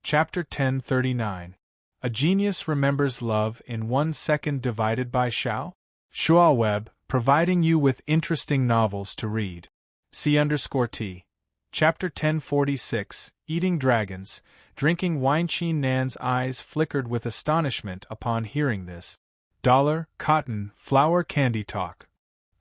Chapter 1039. A Genius Remembers Love in 1 Second Divided by Shao? Web, providing you with interesting novels to read. C_T. Chapter 1046, Eating Dragons, Drinking Wine. Qin Nan's eyes flickered with astonishment upon hearing this. Cotton, flour candy talk.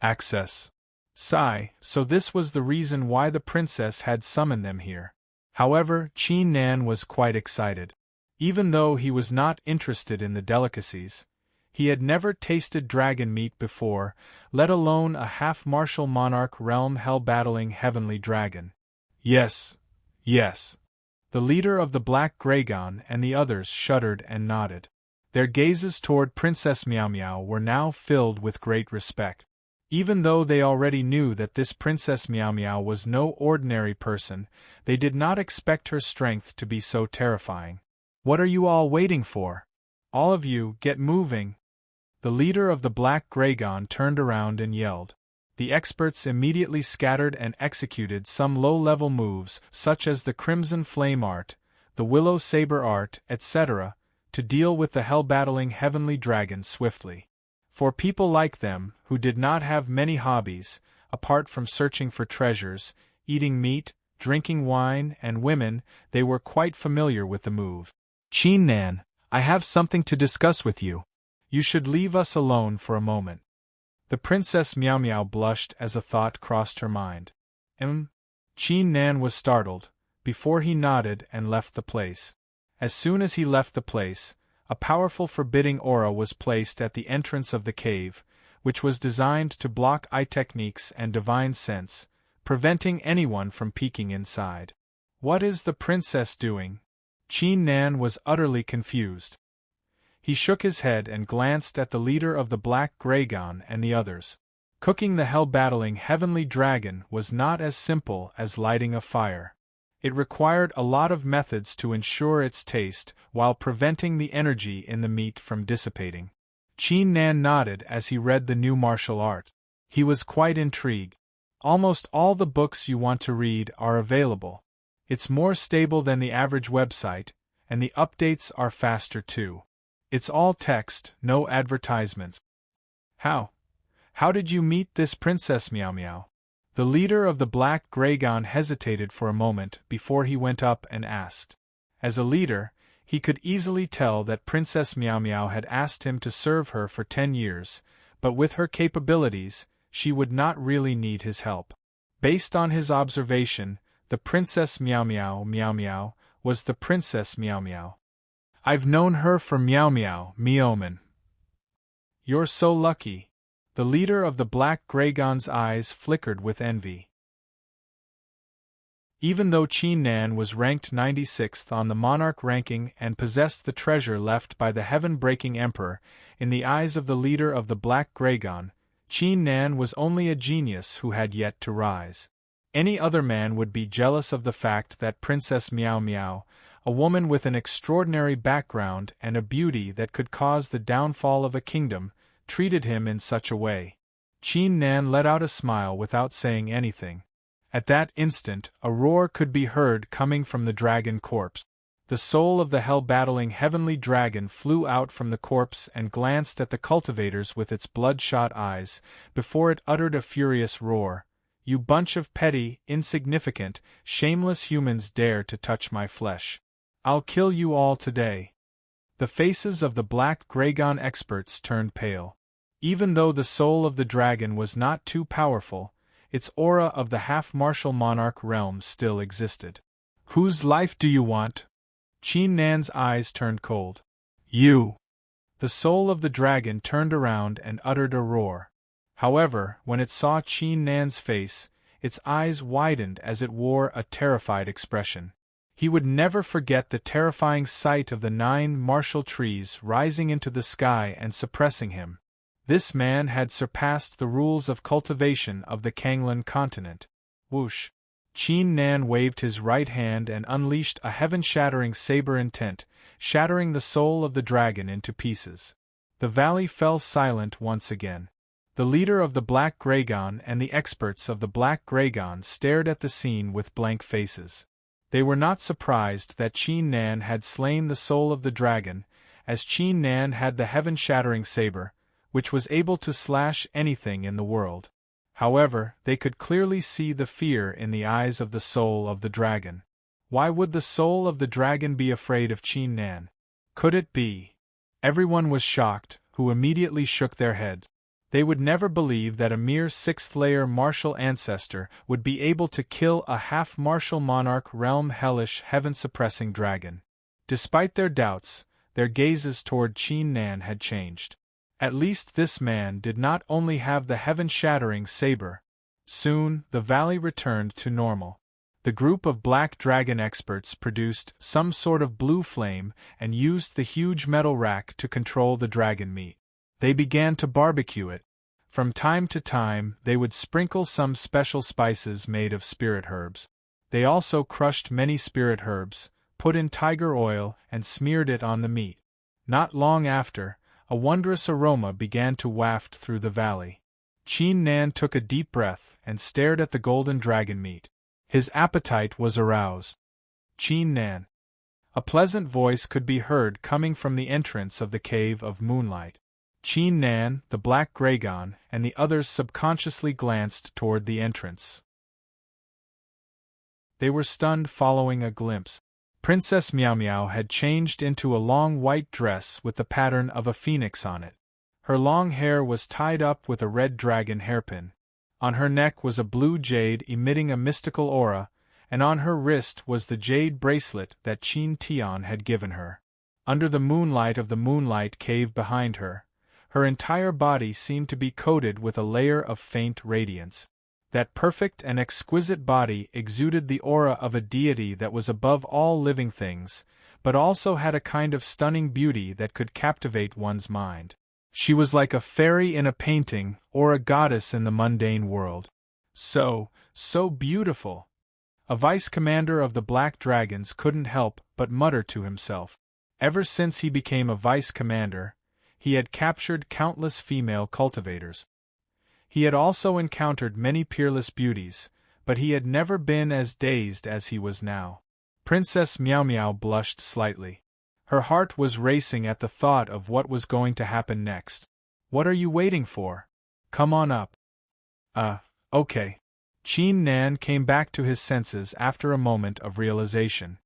Access. Sigh, so this was the reason why the princess had summoned them here. However, Qin Nan was quite excited. Even though he was not interested in the delicacies, he had never tasted dragon meat before, let alone a half-martial monarch realm hell-battling heavenly dragon. Yes. The leader of the Black Dragon and the others shuddered and nodded. Their gazes toward Princess Miao Miao were now filled with great respect. Even though they already knew that this Princess Miao Miao was no ordinary person, they did not expect her strength to be so terrifying. What are you all waiting for? All of you, get moving! The leader of the Black Dragon turned around and yelled. The experts immediately scattered and executed some low-level moves, such as the Crimson Flame art, the Willow Saber art, etc., to deal with the hell-battling heavenly dragon swiftly. For people like them, who did not have many hobbies, apart from searching for treasures, eating meat, drinking wine, and women, they were quite familiar with the move. Qin Nan, I have something to discuss with you. You should leave us alone for a moment. The Princess Miao Miao blushed as a thought crossed her mind. Qin Nan was startled, before he nodded and left the place. As soon as he left the place, a powerful forbidding aura was placed at the entrance of the cave, which was designed to block eye techniques and divine sense, preventing anyone from peeking inside. What is the princess doing? Qin Nan was utterly confused. He shook his head and glanced at the leader of the Black Dragon and the others. Cooking the hell-battling heavenly dragon was not as simple as lighting a fire. It required a lot of methods to ensure its taste while preventing the energy in the meat from dissipating. Qin Nan nodded as he read the new martial art. He was quite intrigued. Almost all the books you want to read are available. It's more stable than the average website, and the updates are faster too. It's all text, no advertisements. How did you meet this Princess Miao Miao? The leader of the Black Dragon hesitated for a moment before he went up and asked. As a leader, he could easily tell that Princess Miao Miao had asked him to serve her for 10 years, but with her capabilities, she would not really need his help. Based on his observation, the Princess Miao Miao was the Princess Miao Miao. I've known her for Miao Miaoman. You're so lucky. The leader of the Black Dragon's eyes flickered with envy. Even though Qin Nan was ranked 96th on the monarch ranking and possessed the treasure left by the heaven-breaking emperor, in the eyes of the leader of the Black Dragon, Qin Nan was only a genius who had yet to rise. Any other man would be jealous of the fact that Princess Miao Miao, a woman with an extraordinary background and a beauty that could cause the downfall of a kingdom, treated him in such a way. Qin Nan let out a smile without saying anything. At that instant, a roar could be heard coming from the dragon corpse. The soul of the hell-battling heavenly dragon flew out from the corpse and glanced at the cultivators with its bloodshot eyes, before it uttered a furious roar. You bunch of petty, insignificant, shameless humans dare to touch my flesh. I'll kill you all today. The faces of the Black Dragon experts turned pale. Even though the soul of the dragon was not too powerful, its aura of the half-martial monarch realm still existed. Whose life do you want? Qin Nan's eyes turned cold. You! The soul of the dragon turned around and uttered a roar. However, when it saw Qin Nan's face, its eyes widened as it wore a terrified expression. He would never forget the terrifying sight of the 9 martial trees rising into the sky and suppressing him. This man had surpassed the rules of cultivation of the Kanglan continent. Whoosh! Qin Nan waved his right hand and unleashed a heaven-shattering saber intent, shattering the soul of the dragon into pieces. The valley fell silent once again. The leader of the Black Dragon and the experts of the Black Dragon stared at the scene with blank faces. They were not surprised that Qin Nan had slain the soul of the dragon, as Qin Nan had the heaven-shattering saber, which was able to slash anything in the world. However, they could clearly see the fear in the eyes of the soul of the dragon. Why would the soul of the dragon be afraid of Qin Nan? Could it be? Everyone was shocked, who immediately shook their heads. They would never believe that a mere sixth-layer martial ancestor would be able to kill a half-martial monarch realm hellish heaven-suppressing dragon. Despite their doubts, their gazes toward Qin Nan had changed. At least this man did not only have the heaven-shattering saber. Soon, the valley returned to normal. The group of black dragon experts produced some sort of blue flame and used the huge metal rack to control the dragon meat. They began to barbecue it. From time to time, they would sprinkle some special spices made of spirit herbs. They also crushed many spirit herbs, put in tiger oil, and smeared it on the meat. Not long after, a wondrous aroma began to waft through the valley. Qin Nan took a deep breath and stared at the golden dragon meat. His appetite was aroused. Qin Nan. A pleasant voice could be heard coming from the entrance of the Cave of Moonlight. Qin Nan, the Black Dragon, and the others subconsciously glanced toward the entrance. They were stunned following a glimpse. Princess Miao Miao had changed into a long white dress with the pattern of a phoenix on it. Her long hair was tied up with a red dragon hairpin. On her neck was a blue jade emitting a mystical aura, and on her wrist was the jade bracelet that Qin Tian had given her. Under the moonlight of the Moonlight Cave behind her, her entire body seemed to be coated with a layer of faint radiance. That perfect and exquisite body exuded the aura of a deity that was above all living things, but also had a kind of stunning beauty that could captivate one's mind. She was like a fairy in a painting or a goddess in the mundane world. So beautiful. A vice-commander of the Black Dragons couldn't help but mutter to himself. Ever since he became a vice-commander, he had captured countless female cultivators. He had also encountered many peerless beauties, but he had never been as dazed as he was now. Princess Miao Miao blushed slightly. Her heart was racing at the thought of what was going to happen next. What are you waiting for? Come on up. Okay. Qin Nan came back to his senses after a moment of realization.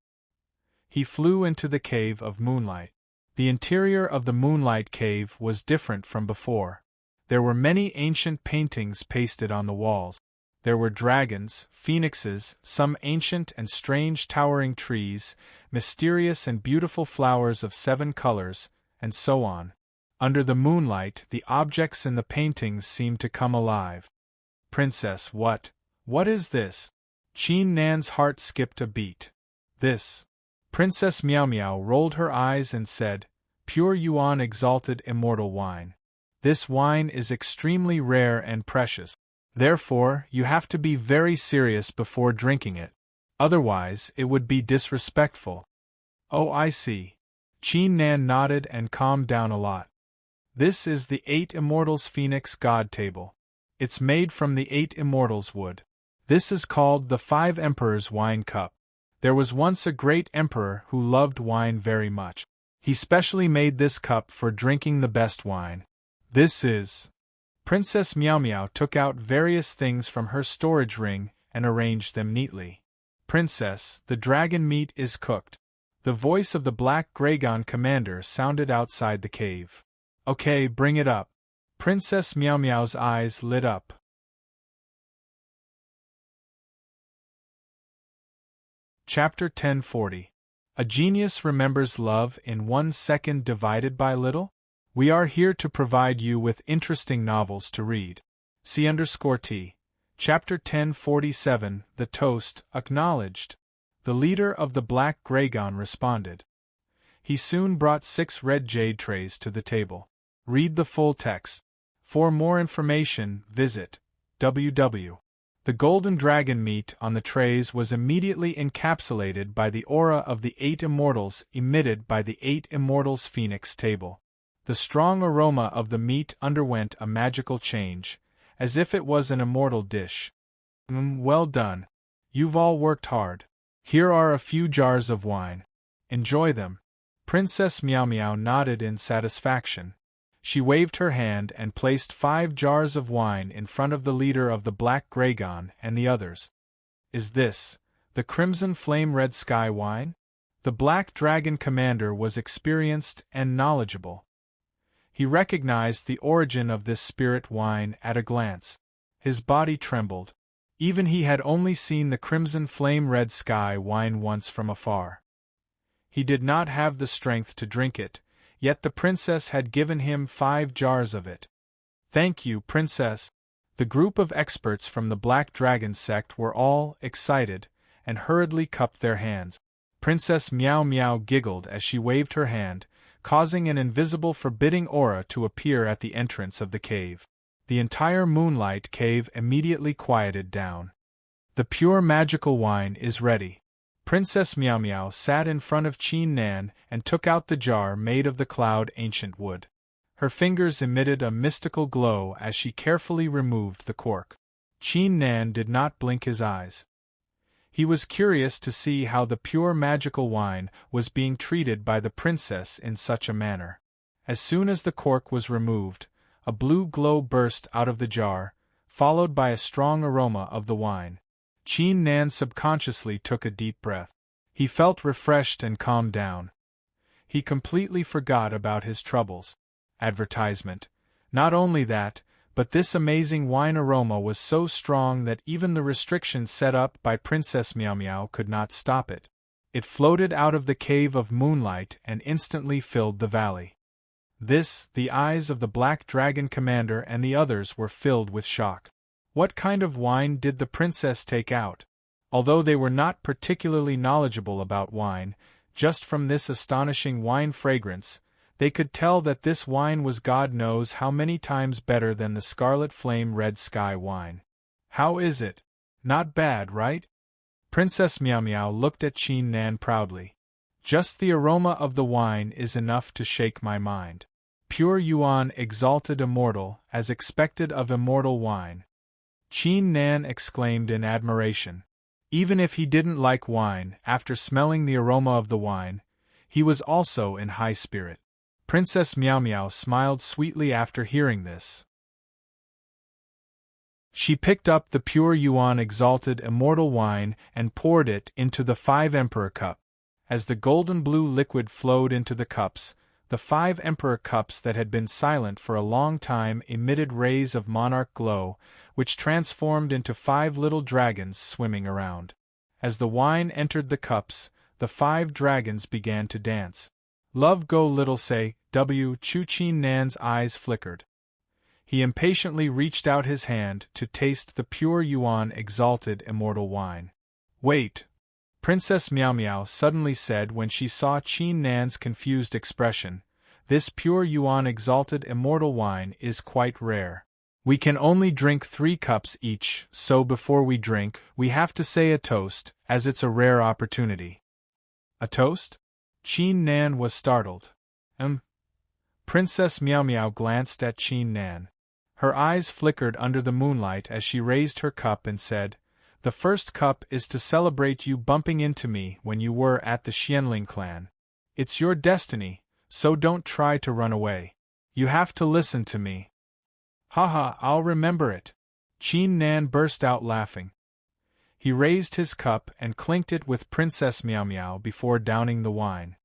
He flew into the Cave of Moonlight. The interior of the Moonlight Cave was different from before. There were many ancient paintings pasted on the walls. There were dragons, phoenixes, some ancient and strange towering trees, mysterious and beautiful flowers of 7 colors, and so on. Under the moonlight, the objects in the paintings seemed to come alive. Princess, what is this? Qin Nan's heart skipped a beat. This. Princess Miao Miao rolled her eyes and said, "Pure Yuan exalted immortal wine. This wine is extremely rare and precious. Therefore, you have to be very serious before drinking it. Otherwise, it would be disrespectful." Oh, I see. Qin Nan nodded and calmed down a lot. This is the 8 Immortals Phoenix God Table. It's made from the 8 Immortals wood. This is called the 5 Emperors Wine Cup. There was once a great emperor who loved wine very much. He specially made this cup for drinking the best wine. This is... Princess Miao Miao took out various things from her storage ring and arranged them neatly. "Princess, the dragon meat is cooked." The voice of the Black Dragon commander sounded outside the cave. "Okay, bring it up." Princess Miao Miao's eyes lit up. Chapter 1040. A Genius Remembers Love in 1 Second Divided by Little? We are here to provide you with interesting novels to read. C_T. Chapter 1047, The Toast, Acknowledged. The leader of the Black Dragon responded. He soon brought 6 red jade trays to the table. Read the full text. For more information, visit www. The golden dragon meat on the trays was immediately encapsulated by the aura of the 8 immortals emitted by the 8 Immortals Phoenix table. The strong aroma of the meat underwent a magical change, as if it was an immortal dish. Well done. You've all worked hard. Here are a few jars of wine. Enjoy them. Princess Meow Meow nodded in satisfaction. She waved her hand and placed 5 jars of wine in front of the leader of the Black Dragon and the others. Is this the Crimson Flame Red Sky wine? The Black Dragon commander was experienced and knowledgeable. He recognized the origin of this spirit wine at a glance. His body trembled. Even he had only seen the Crimson Flame Red Sky wine once from afar. He did not have the strength to drink it, yet the princess had given him 5 jars of it. Thank you, princess. The group of experts from the Black Dragon sect were all excited and hurriedly cupped their hands. Princess Meow Meow giggled as she waved her hand, causing an invisible forbidding aura to appear at the entrance of the cave. The entire Moonlight Cave immediately quieted down. The pure magical wine is ready. Princess Meow Meow sat in front of Qin Nan and took out the jar made of the cloud ancient wood. Her fingers emitted a mystical glow as she carefully removed the cork. Qin Nan did not blink his eyes. He was curious to see how the pure magical wine was being treated by the princess in such a manner. As soon as the cork was removed, a blue glow burst out of the jar, followed by a strong aroma of the wine. Qin Nan subconsciously took a deep breath. He felt refreshed and calmed down. He completely forgot about his troubles. Advertisement. Not only that, but this amazing wine aroma was so strong that even the restrictions set up by Princess Meow Meow could not stop it. It floated out of the cave of moonlight and instantly filled the valley. The eyes of the Black Dragon commander and the others were filled with shock. What kind of wine did the princess take out? Although they were not particularly knowledgeable about wine, just from this astonishing wine fragrance, they could tell that this wine was God knows how many times better than the Scarlet Flame Red Sky wine. How is it? Not bad, right? Princess Meow Meow looked at Qin Nan proudly. Just the aroma of the wine is enough to shake my mind. Pure Yuan exalted immortal, as expected of immortal wine. Qin Nan exclaimed in admiration. Even if he didn't like wine, after smelling the aroma of the wine, he was also in high spirit. Princess Meow Meow smiled sweetly after hearing this. She picked up the pure Yuan exalted immortal wine and poured it into the 5 emperor cup. As the golden blue liquid flowed into the cups, the 5 emperor cups that had been silent for a long time emitted rays of monarch glow, which transformed into 5 little dragons swimming around. As the wine entered the cups, the 5 dragons began to dance. Love go little say, Qin Nan's eyes flickered. He impatiently reached out his hand to taste the pure Yuan exalted immortal wine. Wait! Princess Meow Meow suddenly said when she saw Qin Nan's confused expression. This pure Yuan exalted immortal wine is quite rare. We can only drink 3 cups each, so before we drink, we have to say a toast, as it's a rare opportunity. A toast? Qin Nan was startled. Princess Meow Meow glanced at Qin Nan. Her eyes flickered under the moonlight as she raised her cup and said, "The first cup is to celebrate you bumping into me when you were at the Xianling clan. It's your destiny, so don't try to run away. You have to listen to me." "Haha, I'll remember it." Qin Nan burst out laughing. He raised his cup and clinked it with Princess Meow Meow before downing the wine.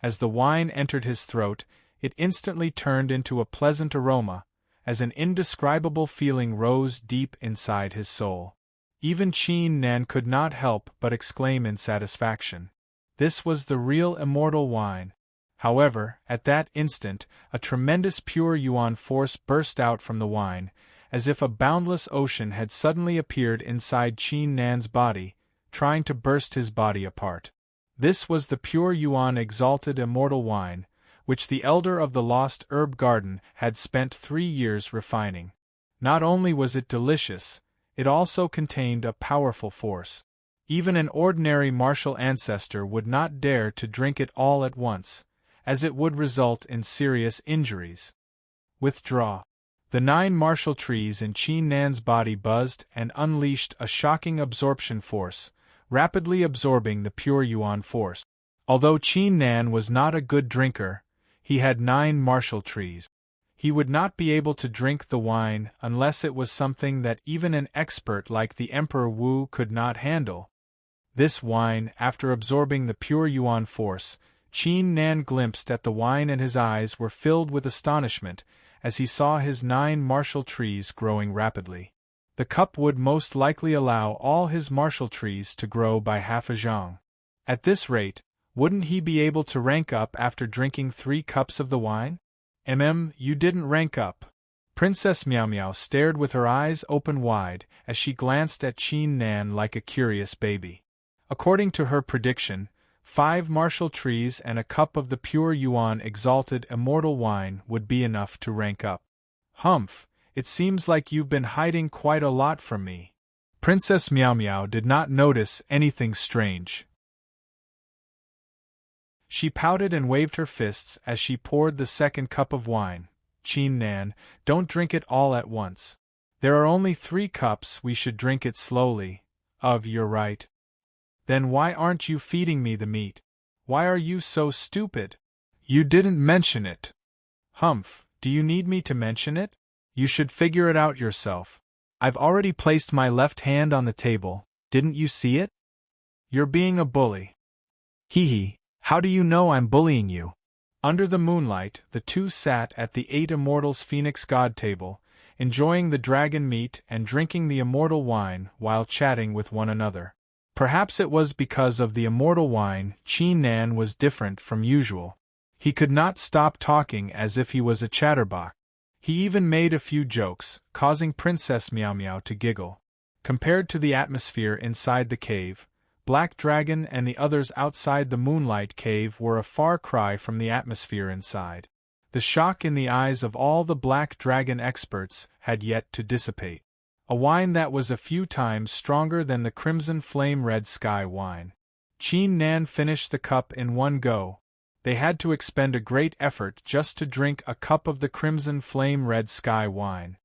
As the wine entered his throat, it instantly turned into a pleasant aroma, as an indescribable feeling rose deep inside his soul. Even Qin Nan could not help but exclaim in satisfaction. This was the real immortal wine. However, at that instant, a tremendous pure Yuan force burst out from the wine, as if a boundless ocean had suddenly appeared inside Qin Nan's body, trying to burst his body apart. This was the pure Yuan exalted immortal wine, which the elder of the Lost Herb Garden had spent 3 years refining. Not only was it delicious, it also contained a powerful force. Even an ordinary martial ancestor would not dare to drink it all at once, as it would result in serious injuries. Withdraw. The 9 martial trees in Qin Nan's body buzzed and unleashed a shocking absorption force, rapidly absorbing the pure yuan force. Although Qin Nan was not a good drinker, he had 9 martial trees. He would not be able to drink the wine unless it was something that even an expert like the Emperor Wu could not handle. This wine, after absorbing the pure yuan force, Qin Nan glimpsed at the wine and his eyes were filled with astonishment as he saw his 9 martial trees growing rapidly. The cup would most likely allow all his martial trees to grow by half a zhang. At this rate, wouldn't he be able to rank up after drinking 3 cups of the wine? You didn't rank up. Princess Miao Miao stared with her eyes open wide as she glanced at Qin Nan like a curious baby. According to her prediction, 5 martial trees and a cup of the pure yuan exalted immortal wine would be enough to rank up. Humph, it seems like you've been hiding quite a lot from me. Princess Miao Miao did not notice anything strange. She pouted and waved her fists as she poured the second cup of wine. Qin Nan, don't drink it all at once. There are only 3 cups, we should drink it slowly. You're right. Then why aren't you feeding me the meat? Why are you so stupid? You didn't mention it. Humph, do you need me to mention it? You should figure it out yourself. I've already placed my left hand on the table, didn't you see it? You're being a bully. Hee hee, how do you know I'm bullying you? Under the moonlight, the two sat at the 8 Immortals' Phoenix God table, enjoying the dragon meat and drinking the immortal wine while chatting with one another. Perhaps it was because of the immortal wine, Qin Nan was different from usual. He could not stop talking as if he was a chatterbox. He even made a few jokes, causing Princess Miao Miao to giggle. Compared to the atmosphere inside the cave, Black Dragon and the others outside the Moonlight Cave were a far cry from the atmosphere inside. The shock in the eyes of all the Black Dragon experts had yet to dissipate. A wine that was a few times stronger than the Crimson Flame Red Sky wine. Qin Nan finished the cup in one go. They had to expend a great effort just to drink a cup of the Crimson Flame Red Sky wine.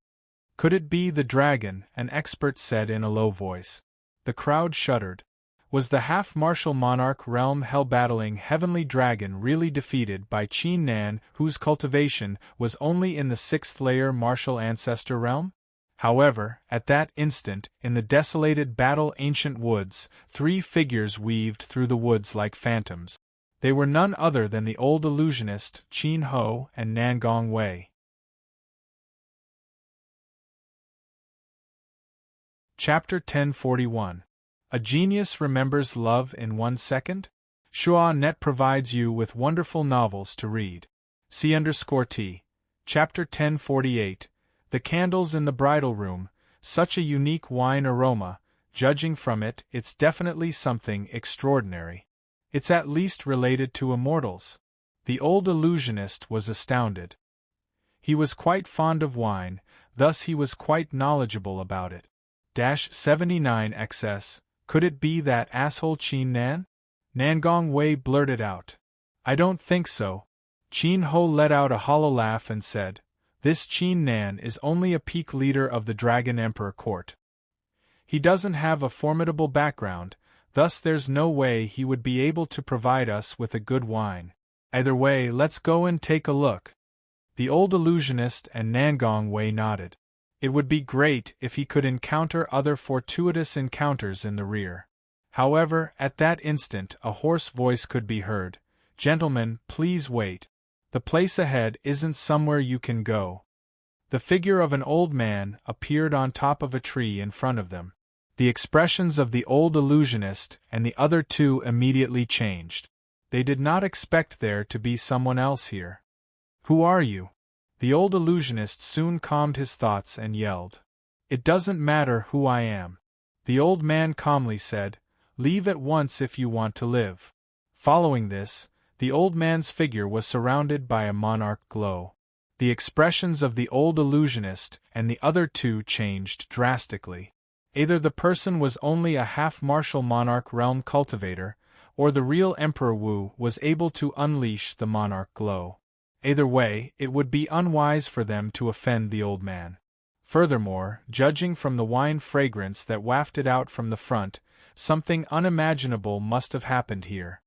Could it be the dragon? An expert said in a low voice. The crowd shuddered. Was the half-martial monarch realm hell-battling heavenly dragon really defeated by Qin Nan, whose cultivation was only in the 6th layer martial ancestor realm? However, at that instant, in the desolated battle ancient woods, 3 figures weaved through the woods like phantoms. They were none other than the old illusionist, Qin Ho and Nangong Wei. Chapter 1041. A Genius Remembers Love in 1 Second? Shua.net provides you with wonderful novels to read. C_T. Chapter 1048. The Candles in the Bridal Room, such a unique wine aroma, judging from it, it's definitely something extraordinary. It's at least related to immortals. The old illusionist was astounded. He was quite fond of wine, thus he was quite knowledgeable about it. 79XS, could it be that asshole Qin Nan? Nangong Wei blurted out. I don't think so. Qin Ho let out a hollow laugh and said, this Qin Nan is only a peak leader of the Dragon Emperor court. He doesn't have a formidable background, thus there's no way he would be able to provide us with a good wine. Either way, let's go and take a look. The old illusionist and Nangong Wei nodded. It would be great if he could encounter other fortuitous encounters in the rear. However, at that instant a hoarse voice could be heard. Gentlemen, please wait. The place ahead isn't somewhere you can go. The figure of an old man appeared on top of a tree in front of them. The expressions of the old illusionist and the other 2 immediately changed. They did not expect there to be someone else here. Who are you? The old illusionist soon calmed his thoughts and yelled. It doesn't matter who I am. The old man calmly said, leave at once if you want to live. Following this, the old man's figure was surrounded by a monarch glow. The expressions of the old illusionist and the other 2 changed drastically. Either the person was only a half-martial monarch realm cultivator, or the real Emperor Wu was able to unleash the monarch glow. Either way, it would be unwise for them to offend the old man. Furthermore, judging from the wine fragrance that wafted out from the front, something unimaginable must have happened here.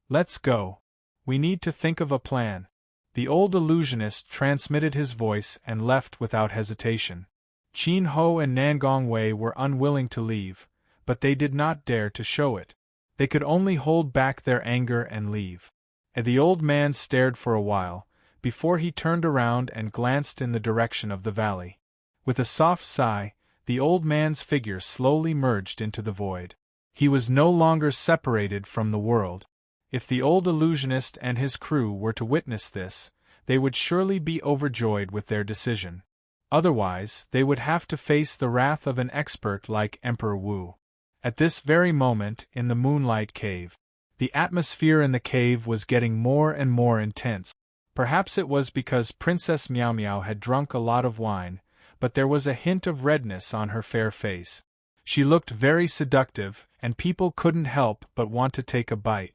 Let's go. We need to think of a plan. The old illusionist transmitted his voice and left without hesitation. Qin Ho and Nangong Wei were unwilling to leave, but they did not dare to show it. They could only hold back their anger and leave. And the old man stared for a while, before he turned around and glanced in the direction of the valley. With a soft sigh, the old man's figure slowly merged into the void. He was no longer separated from the world. If the old illusionist and his crew were to witness this, they would surely be overjoyed with their decision. Otherwise, they would have to face the wrath of an expert like Emperor Wu. At this very moment, in the Moonlight Cave, the atmosphere in the cave was getting more and more intense. Perhaps it was because Princess Miao Miao had drunk a lot of wine, but there was a hint of redness on her fair face. She looked very seductive, and people couldn't help but want to take a bite.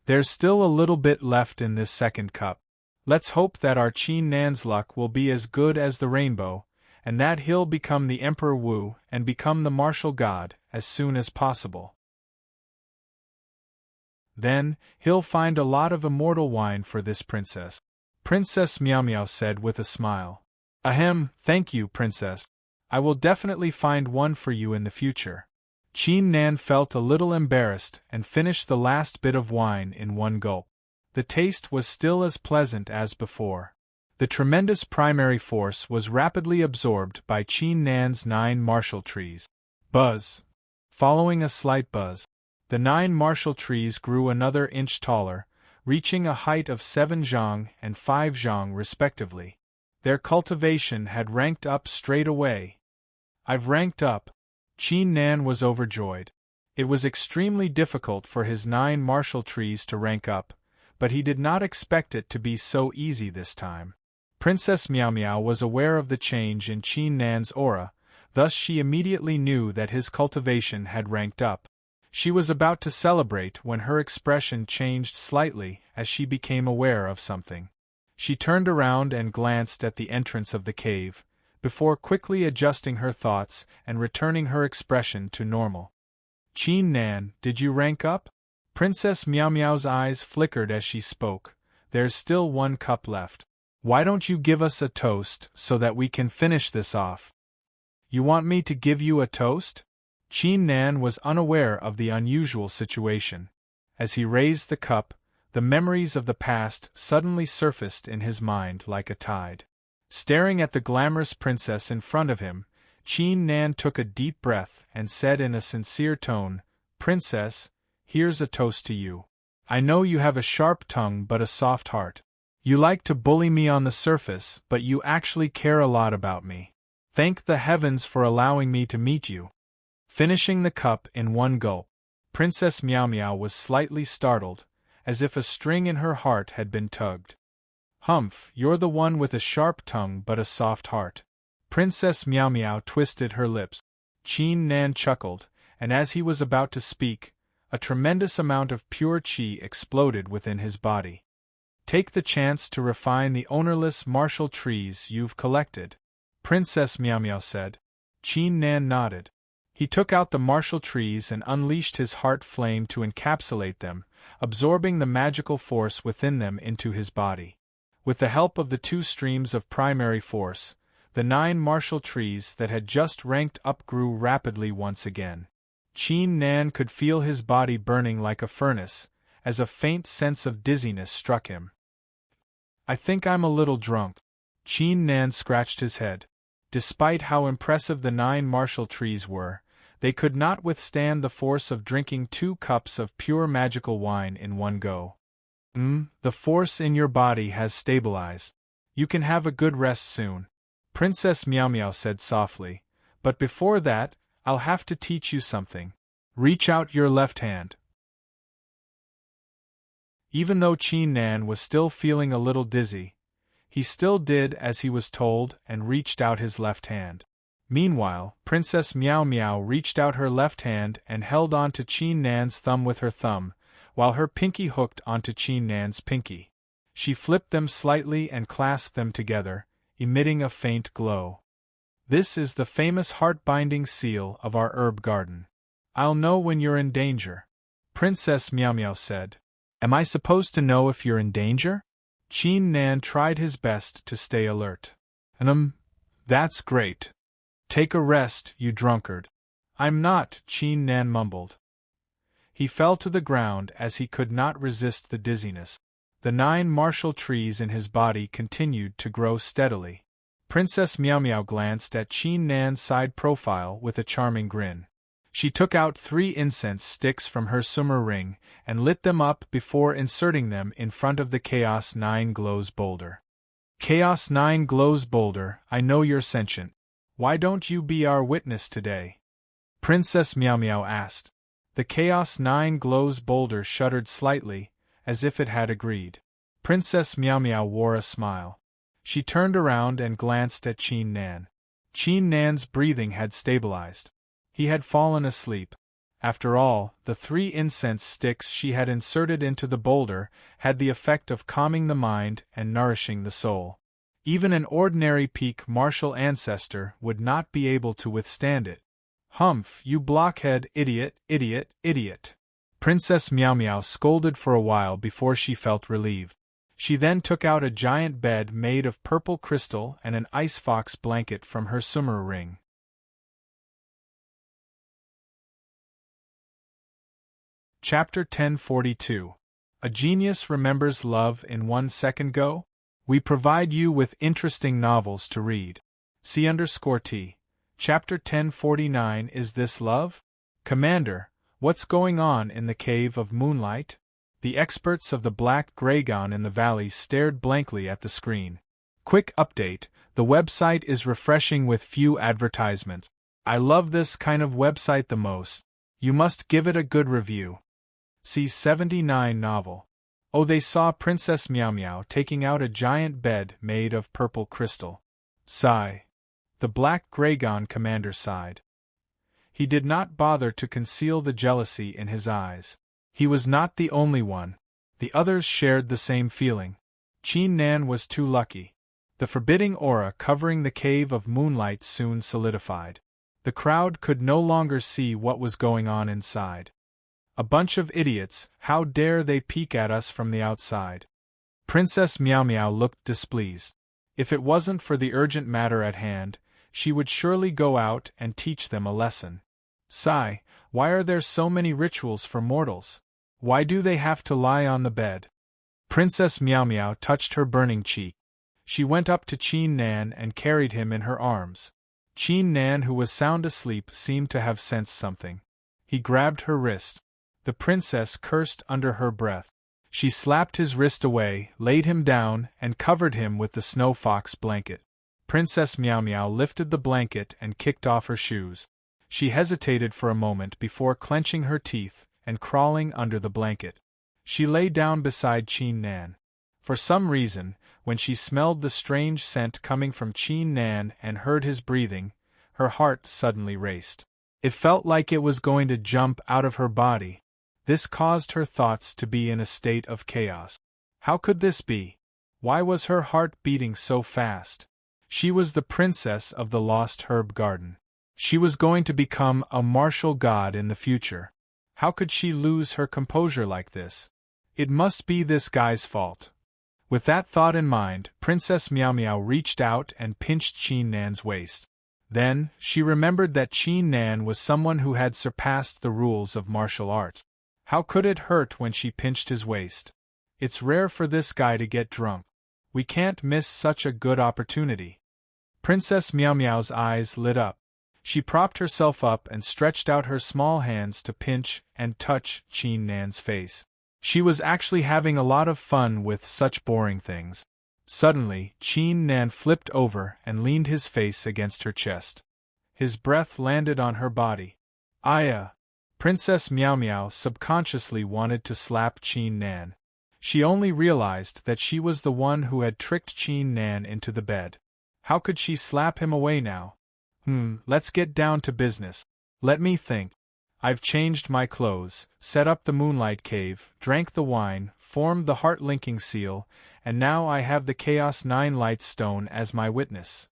There's still a little bit left in this second cup. Let's hope that our Qin Nan's luck will be as good as the rainbow, and that he'll become the Emperor Wu and become the martial god as soon as possible. Then, he'll find a lot of immortal wine for this princess. Princess Miao Miao said with a smile. Ahem, thank you, princess. I will definitely find one for you in the future. Qin Nan felt a little embarrassed and finished the last bit of wine in one gulp. The taste was still as pleasant as before. The tremendous primary force was rapidly absorbed by Qin Nan's 9 martial trees. Buzz. Following a slight buzz, the 9 martial trees grew another inch taller, reaching a height of 7 zhang and 5 zhang respectively. Their cultivation had ranked up straight away. I've ranked up. Qin Nan was overjoyed. It was extremely difficult for his 9 martial trees to rank up, but he did not expect it to be so easy this time. Princess Miao Miao was aware of the change in Qin Nan's aura, thus she immediately knew that his cultivation had ranked up. She was about to celebrate when her expression changed slightly as she became aware of something. She turned around and glanced at the entrance of the cave, before quickly adjusting her thoughts and returning her expression to normal. Qin Nan, did you rank up? Princess Miao Miao's eyes flickered as she spoke. There's still 1 cup left. Why don't you give us a toast so that we can finish this off? You want me to give you a toast? Qin Nan was unaware of the unusual situation. As he raised the cup, the memories of the past suddenly surfaced in his mind like a tide. Staring at the glamorous princess in front of him, Qin Nan took a deep breath and said in a sincere tone, Princess, here's a toast to you. I know you have a sharp tongue but a soft heart. You like to bully me on the surface, but you actually care a lot about me. Thank the heavens for allowing me to meet you. Finishing the cup in 1 gulp, Princess Miao Miao was slightly startled, as if a string in her heart had been tugged. Humph, you're the one with a sharp tongue but a soft heart. Princess Miao Miao twisted her lips. Qin Nan chuckled, and as he was about to speak, a tremendous amount of pure qi exploded within his body. Take the chance to refine the ownerless martial trees you've collected, Princess Miao Miao said. Qin Nan nodded. He took out the martial trees and unleashed his heart flame to encapsulate them, absorbing the magical force within them into his body. With the help of the 2 streams of primary force, the 9 martial trees that had just ranked up grew rapidly once again. Qin Nan could feel his body burning like a furnace, as a faint sense of dizziness struck him. I think I'm a little drunk. Qin Nan scratched his head. Despite how impressive the 9 martial trees were, they could not withstand the force of drinking 2 cups of pure magical wine in one go. The force in your body has stabilized. You can have a good rest soon, Princess Miao Miao said softly, but before that, I'll have to teach you something. Reach out your left hand. Even though Qin Nan was still feeling a little dizzy, he still did as he was told and reached out his left hand. Meanwhile, Princess Miao Miao reached out her left hand and held on to Qin Nan's thumb with her thumb, while her pinky hooked onto Qin Nan's pinky. She flipped them slightly and clasped them together, emitting a faint glow. This is the famous heart-binding seal of our herb garden. I'll know when you're in danger, Princess Meow Meow said. Am I supposed to know if you're in danger? Qin Nan tried his best to stay alert. That's great. Take a rest, you drunkard. I'm not, Qin Nan mumbled. He fell to the ground as he could not resist the dizziness. The 9 martial trees in his body continued to grow steadily. Princess Meow Meow glanced at Qin Nan's side profile with a charming grin. She took out 3 incense sticks from her summer ring and lit them up before inserting them in front of the Chaos 9 Glows boulder. Chaos 9 Glows boulder, I know you're sentient. Why don't you be our witness today? Princess Meow Meow asked. The Chaos 9 Glows boulder shuddered slightly, as if it had agreed. Princess Meow Meow wore a smile. She turned around and glanced at Qin Nan. Qin Nan's breathing had stabilized. He had fallen asleep. After all, the 3 incense sticks she had inserted into the boulder had the effect of calming the mind and nourishing the soul. Even an ordinary peak martial ancestor would not be able to withstand it. Humph, you blockhead, idiot, idiot, idiot. Princess Meow Meow scolded for a while before she felt relieved. She then took out a giant bed made of purple crystal and an ice fox blanket from her summer ring. Chapter 1042. A Genius Remembers Love in 1 Second Go? We provide you with interesting novels to read. C_T. Chapter 1049. Is this love? Commander, what's going on in the Cave of Moonlight? The experts of the Black Dragon in the valley stared blankly at the screen. Quick update, the website is refreshing with few advertisements. I love this kind of website the most. You must give it a good review. C79 novel. Oh, they saw Princess Meow Meow taking out a giant bed made of purple crystal. Sigh. The Black Dragon commander sighed. He did not bother to conceal the jealousy in his eyes. He was not the only one. The others shared the same feeling. Qin Nan was too lucky. The forbidding aura covering the Cave of Moonlight soon solidified. The crowd could no longer see what was going on inside. A bunch of idiots, how dare they peek at us from the outside? Princess Meow Meow looked displeased. If it wasn't for the urgent matter at hand, she would surely go out and teach them a lesson. Sigh, why are there so many rituals for mortals? Why do they have to lie on the bed? Princess Meow Meow touched her burning cheek. She went up to Qin Nan and carried him in her arms. Qin Nan, who was sound asleep, seemed to have sensed something. He grabbed her wrist. The princess cursed under her breath. She slapped his wrist away, laid him down, and covered him with the snow fox blanket. Princess Meow Meow lifted the blanket and kicked off her shoes. She hesitated for a moment before clenching her teeth and crawling under the blanket. She lay down beside Qin Nan. For some reason, when she smelled the strange scent coming from Qin Nan and heard his breathing, her heart suddenly raced. It felt like it was going to jump out of her body. This caused her thoughts to be in a state of chaos. How could this be? Why was her heart beating so fast? She was the princess of the Lost Herb Garden. She was going to become a martial god in the future. How could she lose her composure like this? It must be this guy's fault. With that thought in mind, Princess Meow Meow reached out and pinched Qin Nan's waist. Then, she remembered that Qin Nan was someone who had surpassed the rules of martial arts. How could it hurt when she pinched his waist? It's rare for this guy to get drunk. We can't miss such a good opportunity. Princess Meow Meow's eyes lit up. She propped herself up and stretched out her small hands to pinch and touch Qin Nan's face. She was actually having a lot of fun with such boring things. Suddenly, Qin Nan flipped over and leaned his face against her chest. His breath landed on her body. Aya! Princess Meow Meow subconsciously wanted to slap Qin Nan. She only realized that she was the one who had tricked Qin Nan into the bed. How could she slap him away now? Let's get down to business. Let me think. I've changed my clothes, set up the Moonlight Cave, drank the wine, formed the heart-linking seal, and now I have the Chaos 9 Light Stone as my witness.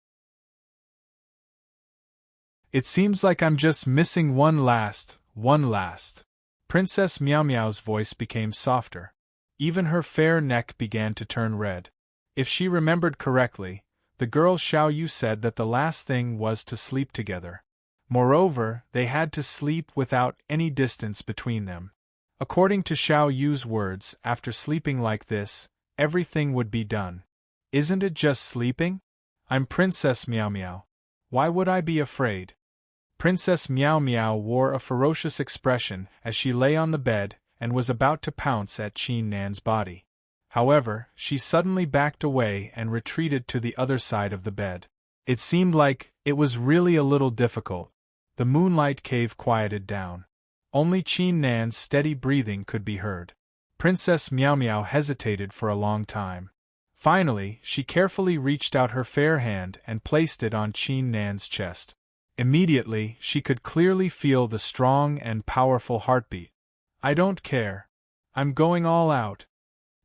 It seems like I'm just missing one last one last. Princess Meow Meow's voice became softer. Even her fair neck began to turn red. If she remembered correctly, the girl Xiao Yu said that the last thing was to sleep together. Moreover, they had to sleep without any distance between them. According to Xiao Yu's words, after sleeping like this, everything would be done. Isn't it just sleeping? I'm Princess Meow Meow. Why would I be afraid? Princess Meow Meow wore a ferocious expression as she lay on the bed and was about to pounce at Qin Nan's body. However, she suddenly backed away and retreated to the other side of the bed. It seemed like it was really a little difficult. The moonlight cave quieted down. Only Qin Nan's steady breathing could be heard. Princess Meow Meow hesitated for a long time. Finally, she carefully reached out her fair hand and placed it on Qin Nan's chest. Immediately, she could clearly feel the strong and powerful heartbeat. I don't care. I'm going all out.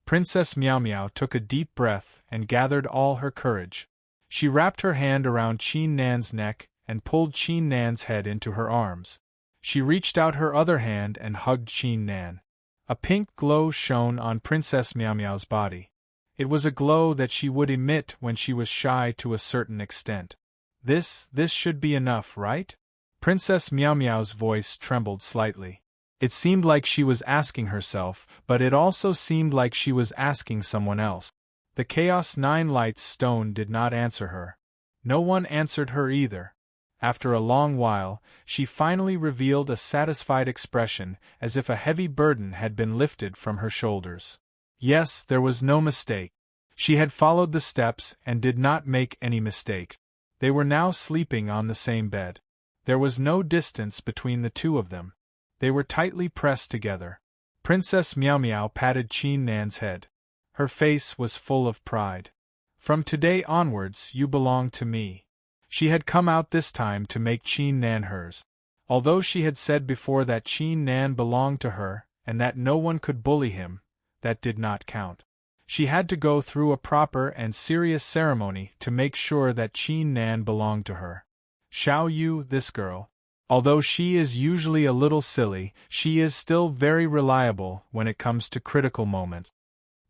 Princess Meow Meow took a deep breath and gathered all her courage. She wrapped her hand around Qin Nan's neck and pulled Qin Nan's head into her arms. She reached out her other hand and hugged Qin Nan. A pink glow shone on Princess Meow Meow's body. It was a glow that she would emit when she was shy to a certain extent. This should be enough, right? Princess Meow Meow's voice trembled slightly. It seemed like she was asking herself, but it also seemed like she was asking someone else. The Chaos 9 Lights stone did not answer her. No one answered her either. After a long while, she finally revealed a satisfied expression, as if a heavy burden had been lifted from her shoulders. Yes, there was no mistake. She had followed the steps and did not make any mistake. They were now sleeping on the same bed. There was no distance between the two of them. They were tightly pressed together. Princess Meow Meow patted Qin Nan's head. Her face was full of pride. From today onwards, you belong to me. She had come out this time to make Qin Nan hers. Although she had said before that Qin Nan belonged to her, and that no one could bully him, that did not count. She had to go through a proper and serious ceremony to make sure that Qin Nan belonged to her. Xiao Yu, this girl, although she is usually a little silly, she is still very reliable when it comes to critical moments.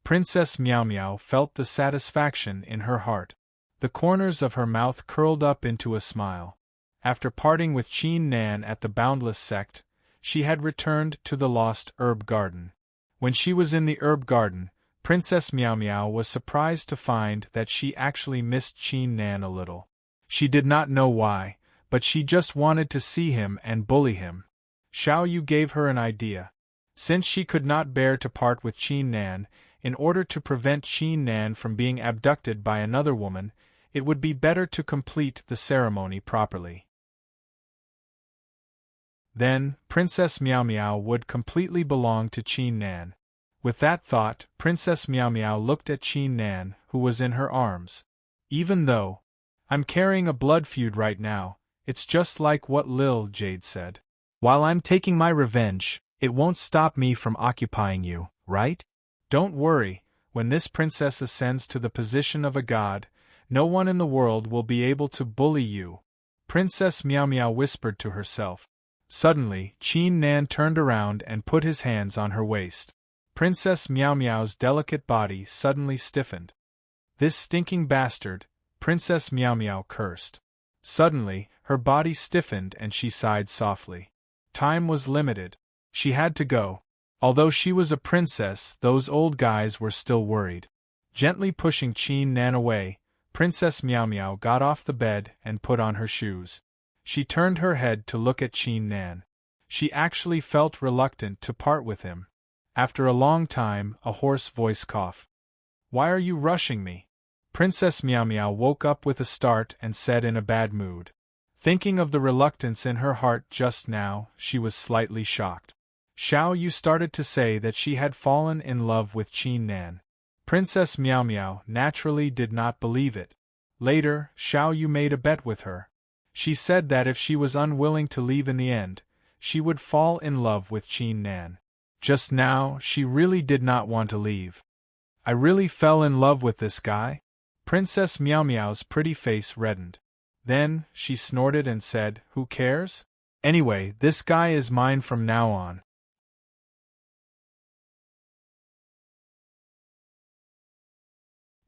Princess Meow Meow felt the satisfaction in her heart. The corners of her mouth curled up into a smile. After parting with Qin Nan at the Boundless Sect, she had returned to the Lost Herb Garden. When she was in the herb garden, Princess Meow Meow was surprised to find that she actually missed Qin Nan a little. She did not know why, but she just wanted to see him and bully him. Xiao Yu gave her an idea. Since she could not bear to part with Qin Nan, in order to prevent Qin Nan from being abducted by another woman, it would be better to complete the ceremony properly. Then, Princess Meow Meow would completely belong to Qin Nan. With that thought, Princess Meow Meow looked at Qin Nan, who was in her arms. Even though I'm carrying a blood feud right now, it's just like what Lil Jade said. While I'm taking my revenge, it won't stop me from occupying you, right? Don't worry, when this princess ascends to the position of a god, no one in the world will be able to bully you. Princess Meow Meow whispered to herself. Suddenly, Qin Nan turned around and put his hands on her waist. Princess Meow Meow's delicate body suddenly stiffened. This stinking bastard, Princess Meow Meow cursed. Suddenly, her body stiffened and she sighed softly. Time was limited. She had to go. Although she was a princess, those old guys were still worried. Gently pushing Qin Nan away, Princess Meow Meow got off the bed and put on her shoes. She turned her head to look at Qin Nan. She actually felt reluctant to part with him. After a long time, a hoarse voice coughed. Why are you rushing me? Princess Meow Meow woke up with a start and said in a bad mood. Thinking of the reluctance in her heart just now, she was slightly shocked. Xiao Yu started to say that she had fallen in love with Qin Nan. Princess Meow Meow naturally did not believe it. Later, Xiao Yu made a bet with her. She said that if she was unwilling to leave in the end, she would fall in love with Qin Nan. Just now, she really did not want to leave. I really fell in love with this guy? Princess Meow Meow's pretty face reddened. Then, she snorted and said, Who cares? Anyway, this guy is mine from now on.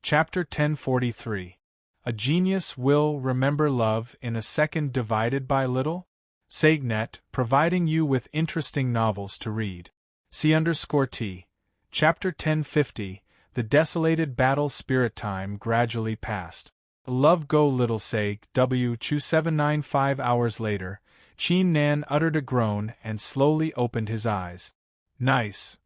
Chapter 1043. A Genius Will Remember Love in a Second Divided by Little? SegNet, providing you with interesting novels to read. C_T. Chapter 1050. The desolated battle spirit time gradually passed. Love go little Seg W. Chu 795 hours later, Qin Nan uttered a groan and slowly opened his eyes. Nice.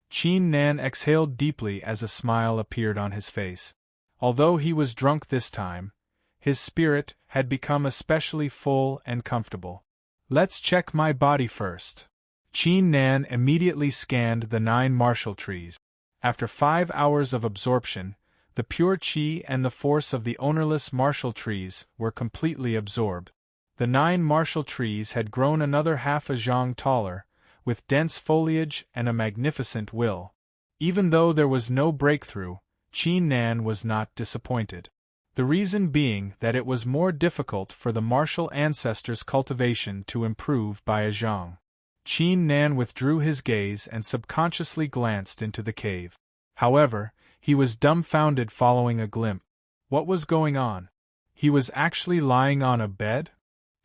Qin Nan exhaled deeply as a smile appeared on his face. Although he was drunk this time, his spirit had become especially full and comfortable. Let's check my body first. Qin Nan immediately scanned the 9 martial trees. After 5 hours of absorption, the pure qi and the force of the ownerless martial trees were completely absorbed. The 9 martial trees had grown another half a zhang taller, with dense foliage and a magnificent will. Even though there was no breakthrough, Qin Nan was not disappointed. The reason being that it was more difficult for the martial ancestors' cultivation to improve by a zhang. Qin Nan withdrew his gaze and subconsciously glanced into the cave. However, he was dumbfounded following a glimpse. What was going on? He was actually lying on a bed?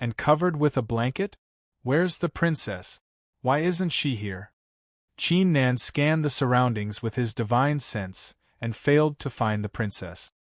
And covered with a blanket? Where's the princess? Why isn't she here? Qin Nan scanned the surroundings with his divine sense, and failed to find the princess.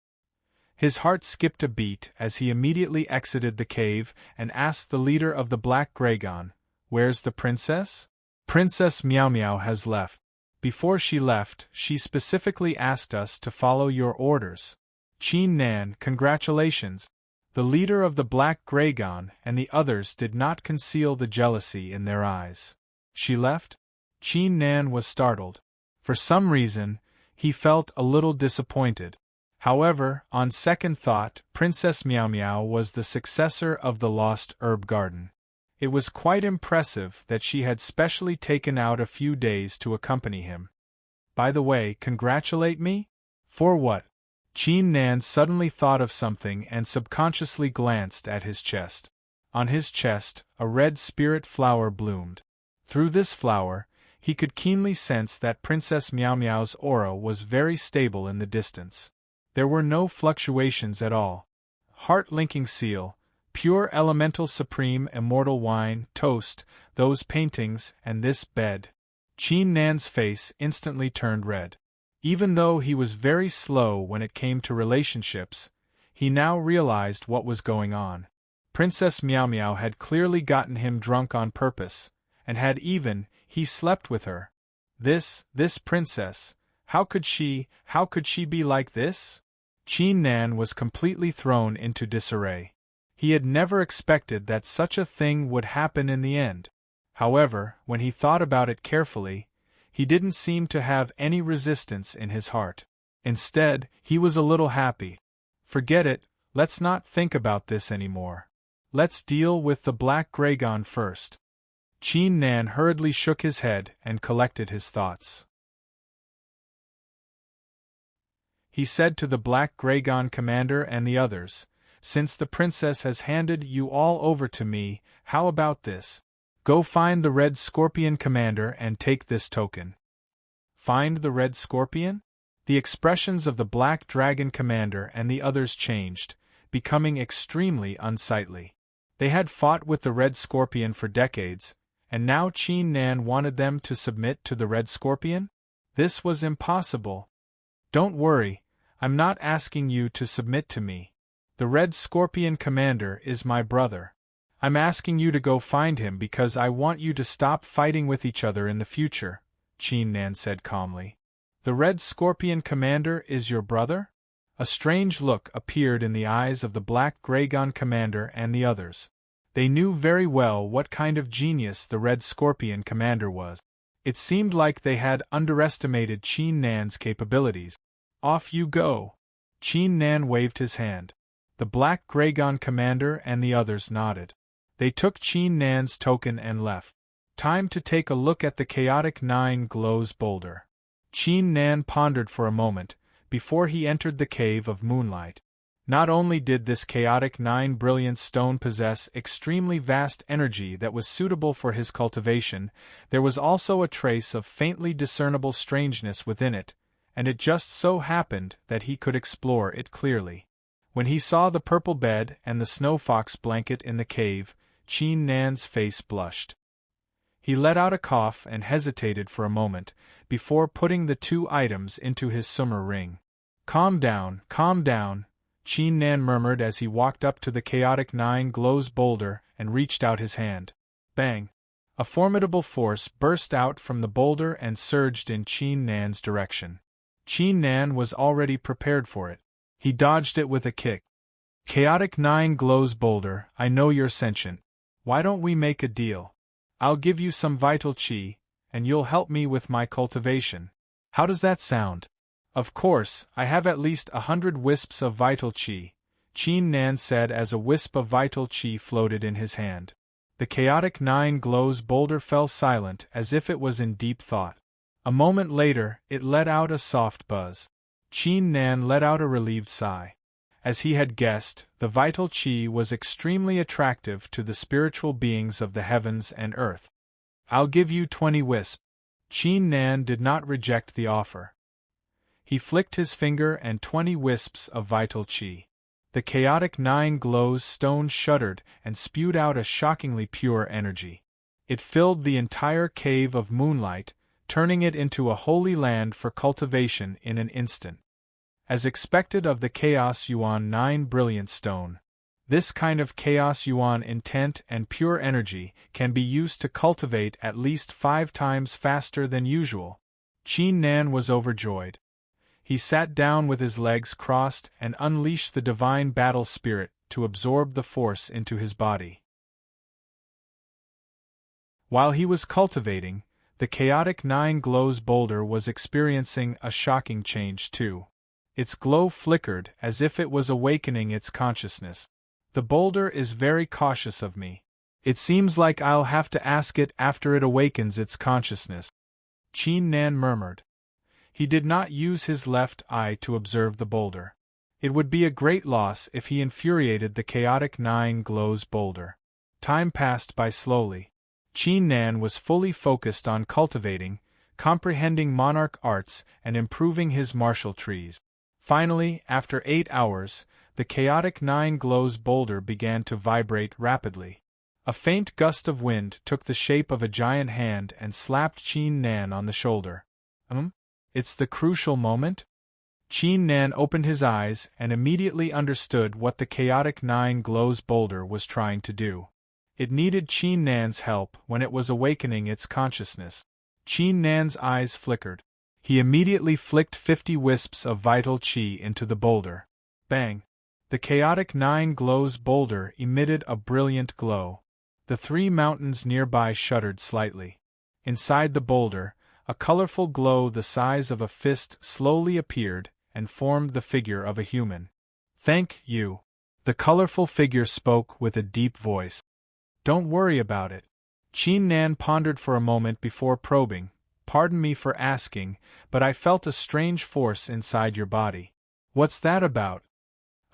His heart skipped a beat as he immediately exited the cave and asked the leader of the Black Dragon, "Where's the princess?" "Princess Meow Meow has left. Before she left, she specifically asked us to follow your orders." Qin Nan, congratulations. The leader of the Black Dragon and the others did not conceal the jealousy in their eyes. She left? Qin Nan was startled. For some reason, he felt a little disappointed. However, on second thought, Princess Meow Meow was the successor of the Lost Herb Garden. It was quite impressive that she had specially taken out a few days to accompany him. By the way, congratulate me? For what? Qin Nan suddenly thought of something and subconsciously glanced at his chest. On his chest, a red spirit flower bloomed. Through this flower, he could keenly sense that Princess Meow Meow's aura was very stable in the distance. There were no fluctuations at all. Heart-linking seal, pure elemental supreme immortal wine, toast, those paintings, and this bed. Qin Nan's face instantly turned red. Even though he was very slow when it came to relationships, he now realized what was going on. Princess Meow Meow had clearly gotten him drunk on purpose, and he slept with her. This princess, how could she be like this? Qin Nan was completely thrown into disarray. He had never expected that such a thing would happen in the end. However, when he thought about it carefully, he didn't seem to have any resistance in his heart. Instead, he was a little happy. Forget it, let's not think about this anymore. Let's deal with the Black Dragon first. Qin Nan hurriedly shook his head and collected his thoughts. He said to the Black Dragon commander and the others, "Since the princess has handed you all over to me, how about this? Go find the Red Scorpion commander and take this token." Find the Red Scorpion? The expressions of the Black Dragon commander and the others changed, becoming extremely unsightly. They had fought with the Red Scorpion for decades, and now Qin Nan wanted them to submit to the Red Scorpion? This was impossible. "Don't worry, I'm not asking you to submit to me. The Red Scorpion commander is my brother. I'm asking you to go find him because I want you to stop fighting with each other in the future," Qin Nan said calmly. "The Red Scorpion commander is your brother?" A strange look appeared in the eyes of the Black Dragon commander and the others. They knew very well what kind of genius the Red Scorpion commander was. It seemed like they had underestimated Qin Nan's capabilities. "Off you go." Qin Nan waved his hand. The Black Dragon commander and the others nodded. They took Qin Nan's token and left. Time to take a look at the Chaotic 9 Glows boulder. Qin Nan pondered for a moment, before he entered the Cave of Moonlight. Not only did this chaotic 9 brilliant stone possess extremely vast energy that was suitable for his cultivation, there was also a trace of faintly discernible strangeness within it, and it just so happened that he could explore it clearly. When he saw the purple bed and the snow fox blanket in the cave, Qin Nan's face blushed. He let out a cough and hesitated for a moment, before putting the two items into his summer ring. Calm down, Qin Nan murmured as he walked up to the chaotic 9 glows boulder and reached out his hand. Bang! A formidable force burst out from the boulder and surged in Qin Nan's direction. Qin Nan was already prepared for it. He dodged it with a kick. Chaotic 9 glows boulder, I know you're sentient. Why don't we make a deal? I'll give you some vital qi, and you'll help me with my cultivation. How does that sound? Of course, I have at least 100 wisps of vital qi, Qin Nan said as a wisp of vital qi floated in his hand. The chaotic 9 glows boulder fell silent as if it was in deep thought. A moment later, it let out a soft buzz. Qin Nan let out a relieved sigh. As he had guessed, the vital qi was extremely attractive to the spiritual beings of the heavens and earth. I'll give you 20 wisps. Qin Nan did not reject the offer. He flicked his finger and 20 wisps of vital qi. The chaotic 9 glows stone shuddered and spewed out a shockingly pure energy. It filled the entire cave of moonlight, turning it into a holy land for cultivation in an instant. As expected of the Chaos Yuan 9 brilliant stone, this kind of Chaos Yuan intent and pure energy can be used to cultivate at least 5 times faster than usual. Qin Nan was overjoyed. He sat down with his legs crossed and unleashed the divine battle spirit to absorb the force into his body. While he was cultivating, the chaotic 9 glows boulder was experiencing a shocking change too. Its glow flickered as if it was awakening its consciousness. The boulder is very cautious of me. It seems like I'll have to ask it after it awakens its consciousness, Qin Nan murmured. He did not use his left eye to observe the boulder. It would be a great loss if he infuriated the chaotic 9 glows boulder. Time passed by slowly. Qin Nan was fully focused on cultivating, comprehending monarch arts, and improving his martial trees. Finally, after 8 hours, the chaotic 9 glows boulder began to vibrate rapidly. A faint gust of wind took the shape of a giant hand and slapped Qin Nan on the shoulder. It's the crucial moment? Qin Nan opened his eyes and immediately understood what the chaotic 9 glows boulder was trying to do. It needed Qin Nan's help when it was awakening its consciousness. Qin Nan's eyes flickered. He immediately flicked 50 wisps of vital qi into the boulder. Bang! The chaotic 9 glows boulder emitted a brilliant glow. The 3 mountains nearby shuddered slightly. Inside the boulder, a colorful glow the size of a fist slowly appeared and formed the figure of a human. Thank you. The colorful figure spoke with a deep voice. Don't worry about it. Qin Nan pondered for a moment before probing. Pardon me for asking, but I felt a strange force inside your body. What's that about?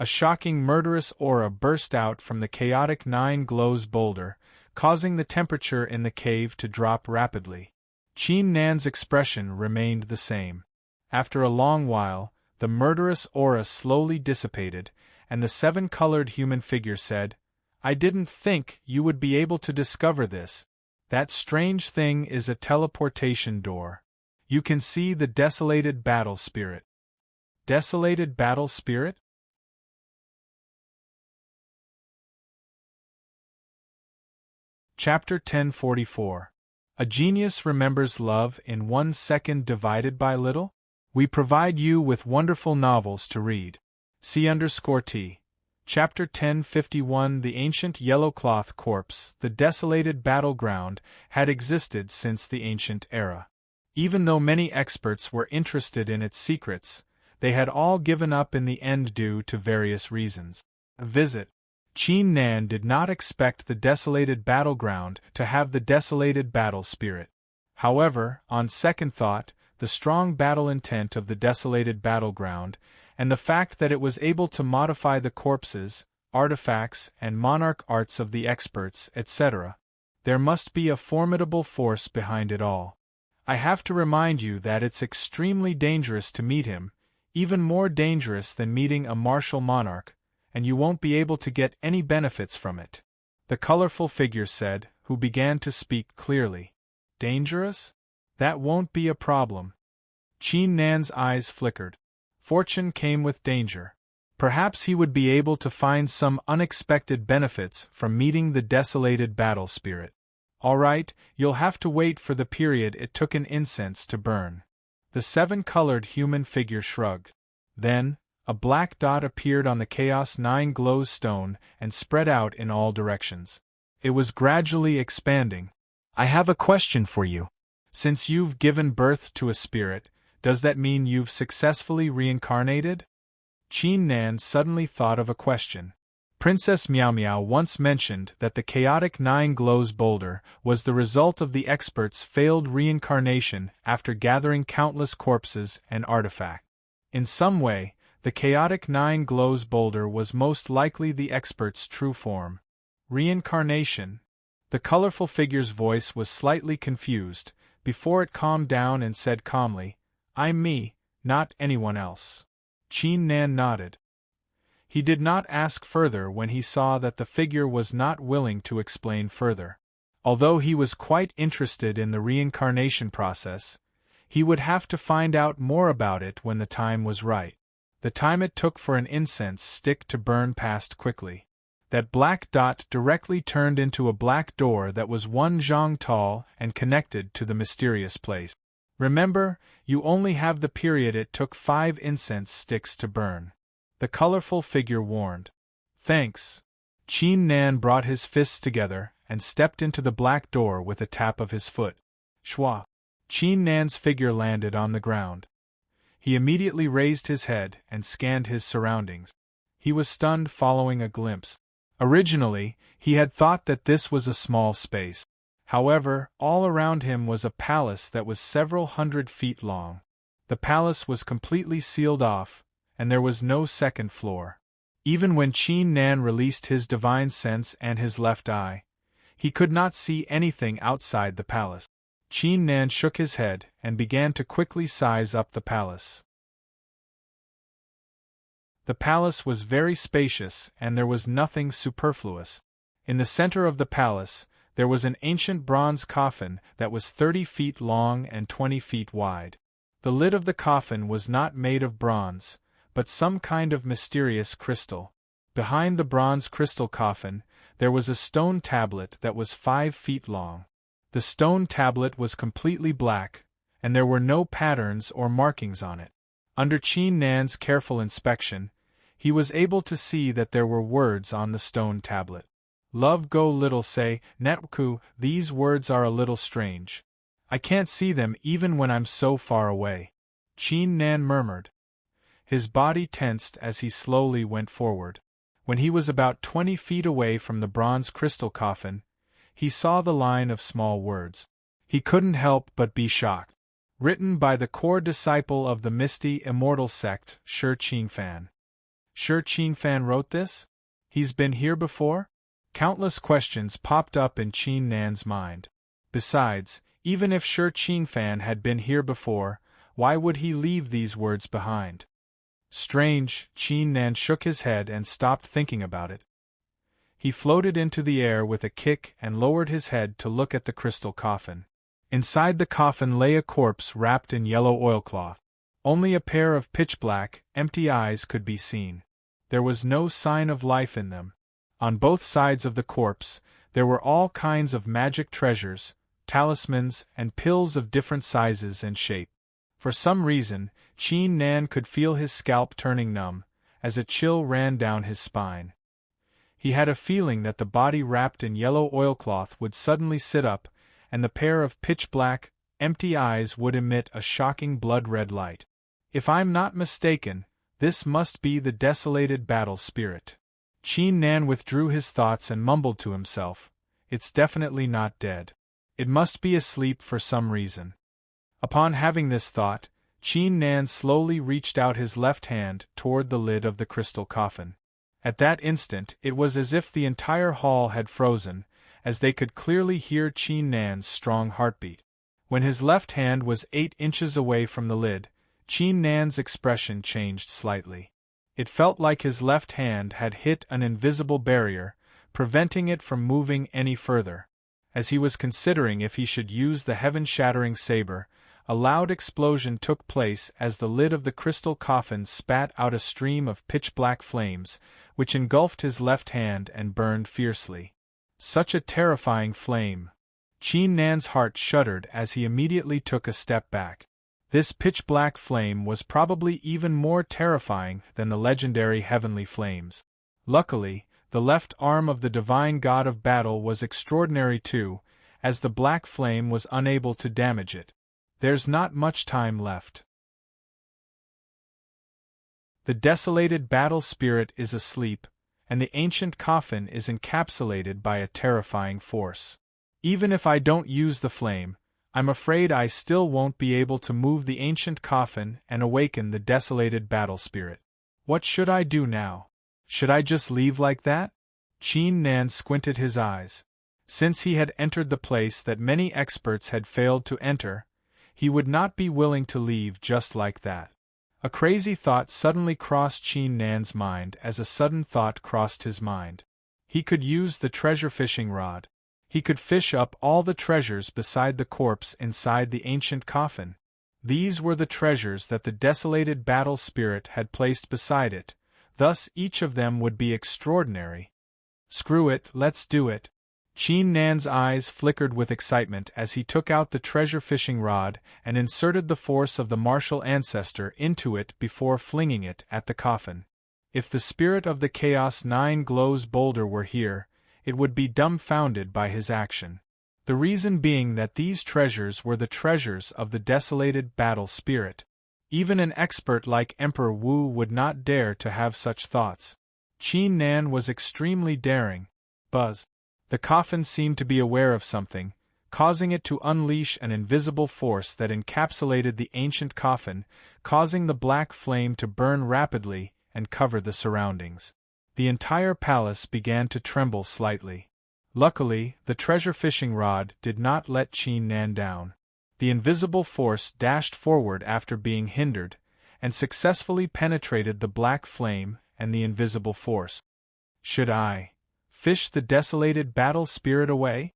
A shocking murderous aura burst out from the chaotic 9 glows boulder, causing the temperature in the cave to drop rapidly. Qin Nan's expression remained the same. After a long while, the murderous aura slowly dissipated, and the 7-colored human figure said, I didn't think you would be able to discover this. That strange thing is a teleportation door. You can see the desolated battle spirit. Desolated battle spirit? Chapter 1044. A genius remembers love in 1 second divided by little? We provide you with wonderful novels to read. C_T. Chapter 1051. The ancient yellow cloth corpse, the desolated battleground, had existed since the ancient era. Even though many experts were interested in its secrets, they had all given up in the end due to various reasons. Visit. Qin Nan did not expect the desolated battleground to have the desolated battle spirit. However, on second thought, the strong battle intent of the desolated battleground, and the fact that it was able to modify the corpses, artifacts, and monarch arts of the experts, etc. There must be a formidable force behind it all. I have to remind you that it's extremely dangerous to meet him, even more dangerous than meeting a martial monarch, and you won't be able to get any benefits from it. The colorful figure said, who began to speak clearly. Dangerous? That won't be a problem. Qin Nan's eyes flickered. Fortune came with danger. Perhaps he would be able to find some unexpected benefits from meeting the desolated battle spirit. All right, you'll have to wait for the period it took an incense to burn. The seven-colored human figure shrugged. Then, a black dot appeared on the Chaos 9 glows stone and spread out in all directions. It was gradually expanding. I have a question for you. Since you've given birth to a spirit, does that mean you've successfully reincarnated? Qin Nan suddenly thought of a question. Princess Miao Miao once mentioned that the chaotic 9 glows boulder was the result of the expert's failed reincarnation after gathering countless corpses and artifacts. In some way, the chaotic 9 glows boulder was most likely the expert's true form. Reincarnation? The colorful figure's voice was slightly confused, before it calmed down and said calmly, I'm me, not anyone else. Qin Nan nodded. He did not ask further when he saw that the figure was not willing to explain further. Although he was quite interested in the reincarnation process, he would have to find out more about it when the time was right. The time it took for an incense stick to burn passed quickly. That black dot directly turned into a black door that was 1 zhang tall and connected to the mysterious place. Remember, you only have the period it took 5 incense sticks to burn. The colorful figure warned. Thanks. Qin Nan brought his fists together and stepped into the black door with a tap of his foot. Shwa. Qin Nan's figure landed on the ground. He immediately raised his head and scanned his surroundings. He was stunned following a glimpse. Originally, he had thought that this was a small space. However, all around him was a palace that was several hundred feet long. The palace was completely sealed off, and there was no second floor. Even when Qin Nan released his divine sense and his left eye, he could not see anything outside the palace. Qin Nan shook his head and began to quickly size up the palace. The palace was very spacious and there was nothing superfluous. In the center of the palace, there was an ancient bronze coffin that was 30 feet long and 20 feet wide. The lid of the coffin was not made of bronze, but some kind of mysterious crystal. Behind the bronze crystal coffin, there was a stone tablet that was 5 feet long. The stone tablet was completely black, and there were no patterns or markings on it. Under Qin Nan's careful inspection, he was able to see that there were words on the stone tablet. Love go little say, Netku, these words are a little strange. I can't see them even when I'm so far away. Qin Nan murmured. His body tensed as he slowly went forward. When he was about 20 feet away from the bronze crystal coffin, he saw the line of small words. He couldn't help but be shocked. Written by the core disciple of the Misty Immortal Sect, Shi Qingfan. Shi Qingfan wrote this? He's been here before? Countless questions popped up in Qin Nan's mind. Besides, even if Shi Qingfan had been here before, why would he leave these words behind? Strange, Qin Nan shook his head and stopped thinking about it. He floated into the air with a kick and lowered his head to look at the crystal coffin. Inside the coffin lay a corpse wrapped in yellow oilcloth. Only a pair of pitch-black, empty eyes could be seen. There was no sign of life in them. On both sides of the corpse, there were all kinds of magic treasures, talismans, and pills of different sizes and shape. For some reason, Qin Nan could feel his scalp turning numb, as a chill ran down his spine. He had a feeling that the body wrapped in yellow oilcloth would suddenly sit up, and the pair of pitch-black, empty eyes would emit a shocking blood-red light. If I'm not mistaken, this must be the desolated battle spirit. Qin Nan withdrew his thoughts and mumbled to himself, it's definitely not dead. It must be asleep for some reason. Upon having this thought, Qin Nan slowly reached out his left hand toward the lid of the crystal coffin. At that instant it was as if the entire hall had frozen, as they could clearly hear Qin Nan's strong heartbeat. When his left hand was 8 inches away from the lid, Qin Nan's expression changed slightly. It felt like his left hand had hit an invisible barrier, preventing it from moving any further. As he was considering if he should use the heaven-shattering saber, a loud explosion took place as the lid of the crystal coffin spat out a stream of pitch-black flames, which engulfed his left hand and burned fiercely. Such a terrifying flame! Qin Nan's heart shuddered as he immediately took a step back. This pitch-black flame was probably even more terrifying than the legendary heavenly flames. Luckily, the left arm of the divine god of battle was extraordinary too, as the black flame was unable to damage it. There's not much time left. The desolated battle spirit is asleep, and the ancient coffin is encapsulated by a terrifying force. Even if I don't use the flame, I'm afraid I still won't be able to move the ancient coffin and awaken the desolated battle spirit. What should I do now? Should I just leave like that? Qin Nan squinted his eyes. Since he had entered the place that many experts had failed to enter, he would not be willing to leave just like that. A crazy thought suddenly crossed Qin Nan's mind as a sudden thought crossed his mind. He could use the treasure fishing rod. He could fish up all the treasures beside the corpse inside the ancient coffin. These were the treasures that the desolated battle spirit had placed beside it, thus each of them would be extraordinary. Screw it, let's do it. Qin Nan's eyes flickered with excitement as he took out the treasure fishing rod and inserted the force of the martial ancestor into it before flinging it at the coffin. If the spirit of the Chaos 9 Glows boulder were here, it would be dumbfounded by his action. The reason being that these treasures were the treasures of the desolated battle spirit. Even an expert like Emperor Wu would not dare to have such thoughts. Qin Nan was extremely daring. Buzz. The coffin seemed to be aware of something, causing it to unleash an invisible force that encapsulated the ancient coffin, causing the black flame to burn rapidly and cover the surroundings. The entire palace began to tremble slightly. Luckily, the treasure fishing rod did not let Qin Nan down. The invisible force dashed forward after being hindered, and successfully penetrated the black flame and the invisible force. Should I fish the desolated battle spirit away?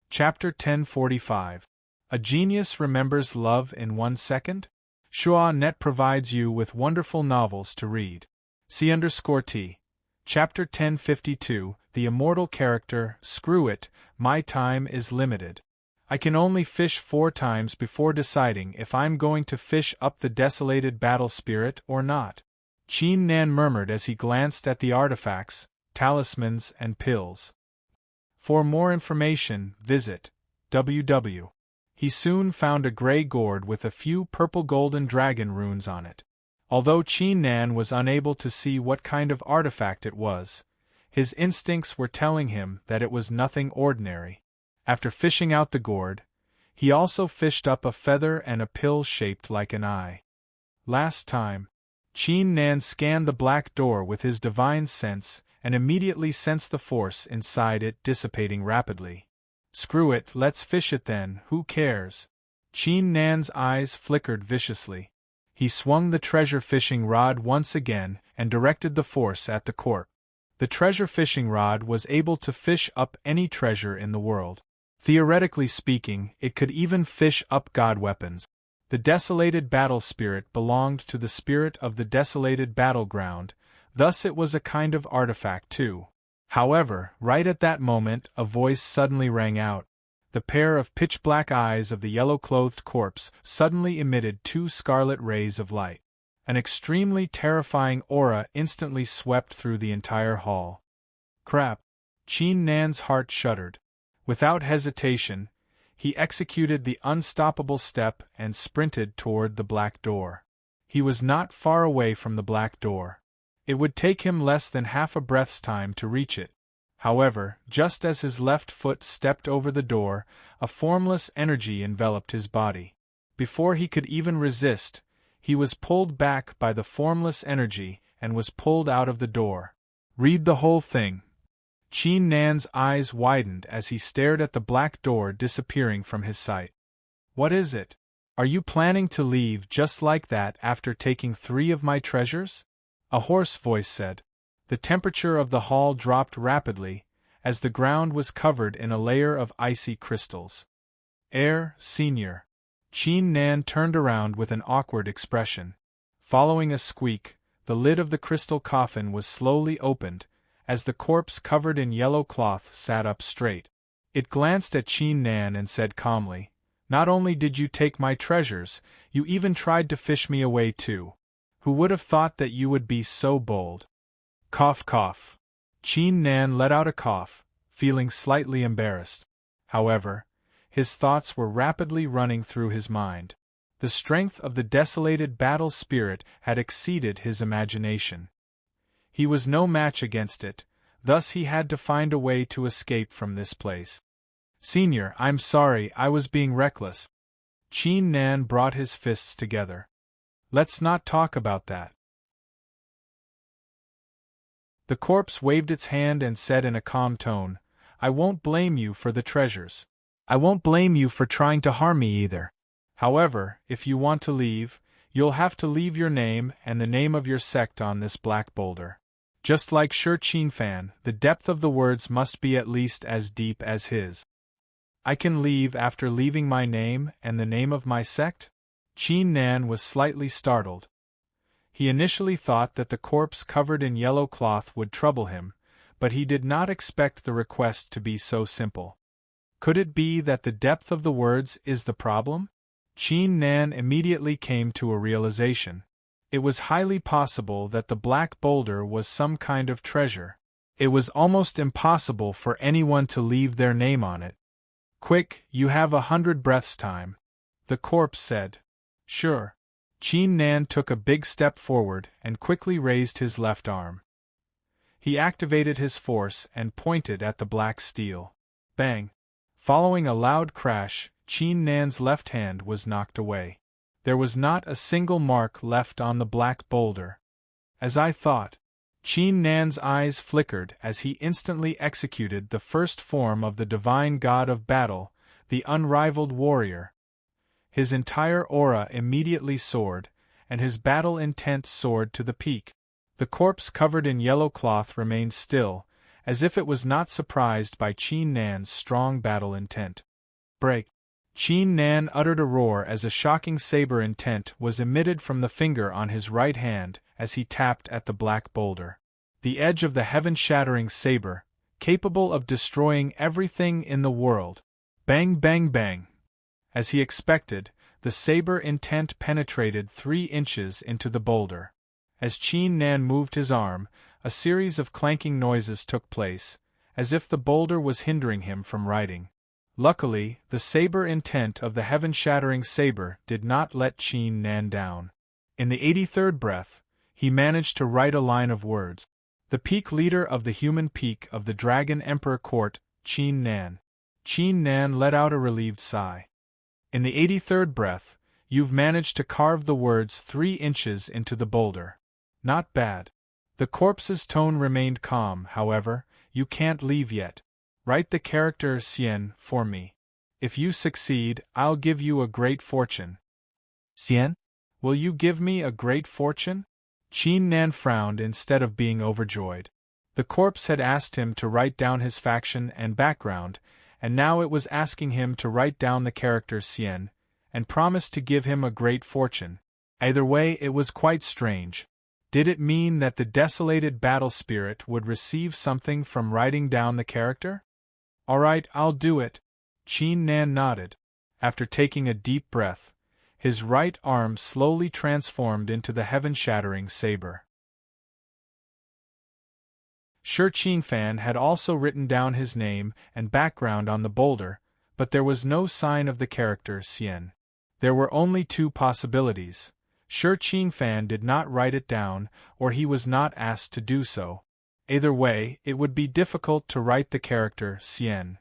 Chapter 1045. A Genius Remembers Love in 1 Second? Shua.net provides you with wonderful novels to read. C_T. Chapter 1052, The Immortal Character, Screw it, my time is limited. I can only fish 4 times before deciding if I'm going to fish up the desolated battle spirit or not. Qin Nan murmured as he glanced at the artifacts, talismans and pills. For more information, visit www. He soon found a gray gourd with a few purple golden dragon runes on it. Although Qin Nan was unable to see what kind of artifact it was, his instincts were telling him that it was nothing ordinary. After fishing out the gourd, he also fished up a feather and a pill shaped like an eye. Last time, Qin Nan scanned the black door with his divine sense and immediately sensed the force inside it dissipating rapidly. Screw it, let's fish it then, who cares? Qin Nan's eyes flickered viciously. He swung the treasure fishing rod once again and directed the force at the corpse. The treasure fishing rod was able to fish up any treasure in the world. Theoretically speaking, it could even fish up god weapons. The desolated battle spirit belonged to the spirit of the desolated battleground, thus it was a kind of artifact too. However, right at that moment, a voice suddenly rang out. The pair of pitch-black eyes of the yellow-clothed corpse suddenly emitted 2 scarlet rays of light. An extremely terrifying aura instantly swept through the entire hall. Crap! Qin Nan's heart shuddered. Without hesitation, he executed the unstoppable step and sprinted toward the black door. He was not far away from the black door. It would take him less than half a breath's time to reach it. However, just as his left foot stepped over the door, a formless energy enveloped his body. Before he could even resist, he was pulled back by the formless energy and was pulled out of the door. Read the whole thing. Qin Nan's eyes widened as he stared at the black door disappearing from his sight. What is it? Are you planning to leave just like that after taking 3 of my treasures? A hoarse voice said. The temperature of the hall dropped rapidly, as the ground was covered in a layer of icy crystals. Senior. Qin Nan turned around with an awkward expression. Following a squeak, the lid of the crystal coffin was slowly opened, as the corpse covered in yellow cloth sat up straight. It glanced at Qin Nan and said calmly, Not only did you take my treasures, you even tried to fish me away too. Who would have thought that you would be so bold? Cough cough. Qin Nan let out a cough, feeling slightly embarrassed. However, his thoughts were rapidly running through his mind. The strength of the desolated battle spirit had exceeded his imagination. He was no match against it, thus he had to find a way to escape from this place. Senior, I'm sorry, I was being reckless. Qin Nan brought his fists together. Let's not talk about that. The corpse waved its hand and said in a calm tone, I won't blame you for the treasures. I won't blame you for trying to harm me either. However, if you want to leave, you'll have to leave your name and the name of your sect on this black boulder. Just like Shi Qinfan, the depth of the words must be at least as deep as his. I can leave after leaving my name and the name of my sect? Qin Nan was slightly startled. He initially thought that the corpse covered in yellow cloth would trouble him, but he did not expect the request to be so simple. Could it be that the depth of the words is the problem? Qin Nan immediately came to a realization. It was highly possible that the black boulder was some kind of treasure. It was almost impossible for anyone to leave their name on it. Quick, you have 100 breaths time, the corpse said. Sure. Qin Nan took a big step forward and quickly raised his left arm. He activated his force and pointed at the black steel. Bang! Following a loud crash, Qin Nan's left hand was knocked away. There was not a single mark left on the black boulder. As I thought. Qin Nan's eyes flickered as he instantly executed the first form of the divine god of battle, the Unrivaled warrior. His entire aura immediately soared, and his battle intent soared to the peak. The corpse covered in yellow cloth remained still, as if it was not surprised by Qin Nan's strong battle intent. Break! Qin Nan uttered a roar as a shocking saber intent was emitted from the finger on his right hand as he tapped at the black boulder. The edge of the heaven-shattering saber, capable of destroying everything in the world. Bang bang bang! As he expected, the saber intent penetrated 3 inches into the boulder. As Qin Nan moved his arm, a series of clanking noises took place, as if the boulder was hindering him from writing. Luckily, the saber intent of the heaven-shattering saber did not let Qin Nan down. In the 83rd breath, he managed to write a line of words. The peak leader of the human peak of the Dragon Emperor Court, Qin Nan. Qin Nan let out a relieved sigh. In the 83rd breath, you've managed to carve the words 3 inches into the boulder. Not bad. The corpse's tone remained calm, however, you can't leave yet. Write the character Xian for me. If you succeed, I'll give you a great fortune. Xian? Will you give me a great fortune? Qin Nan frowned instead of being overjoyed. The corpse had asked him to write down his faction and background, and now it was asking him to write down the character Xian, and promised to give him a great fortune. Either way, it was quite strange. Did it mean that the desolated battle spirit would receive something from writing down the character? All right, I'll do it. Qin Nan nodded. After taking a deep breath, his right arm slowly transformed into the heaven-shattering saber. Shi Qinfan had also written down his name and background on the boulder, but there was no sign of the character Xian. There were only 2 possibilities. Shi Qinfan did not write it down, or he was not asked to do so. Either way, it would be difficult to write the character Xian.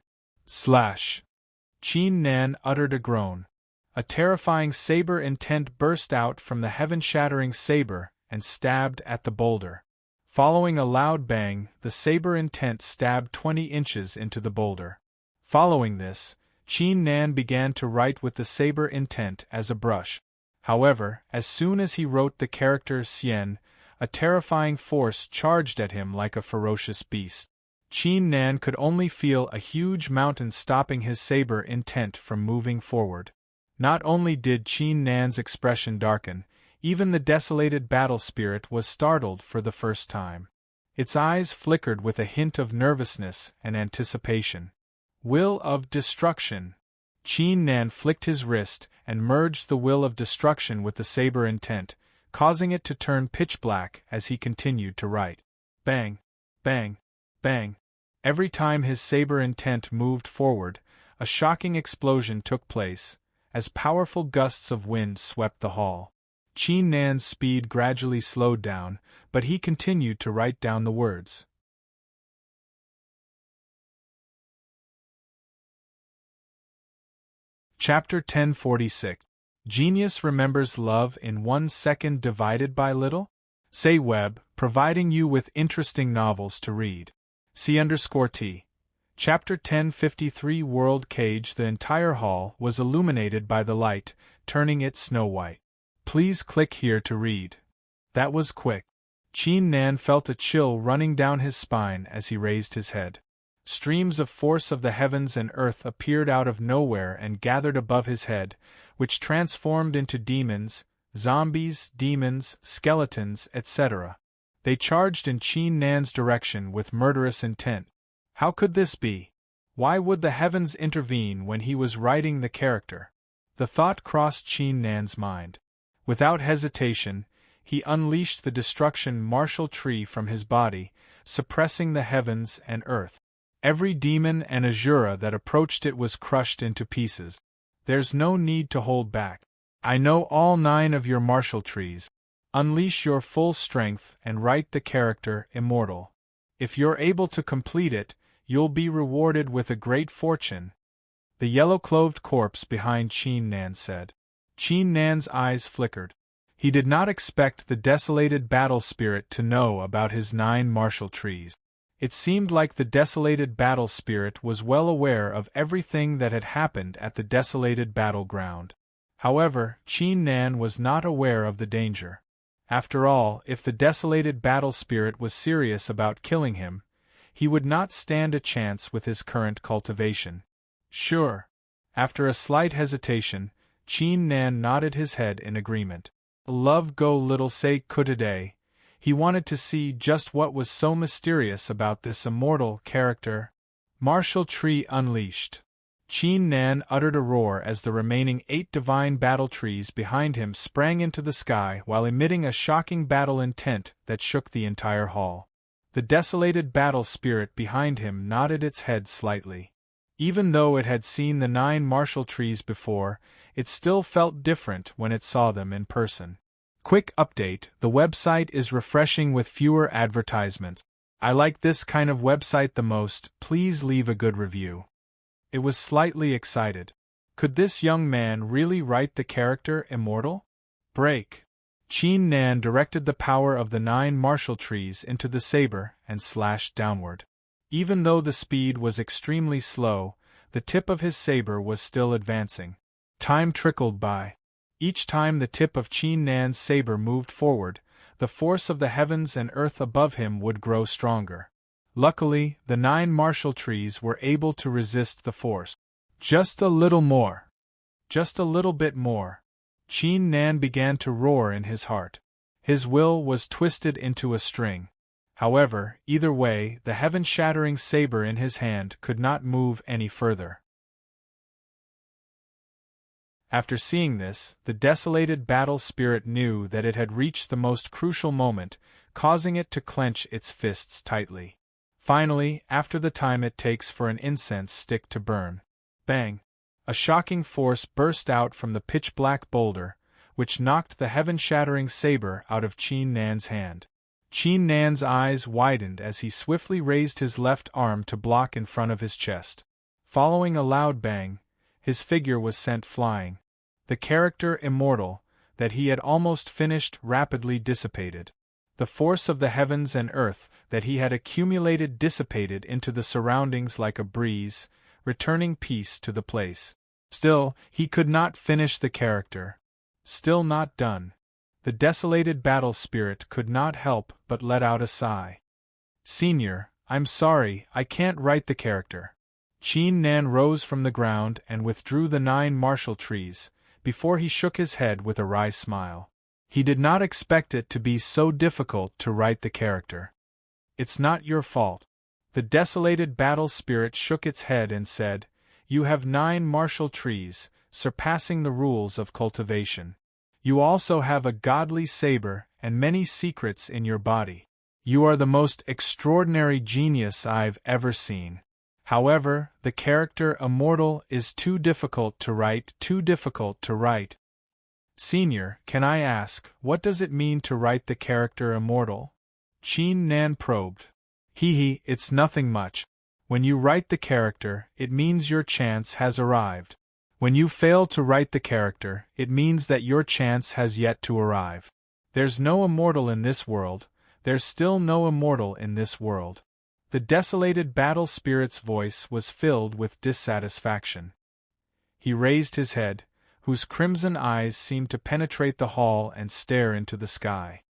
Qin Nan uttered a groan. A terrifying saber intent burst out from the heaven-shattering saber and stabbed at the boulder. Following a loud bang, the saber intent stabbed 20 inches into the boulder. Following this, Qin Nan began to write with the saber intent as a brush. However, as soon as he wrote the character Xian, a terrifying force charged at him like a ferocious beast. Qin Nan could only feel a huge mountain stopping his saber intent from moving forward. Not only did Qin Nan's expression darken, even the desolated battle spirit was startled for the first time. Its eyes flickered with a hint of nervousness and anticipation. Will of destruction. Qin Nan flicked his wrist and merged the will of destruction with the saber intent, causing it to turn pitch black as he continued to write. Bang, bang, bang. Every time his saber intent moved forward, a shocking explosion took place, as powerful gusts of wind swept the hall. Qin Nan's speed gradually slowed down, but he continued to write down the words. Chapter 1046. Genius Remembers Love in 1 Second Divided by Little? Say Web, providing you with interesting novels to read. C_T. Chapter 1053 World Cage. The entire hall was illuminated by the light, turning it snow white. Please click here to read. That was quick. Qin Nan felt a chill running down his spine as he raised his head. Streams of force of the heavens and earth appeared out of nowhere and gathered above his head, which transformed into demons, zombies, demons, skeletons, etc. They charged in Qin Nan's direction with murderous intent. How could this be? Why would the heavens intervene when he was writing the character? The thought crossed Qin Nan's mind. Without hesitation, he unleashed the destruction martial tree from his body, suppressing the heavens and earth. Every demon and azura that approached it was crushed into pieces. There's no need to hold back. I know all 9 of your martial trees. Unleash your full strength and write the character immortal. If you're able to complete it, you'll be rewarded with a great fortune. The yellow-clothed corpse behind Qin Nan said. Qin Nan's eyes flickered. He did not expect the desolated battle spirit to know about his 9 martial trees. It seemed like the desolated battle spirit was well aware of everything that had happened at the desolated battleground. However, Qin Nan was not aware of the danger. After all, if the desolated battle spirit was serious about killing him, he would not stand a chance with his current cultivation. Sure. After a slight hesitation, Qin Nan nodded his head in agreement. Love go little say today. He wanted to see just what was so mysterious about this immortal character. Martial Tree Unleashed. Qin Nan uttered a roar as the remaining 8 divine battle trees behind him sprang into the sky while emitting a shocking battle intent that shook the entire hall. The desolated battle spirit behind him nodded its head slightly. Even though it had seen the 9 martial trees before, it still felt different when it saw them in person. Quick update: the website is refreshing with fewer advertisements. I like this kind of website the most. Please leave a good review. It was slightly excited. Could this young man really write the character immortal? Break. Qin Nan directed the power of the 9 martial trees into the saber and slashed downward. Even though the speed was extremely slow, the tip of his saber was still advancing. Time trickled by. Each time the tip of Qin Nan's saber moved forward, the force of the heavens and earth above him would grow stronger. Luckily, the 9 martial trees were able to resist the force. Just a little more. Just a little bit more. Qin Nan began to roar in his heart. His will was twisted into a string. However, either way, the heaven-shattering saber in his hand could not move any further. After seeing this, the desolated battle spirit knew that it had reached the most crucial moment, causing it to clench its fists tightly. Finally, after the time it takes for an incense stick to burn. Bang! A shocking force burst out from the pitch-black boulder, which knocked the heaven-shattering saber out of Qin Nan's hand. Qin Nan's eyes widened as he swiftly raised his left arm to block in front of his chest. Following a loud bang, his figure was sent flying. The character immortal, that he had almost finished, rapidly dissipated. The force of the heavens and earth that he had accumulated dissipated into the surroundings like a breeze, returning peace to the place. Still, he could not finish the character. Still not done. The desolated battle spirit could not help but let out a sigh. Senior, I'm sorry, I can't write the character. Qin Nan rose from the ground and withdrew the 9 martial trees, before he shook his head with a wry smile. He did not expect it to be so difficult to write the character. It's not your fault. The desolated battle spirit shook its head and said, You have 9 martial trees, surpassing the rules of cultivation. You also have a godly saber and many secrets in your body. You are the most extraordinary genius I've ever seen. However, the character immortal is too difficult to write, Senior, can I ask, what does it mean to write the character immortal? Qin Nan probed. It's nothing much. When you write the character, it means your chance has arrived. When you fail to write the character, it means that your chance has yet to arrive. There's no immortal in this world, there's still no immortal in this world. The desolated battle spirit's voice was filled with dissatisfaction. He raised his head, whose crimson eyes seemed to penetrate the hall and stare into the sky.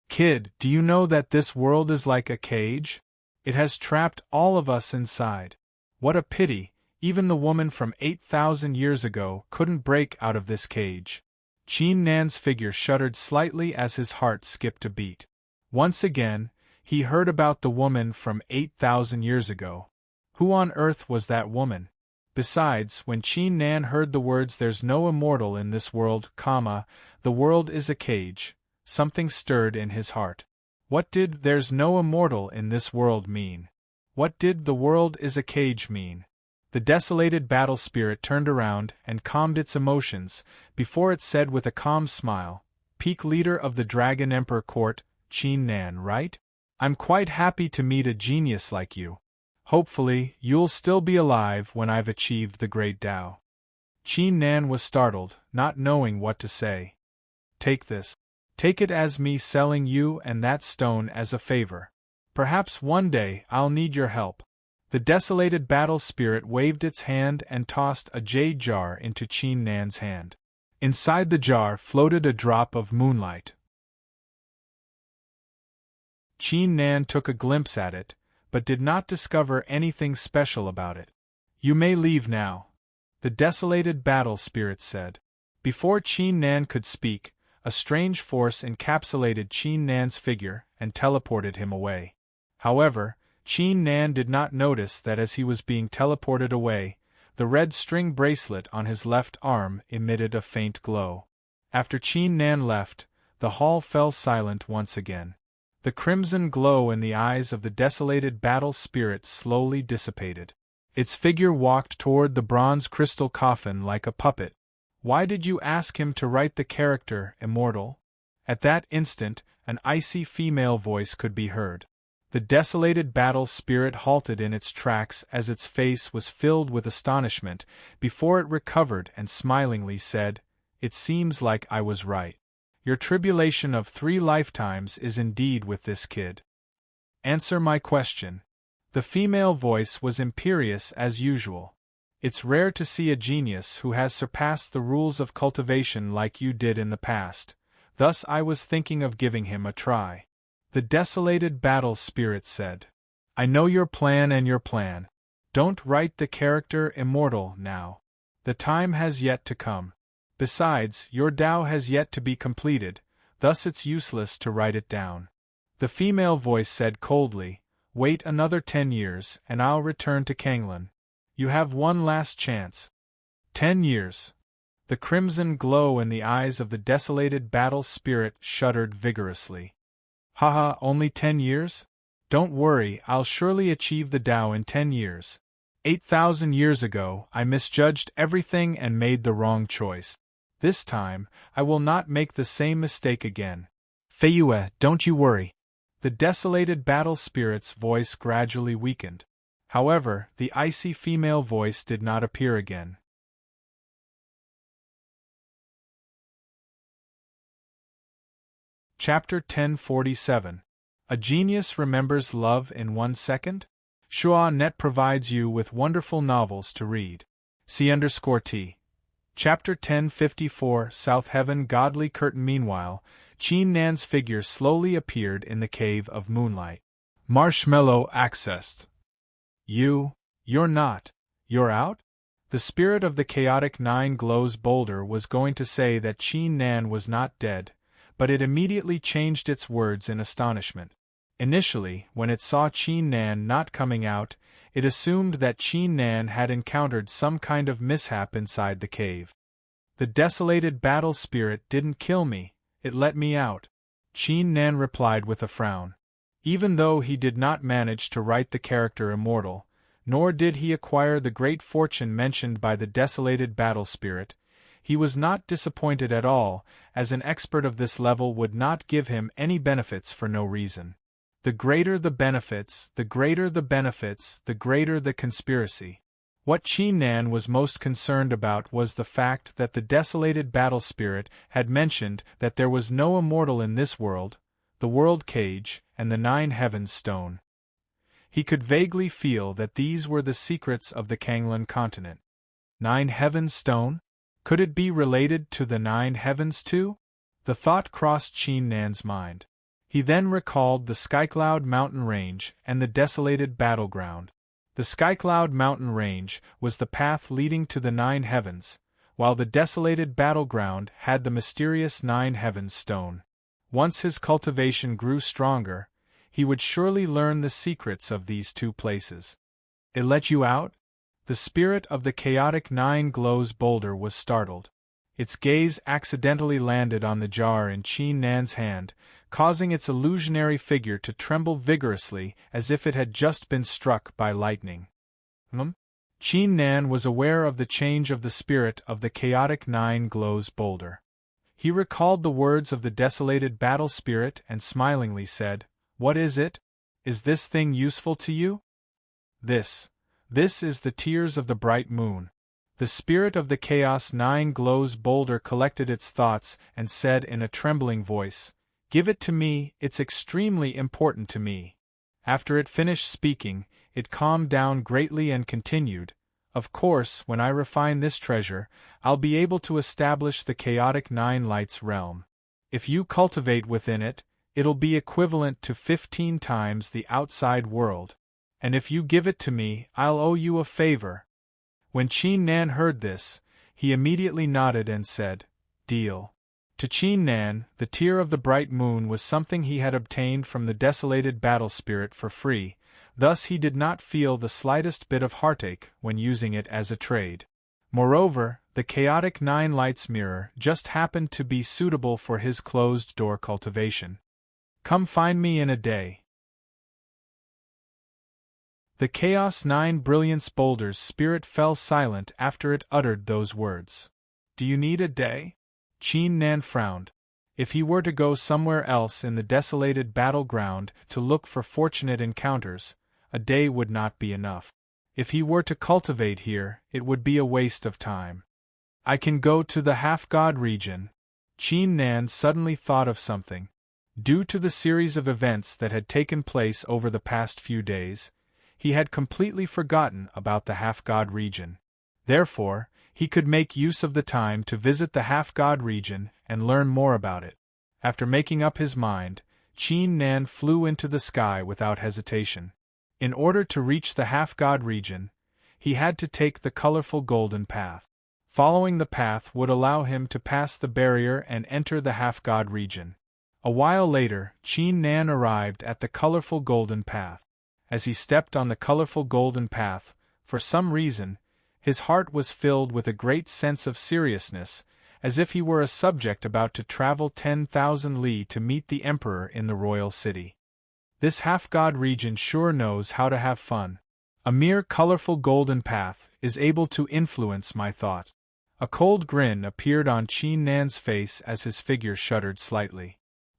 Kid, do you know that this world is like a cage? It has trapped all of us inside. What a pity, even the woman from 8,000 years ago couldn't break out of this cage. Qin Nan's figure shuddered slightly as his heart skipped a beat. Once again, he heard about the woman from 8,000 years ago. Who on earth was that woman? Besides, when Qin Nan heard the words "There's no immortal in this world, the world is a cage," something stirred in his heart. What did "there's no immortal in this world" mean? What did "the world is a cage" mean? The desolated battle spirit turned around and calmed its emotions, before it said with a calm smile, Peak leader of the Dragon Emperor Court, Qin Nan, right? I'm quite happy to meet a genius like you. Hopefully, you'll still be alive when I've achieved the great Tao. Qin Nan was startled, not knowing what to say. Take this. Take it as me selling you and that stone as a favor. Perhaps one day I'll need your help. The desolated battle spirit waved its hand and tossed a jade jar into Qin Nan's hand. Inside the jar floated a drop of moonlight. Qin Nan took a glimpse at it, but did not discover anything special about it. You may leave now, the desolated battle spirit said. Before Qin Nan could speak, a strange force encapsulated Qin Nan's figure and teleported him away. However, Qin Nan did not notice that as he was being teleported away, the red string bracelet on his left arm emitted a faint glow. After Qin Nan left, the hall fell silent once again. The crimson glow in the eyes of the desolated battle spirit slowly dissipated. Its figure walked toward the bronze crystal coffin like a puppet. Why did you ask him to write the character immortal? At that instant, an icy female voice could be heard. The desolated battle spirit halted in its tracks as its face was filled with astonishment, before it recovered and smilingly said, It seems like I was right. Your tribulation of 3 lifetimes is indeed with this kid. Answer my question. The female voice was imperious as usual. It's rare to see a genius who has surpassed the rules of cultivation like you did in the past, thus I was thinking of giving him a try. The desolated battle spirit said. I know your plan and your plan. Don't write the character immortal now. The time has yet to come. Besides, your Tao has yet to be completed, thus it's useless to write it down. The female voice said coldly, Wait another 10 years and I'll return to Kanglan. You have one last chance. 10 years. The crimson glow in the eyes of the desolated battle spirit shuddered vigorously. Haha, only 10 years? Don't worry, I'll surely achieve the Tao in 10 years. 8,000 years ago, I misjudged everything and made the wrong choice. This time, I will not make the same mistake again. Feiyue, don't you worry. The desolated battle spirit's voice gradually weakened. However, the icy female voice did not appear again. Chapter 1047. A Genius Remembers Love in 1 Second? Shua.net provides you with wonderful novels to read. C_T. Chapter 1054 South Heaven Godly Curtain. Meanwhile, Qin Nan's figure slowly appeared in the Cave of Moonlight. Marshmallow accessed. You're not. You're out? The spirit of the chaotic nine glows boulder was going to say that Qin Nan was not dead, but it immediately changed its words in astonishment. Initially, when it saw Qin Nan not coming out, it assumed that Qin Nan had encountered some kind of mishap inside the cave. The desolated battle spirit didn't kill me, it let me out, Qin Nan replied with a frown. Even though he did not manage to write the character immortal, nor did he acquire the great fortune mentioned by the desolated battle spirit, he was not disappointed at all, as an expert of this level would not give him any benefits for no reason. The greater the benefits, the greater the benefits, the greater the conspiracy. What Qin Nan was most concerned about was the fact that the desolated battle spirit had mentioned that there was no immortal in this world, the world cage, and the 9 heavens stone. He could vaguely feel that these were the secrets of the Kanglan continent. 9 heavens stone? Could it be related to the 9 heavens too? The thought crossed Qin Nan's mind. He then recalled the Skycloud mountain range and the desolated battleground. The Skycloud mountain range was the path leading to the 9 heavens, while the desolated battleground had the mysterious 9 heavens stone. Once his cultivation grew stronger, he would surely learn the secrets of these 2 places. It let you out? The spirit of the chaotic 9 glows boulder was startled. Its gaze accidentally landed on the jar in Qin Nan's hand, causing its illusionary figure to tremble vigorously as if it had just been struck by lightning. Qin Nan was aware of the change of the spirit of the chaotic 9 glows boulder. He recalled the words of the desolated battle spirit and smilingly said, "What is it? Is this thing useful to you?" This is the tears of the bright moon. The spirit of the Chaos 9 glows boulder collected its thoughts and said in a trembling voice, "Give it to me, it's extremely important to me." After it finished speaking, it calmed down greatly and continued, "Of course, when I refine this treasure, I'll be able to establish the chaotic 9 lights realm. If you cultivate within it, it'll be equivalent to 15 times the outside world. And if you give it to me, I'll owe you a favor." When Qin Nan heard this, he immediately nodded and said, "Deal." To Qin Nan, the tear of the bright moon was something he had obtained from the desolated battle spirit for free, thus he did not feel the slightest bit of heartache when using it as a trade. Moreover, the chaotic 9 lights mirror just happened to be suitable for his closed-door cultivation. Come find me in a day. The Chaos 9 Brilliance Boulder's spirit fell silent after it uttered those words. Do you need a day? Qin Nan frowned. If he were to go somewhere else in the desolated battleground to look for fortunate encounters, a day would not be enough. If he were to cultivate here, it would be a waste of time. I can go to the half-god region. Qin Nan suddenly thought of something. Due to the series of events that had taken place over the past few days, he had completely forgotten about the half-god region. Therefore, he could make use of the time to visit the half-god region and learn more about it. After making up his mind, Qin Nan flew into the sky without hesitation. In order to reach the half-god region, he had to take the colorful golden path. Following the path would allow him to pass the barrier and enter the half-god region. A while later, Qin Nan arrived at the colorful golden path. As he stepped on the colorful golden path, for some reason, his heart was filled with a great sense of seriousness, as if he were a subject about to travel 10,000 li to meet the emperor in the royal city. This half-god region sure knows how to have fun. A mere colorful golden path is able to influence my thought. A cold grin appeared on Qin Nan's face as his figure shuddered slightly.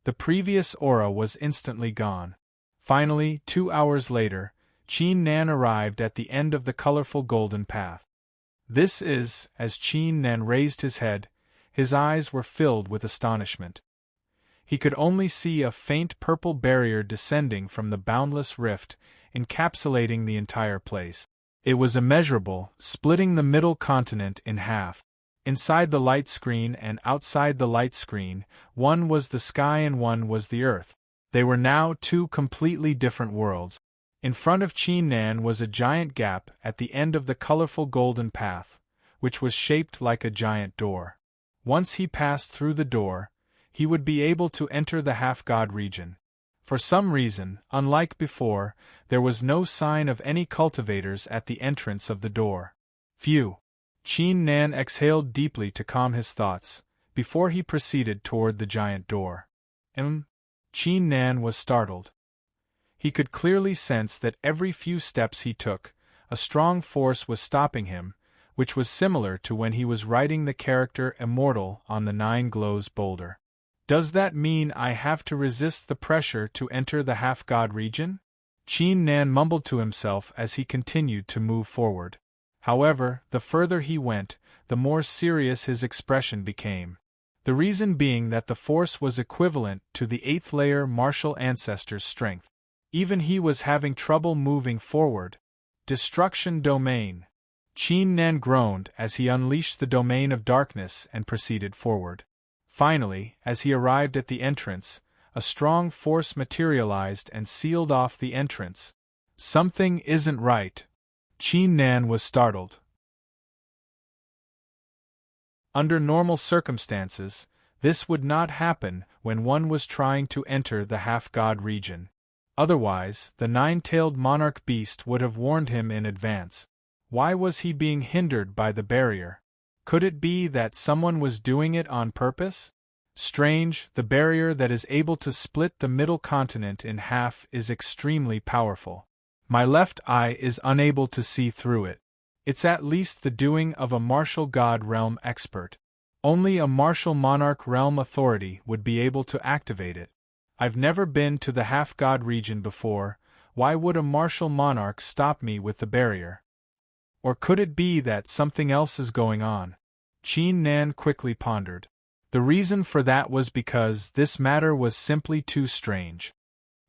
The previous aura was instantly gone. Finally, 2 hours later, Qin Nan arrived at the end of the colorful golden path. This is, as Qin Nan raised his head, his eyes were filled with astonishment. He could only see a faint purple barrier descending from the boundless rift, encapsulating the entire place. It was immeasurable, splitting the middle continent in half. Inside the light screen and outside the light screen, one was the sky and one was the earth. They were now two completely different worlds. In front of Qin Nan was a giant gap at the end of the colorful golden path, which was shaped like a giant door. Once he passed through the door, he would be able to enter the half-god region. For some reason, unlike before, there was no sign of any cultivators at the entrance of the door. Phew! Qin Nan exhaled deeply to calm his thoughts, before he proceeded toward the giant door. Qin Nan was startled. He could clearly sense that every few steps he took, a strong force was stopping him, which was similar to when he was writing the character Immortal on the Nine Glows boulder. Does that mean I have to resist the pressure to enter the half-god region? Qin Nan mumbled to himself as he continued to move forward. However, the further he went, the more serious his expression became. The reason being that the force was equivalent to the 8th layer martial ancestor's strength. Even he was having trouble moving forward. Destruction domain. Qin Nan groaned as he unleashed the domain of darkness and proceeded forward. Finally, as he arrived at the entrance, a strong force materialized and sealed off the entrance. Something isn't right. Qin Nan was startled. Under normal circumstances, this would not happen when one was trying to enter the half-god region. Otherwise, the nine-tailed monarch beast would have warned him in advance. Why was he being hindered by the barrier? Could it be that someone was doing it on purpose? Strange, the barrier that is able to split the middle continent in half is extremely powerful. My left eye is unable to see through it. It's at least the doing of a martial god realm expert. Only a martial monarch realm authority would be able to activate it. I've never been to the half-god region before. Why would a martial monarch stop me with the barrier? Or could it be that something else is going on? Qin Nan quickly pondered. The reason for that was because this matter was simply too strange.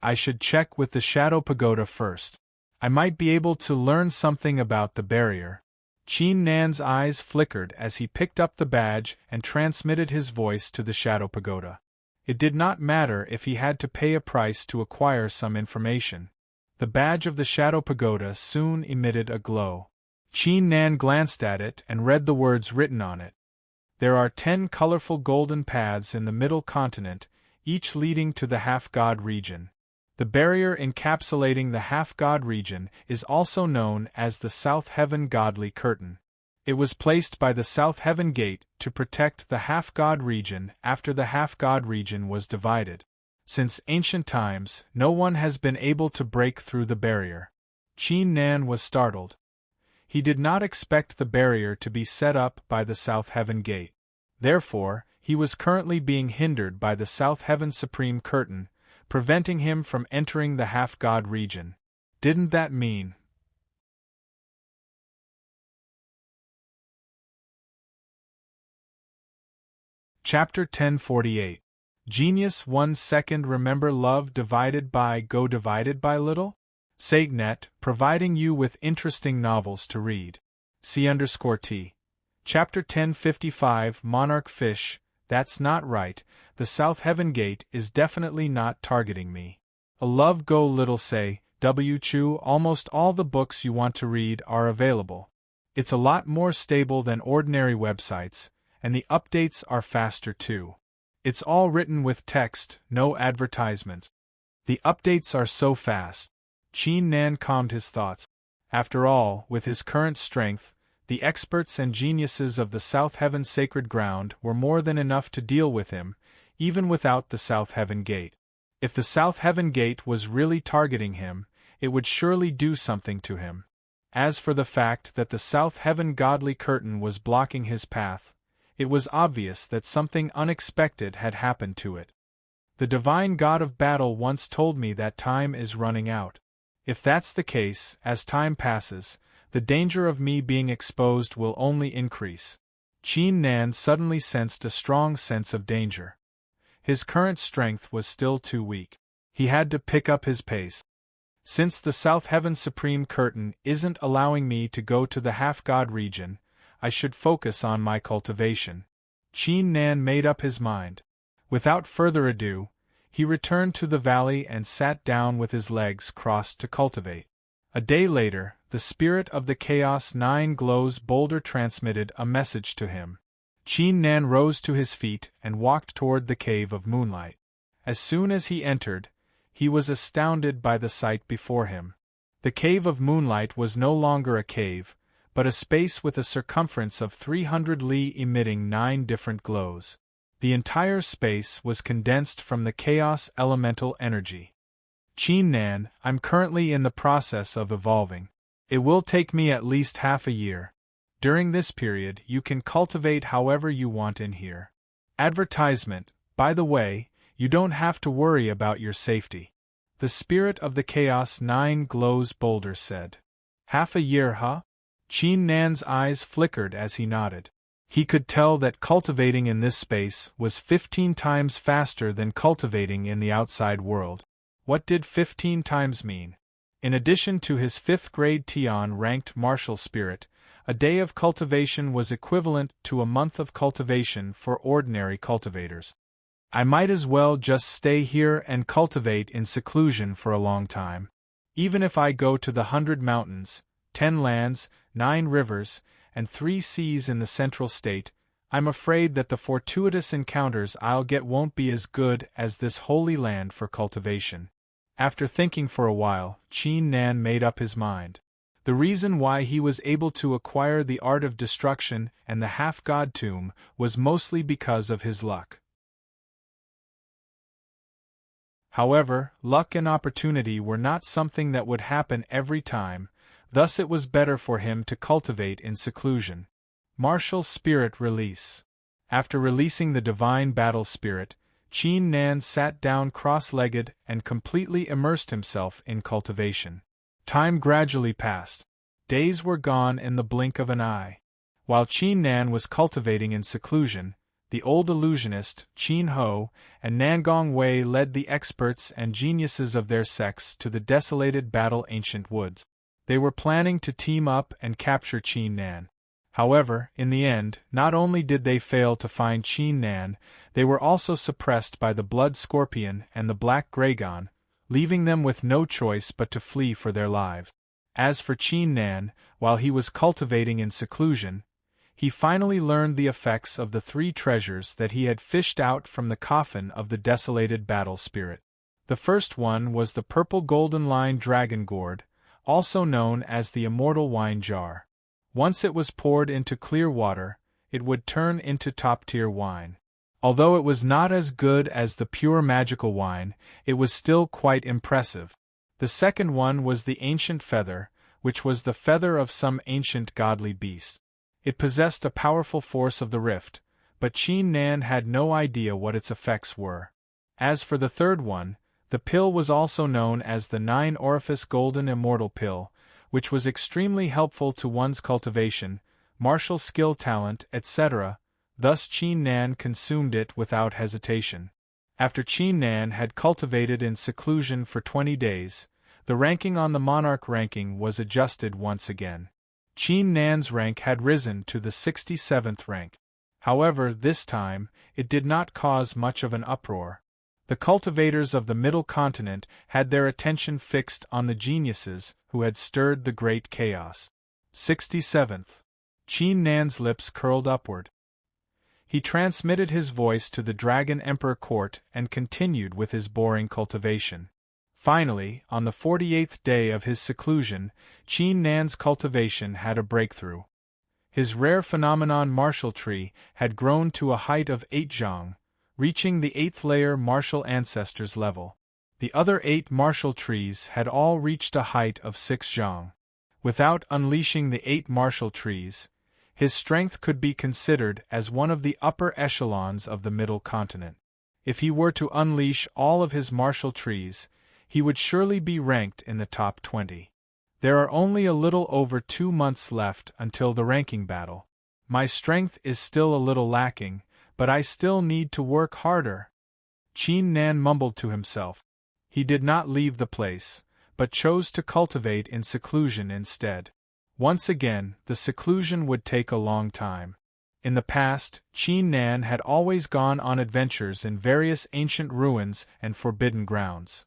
I should check with the Shadow Pagoda first. I might be able to learn something about the barrier. Qin Nan's eyes flickered as he picked up the badge and transmitted his voice to the Shadow Pagoda. It did not matter if he had to pay a price to acquire some information. The badge of the Shadow Pagoda soon emitted a glow. Qin Nan glanced at it and read the words written on it. There are 10 colorful golden paths in the middle continent, each leading to the half-god region. The barrier encapsulating the half-god region is also known as the South Heaven Godly Curtain. It was placed by the South Heaven Gate to protect the half-god region after the half-god region was divided. Since ancient times, no one has been able to break through the barrier. Qin Nan was startled. He did not expect the barrier to be set up by the South Heaven Gate. Therefore, he was currently being hindered by the South Heaven Supreme Curtain, preventing him from entering the half-god region. Didn't that mean? Chapter 1048. Genius 1 second. Remember love divided by go divided by little? SageNet, providing you with interesting novels to read. C_T. Chapter 1055. Monarch Fish. That's not right. The South Heaven Gate is definitely not targeting me. A love go little say, Chu. Almost all the books you want to read are available. It's a lot more stable than ordinary websites, and the updates are faster too. It's all written with text, no advertisements. The updates are so fast. Qin Nan calmed his thoughts. After all, with his current strength, the experts and geniuses of the South Heaven Sacred Ground were more than enough to deal with him, even without the South Heaven Gate. If the South Heaven Gate was really targeting him, it would surely do something to him. As for the fact that the South Heaven Godly Curtain was blocking his path, it was obvious that something unexpected had happened to it. The divine god of battle once told me that time is running out. If that's the case, as time passes, the danger of me being exposed will only increase. Qin Nan suddenly sensed a strong sense of danger. His current strength was still too weak. He had to pick up his pace. Since the South Heaven Supreme Curtain isn't allowing me to go to the half-god region, I should focus on my cultivation. Qin Nan made up his mind. Without further ado, he returned to the valley and sat down with his legs crossed to cultivate. A day later, the spirit of the Chaos 9 Glows boulder transmitted a message to him. Qin Nan rose to his feet and walked toward the Cave of Moonlight. As soon as he entered, he was astounded by the sight before him. The Cave of Moonlight was no longer a cave, but a space with a circumference of 300 li emitting 9 different glows. The entire space was condensed from the chaos elemental energy. Qin Nan, I'm currently in the process of evolving. It will take me at least half a year. During this period, you can cultivate however you want in here. Advertisement, by the way, you don't have to worry about your safety. The spirit of the Chaos 9 Glows boulder said. Half a year, huh? Qin Nan's eyes flickered as he nodded. He could tell that cultivating in this space was 15 times faster than cultivating in the outside world. What did 15 times mean? In addition to his 5th grade Tian-ranked martial spirit, a day of cultivation was equivalent to a month of cultivation for ordinary cultivators. I might as well just stay here and cultivate in seclusion for a long time. Even if I go to the 100 mountains, 10 lands, 9 rivers, and 3 seas in the central state, I'm afraid that the fortuitous encounters I'll get won't be as good as this holy land for cultivation. After thinking for a while, Qin Nan made up his mind. The reason why he was able to acquire the art of destruction and the half-god tomb was mostly because of his luck. However, luck and opportunity were not something that would happen every time, thus it was better for him to cultivate in seclusion. Martial Spirit Release. After releasing the Divine Battle Spirit, Qin Nan sat down cross-legged and completely immersed himself in cultivation. Time gradually passed. Days were gone in the blink of an eye. While Qin Nan was cultivating in seclusion, the old illusionist, Qin Ho, and Nangong Wei led the experts and geniuses of their sex to the desolated battle ancient woods. They were planning to team up and capture Qin Nan. However, in the end, not only did they fail to find Qin Nan, they were also suppressed by the Blood Scorpion and the Black Dragon, leaving them with no choice but to flee for their lives. As for Qin Nan, while he was cultivating in seclusion, he finally learned the effects of the 3 treasures that he had fished out from the coffin of the desolated battle spirit. The first one was the purple golden line dragon gourd, also known as the immortal wine jar. Once it was poured into clear water, it would turn into top-tier wine. Although it was not as good as the pure magical wine, it was still quite impressive. The second one was the ancient feather, which was the feather of some ancient godly beast. It possessed a powerful force of the rift, but Qin Nan had no idea what its effects were. As for the third one, the pill was also known as the 9-orifice golden immortal pill, which was extremely helpful to one's cultivation, martial skill talent, etc., thus Qin Nan consumed it without hesitation. After Qin Nan had cultivated in seclusion for 20 days, the ranking on the monarch ranking was adjusted once again. Qin Nan's rank had risen to the 67th rank. However, this time, it did not cause much of an uproar. The cultivators of the Middle Continent had their attention fixed on the geniuses who had stirred the great chaos. 67th. Qin Nan's lips curled upward. He transmitted his voice to the Dragon Emperor court and continued with his boring cultivation. Finally, on the 48th day of his seclusion, Qin Nan's cultivation had a breakthrough. His rare phenomenon martial tree had grown to a height of 8 zhang, reaching the 8th layer martial ancestors level. The other 8 martial trees had all reached a height of 6 zhang. Without unleashing the 8 martial trees, his strength could be considered as one of the upper echelons of the Middle Continent. If he were to unleash all of his martial trees, he would surely be ranked in the top 20. There are only a little over 2 months left until the ranking battle. My strength is still a little lacking, but I still need to work harder. Qin Nan mumbled to himself. He did not leave the place, but chose to cultivate in seclusion instead. Once again, the seclusion would take a long time. In the past, Qin Nan had always gone on adventures in various ancient ruins and forbidden grounds.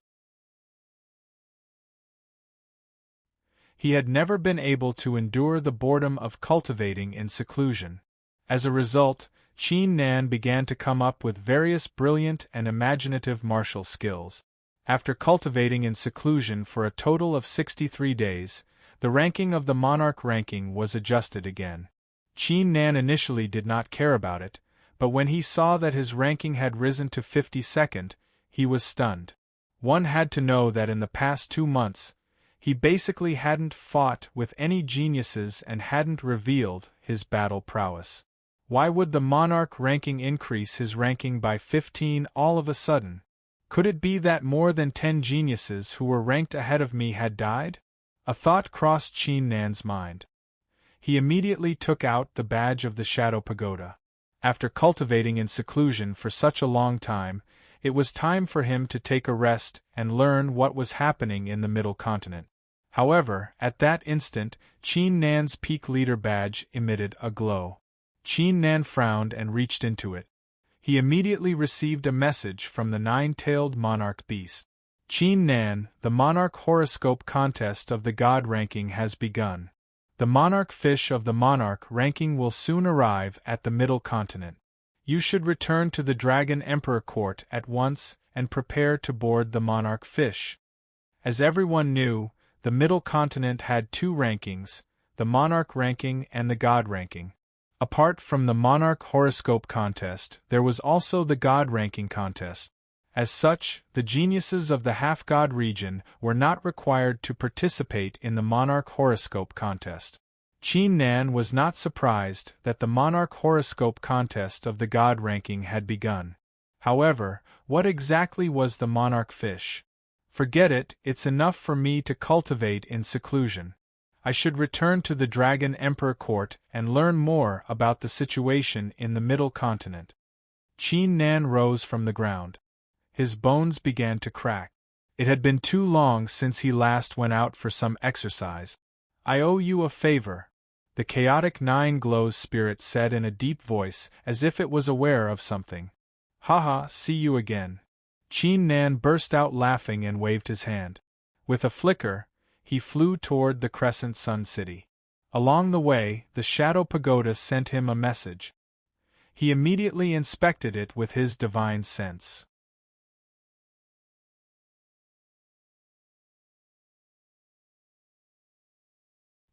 He had never been able to endure the boredom of cultivating in seclusion. As a result, Qin Nan began to come up with various brilliant and imaginative martial skills. After cultivating in seclusion for a total of 63 days, the ranking of the monarch ranking was adjusted again. Qin Nan initially did not care about it, but when he saw that his ranking had risen to 52nd, he was stunned. One had to know that in the past 2 months, he basically hadn't fought with any geniuses and hadn't revealed his battle prowess. Why would the monarch ranking increase his ranking by 15 all of a sudden? Could it be that more than 10 geniuses who were ranked ahead of me had died? A thought crossed Qin Nan's mind. He immediately took out the badge of the Shadow Pagoda. After cultivating in seclusion for such a long time, it was time for him to take a rest and learn what was happening in the Middle Continent. However, at that instant, Qin Nan's peak leader badge emitted a glow. Qin Nan frowned and reached into it. He immediately received a message from the 9-tailed monarch beast. Qin Nan, the monarch horoscope contest of the god ranking has begun. The monarch fish of the monarch ranking will soon arrive at the Middle Continent. You should return to the Dragon Emperor Court at once and prepare to board the monarch fish. As everyone knew, the Middle Continent had 2 rankings, the monarch ranking and the god ranking. Apart from the monarch horoscope contest, there was also the god ranking contest. As such, the geniuses of the half-god region were not required to participate in the monarch horoscope contest. Qin Nan was not surprised that the monarch horoscope contest of the god ranking had begun. However, what exactly was the monarch fish? Forget it, it's enough for me to cultivate in seclusion. I should return to the Dragon Emperor Court and learn more about the situation in the Middle Continent. Qin Nan rose from the ground. His bones began to crack. It had been too long since he last went out for some exercise. I owe you a favor, the chaotic 9 Glows spirit said in a deep voice, as if it was aware of something. Haha, see you again. Qin Nan burst out laughing and waved his hand. With a flicker, he flew toward the Crescent Sun City. Along the way, the Shadow Pagoda sent him a message. He immediately inspected it with his divine sense.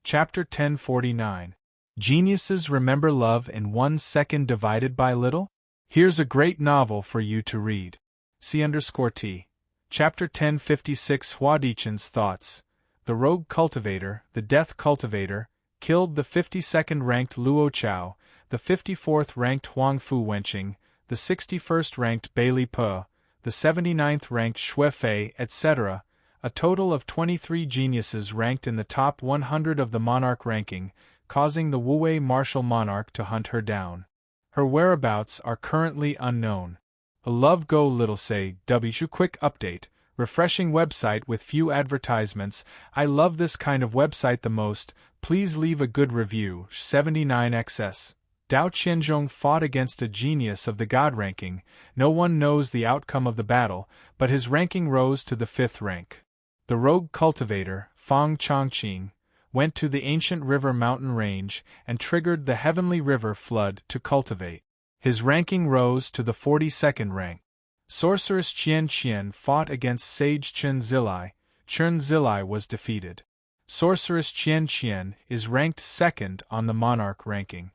Chapter 1049. Geniuses remember love in 1 second divided by little? Here's a great novel for you to read. C_T. Chapter 1056. Huadichen's thoughts. The rogue cultivator, the death cultivator, killed the 52nd ranked Luo Chao, the 54th ranked Huang Fu Wenqing, the 61st ranked Bailey Pe, the 79th ranked Xue Fei, etc., a total of 23 geniuses ranked in the top 100 of the monarch ranking, causing the Wu-wei martial monarch to hunt her down. Her whereabouts are currently unknown. A love go little say, W quick update, refreshing website with few advertisements. I love this kind of website the most, please leave a good review. 79XS. Dao Qianzhong fought against a genius of the god ranking. No one knows the outcome of the battle, but his ranking rose to the 5th rank. The rogue cultivator, Fang Chongqing, went to the ancient river mountain range and triggered the heavenly river flood to cultivate. His ranking rose to the 42nd rank. Sorceress Qian Qian fought against sage Chen Zilai. Chen Zilai was defeated. Sorceress Qian Qian is ranked 2nd on the monarch ranking.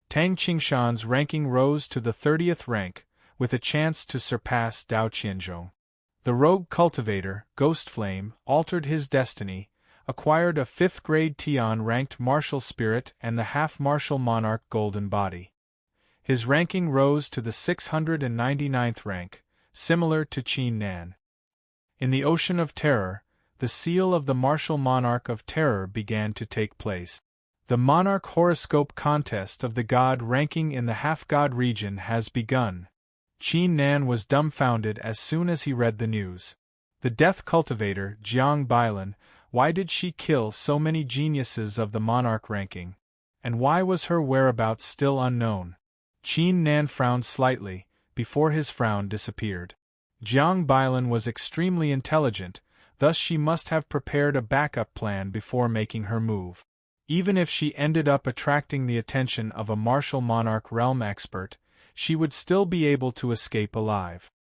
Tang Qingshan's ranking rose to the 30th rank, with a chance to surpass Dao Qianzhong. The rogue cultivator, Ghostflame, altered his destiny, acquired a 5th grade Tian ranked martial spirit and the half-martial monarch golden body. His ranking rose to the 699th rank, similar to Qin Nan. In the Ocean of Terror, the seal of the martial monarch of terror began to take place. The monarch horoscope contest of the god ranking in the half-god region has begun. Qin Nan was dumbfounded as soon as he read the news. The death cultivator, Jiang Bailan, why did she kill so many geniuses of the monarch ranking? And why was her whereabouts still unknown? Qin Nan frowned slightly, before his frown disappeared. Jiang Bailan was extremely intelligent, thus she must have prepared a backup plan before making her move. Even if she ended up attracting the attention of a martial monarch realm expert, she would still be able to escape alive.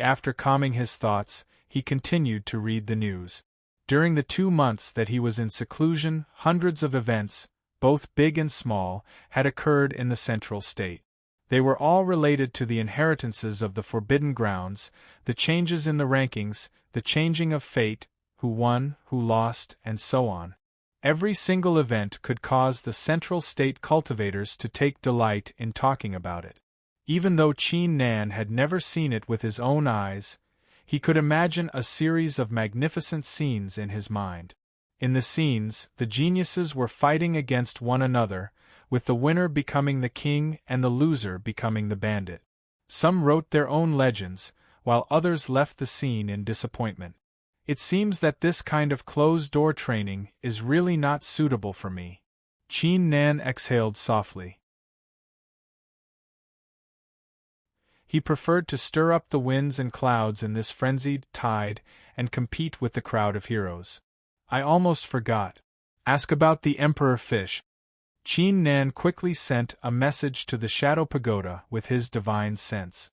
After calming his thoughts, he continued to read the news. During the 2 months that he was in seclusion, hundreds of events, both big and small, had occurred in the central state. They were all related to the inheritances of the Forbidden Grounds, the changes in the rankings, the changing of fate, who won, who lost, and so on. Every single event could cause the central state cultivators to take delight in talking about it. Even though Qin Nan had never seen it with his own eyes, he could imagine a series of magnificent scenes in his mind. In the scenes, the geniuses were fighting against one another, with the winner becoming the king and the loser becoming the bandit. Some wrote their own legends, while others left the scene in disappointment. It seems that this kind of closed-door training is really not suitable for me. Qin Nan exhaled softly. He preferred to stir up the winds and clouds in this frenzied tide and compete with the crowd of heroes. I almost forgot. Ask about the Emperor Fish. Qin Nan quickly sent a message to the Shadow Pagoda with his divine sense.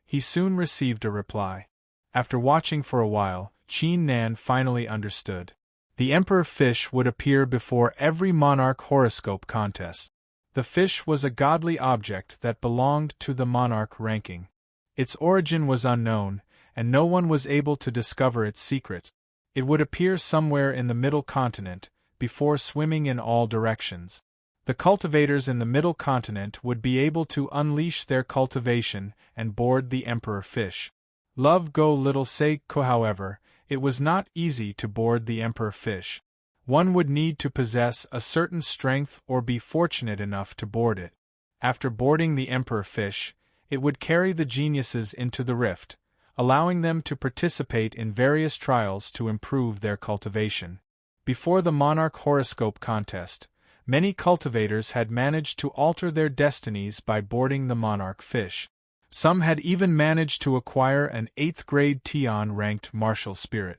He soon received a reply. After watching for a while, Qin Nan finally understood. The Emperor Fish would appear before every monarch horoscope contest. The fish was a godly object that belonged to the monarch ranking. Its origin was unknown, and no one was able to discover its secret. It would appear somewhere in the Middle Continent, before swimming in all directions. The cultivators in the Middle Continent would be able to unleash their cultivation and board the Emperor Fish. Love go little say ko. However, it was not easy to board the Emperor Fish. One would need to possess a certain strength or be fortunate enough to board it. After boarding the Emperor Fish, it would carry the geniuses into the rift, allowing them to participate in various trials to improve their cultivation. Before the Monarch Horoscope contest, many cultivators had managed to alter their destinies by boarding the Monarch Fish. Some had even managed to acquire an 8th-grade Tian-ranked martial spirit.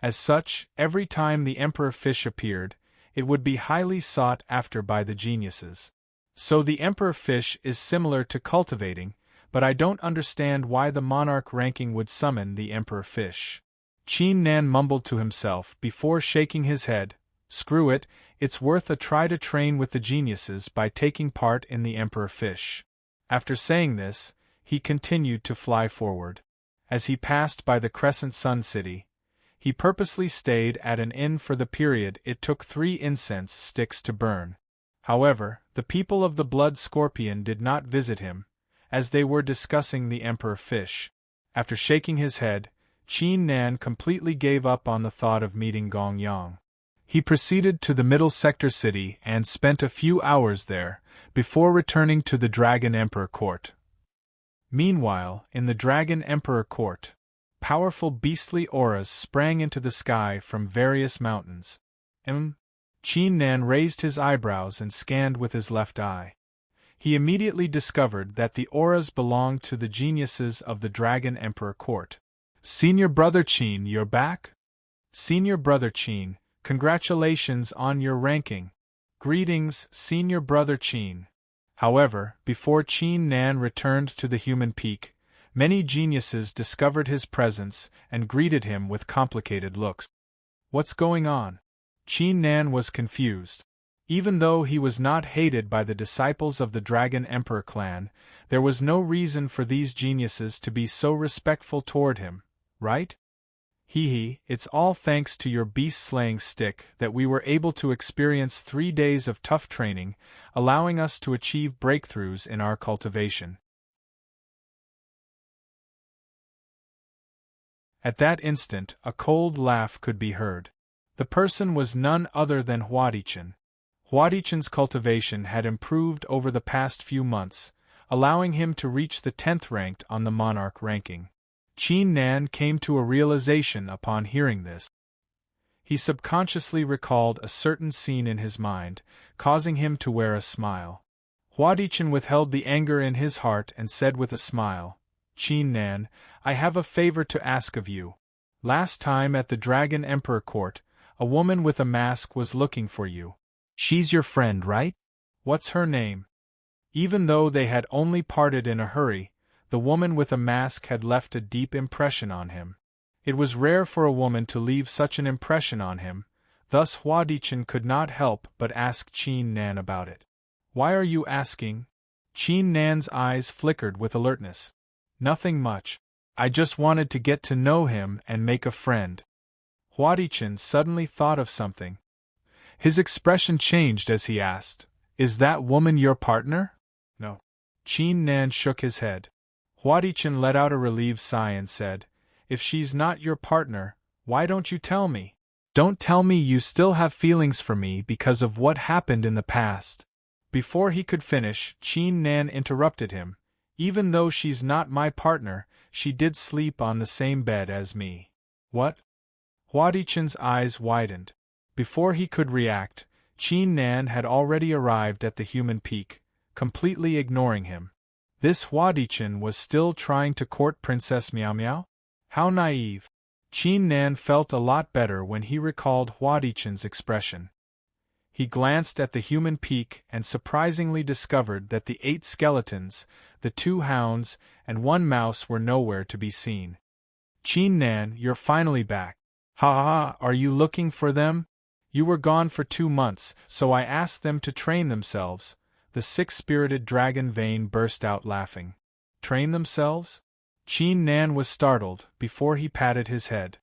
As such, every time the Emperor Fish appeared, it would be highly sought after by the geniuses. So the Emperor Fish is similar to cultivating, but I don't understand why the monarch ranking would summon the Emperor Fish. Qin Nan mumbled to himself before shaking his head. Screw it, it's worth a try to train with the geniuses by taking part in the Emperor Fish. After saying this, he continued to fly forward. As he passed by the Crescent Sun City, he purposely stayed at an inn for the period it took 3 incense sticks to burn. However, the people of the Blood Scorpion did not visit him, as they were discussing the Emperor Fish. After shaking his head, Qin Nan completely gave up on the thought of meeting Gong Yang. He proceeded to the Middle Sector City and spent a few hours there, before returning to the Dragon Emperor Court. Meanwhile, in the Dragon Emperor Court, powerful beastly auras sprang into the sky from various mountains. Qin Nan raised his eyebrows and scanned with his left eye. He immediately discovered that the auras belonged to the geniuses of the Dragon Emperor Court. Senior Brother Qin, you're back? Senior Brother Qin, congratulations on your ranking. Greetings, Senior Brother Qin. However, before Qin Nan returned to the human peak, many geniuses discovered his presence and greeted him with complicated looks. What's going on? Qin Nan was confused. Even though he was not hated by the disciples of the Dragon Emperor clan, there was no reason for these geniuses to be so respectful toward him, right? Hee hee, it's all thanks to your beast-slaying stick that we were able to experience 3 days of tough training, allowing us to achieve breakthroughs in our cultivation. At that instant, a cold laugh could be heard. The person was none other than Huadichin. Huadichin's cultivation had improved over the past few months, allowing him to reach the 10th ranked on the monarch ranking. Qin Nan came to a realization upon hearing this. He subconsciously recalled a certain scene in his mind, causing him to wear a smile. Huadichin withheld the anger in his heart and said with a smile, Qin Nan, I have a favor to ask of you. Last time at the Dragon Emperor Court, a woman with a mask was looking for you. She's your friend, right? What's her name? Even though they had only parted in a hurry, the woman with a mask had left a deep impression on him. It was rare for a woman to leave such an impression on him, thus Huadichin could not help but ask Qin Nan about it. Why are you asking? Qin Nan's eyes flickered with alertness. Nothing much. I just wanted to get to know him and make a friend. Huadichin suddenly thought of something. His expression changed as he asked, Is that woman your partner? No. Qin Nan shook his head. Huadichin let out a relieved sigh and said, If she's not your partner, why don't you tell me? Don't tell me you still have feelings for me because of what happened in the past. Before he could finish, Qin Nan interrupted him. Even though she's not my partner, she did sleep on the same bed as me. What? Huadichin's eyes widened. Before he could react, Qin Nan had already arrived at the human peak, completely ignoring him. This Huadichin was still trying to court Princess Miao Miao? How naive. Qin Nan felt a lot better when he recalled Huadichin's expression. He glanced at the human peak and surprisingly discovered that the 8 skeletons, the 2 hounds, and 1 mouse were nowhere to be seen. Qin Nan, you're finally back. Ha ha ha, are you looking for them? You were gone for 2 months, so I asked them to train themselves. The 6-spirited dragon Vane burst out laughing. Train themselves? Qin Nan was startled before he patted his head.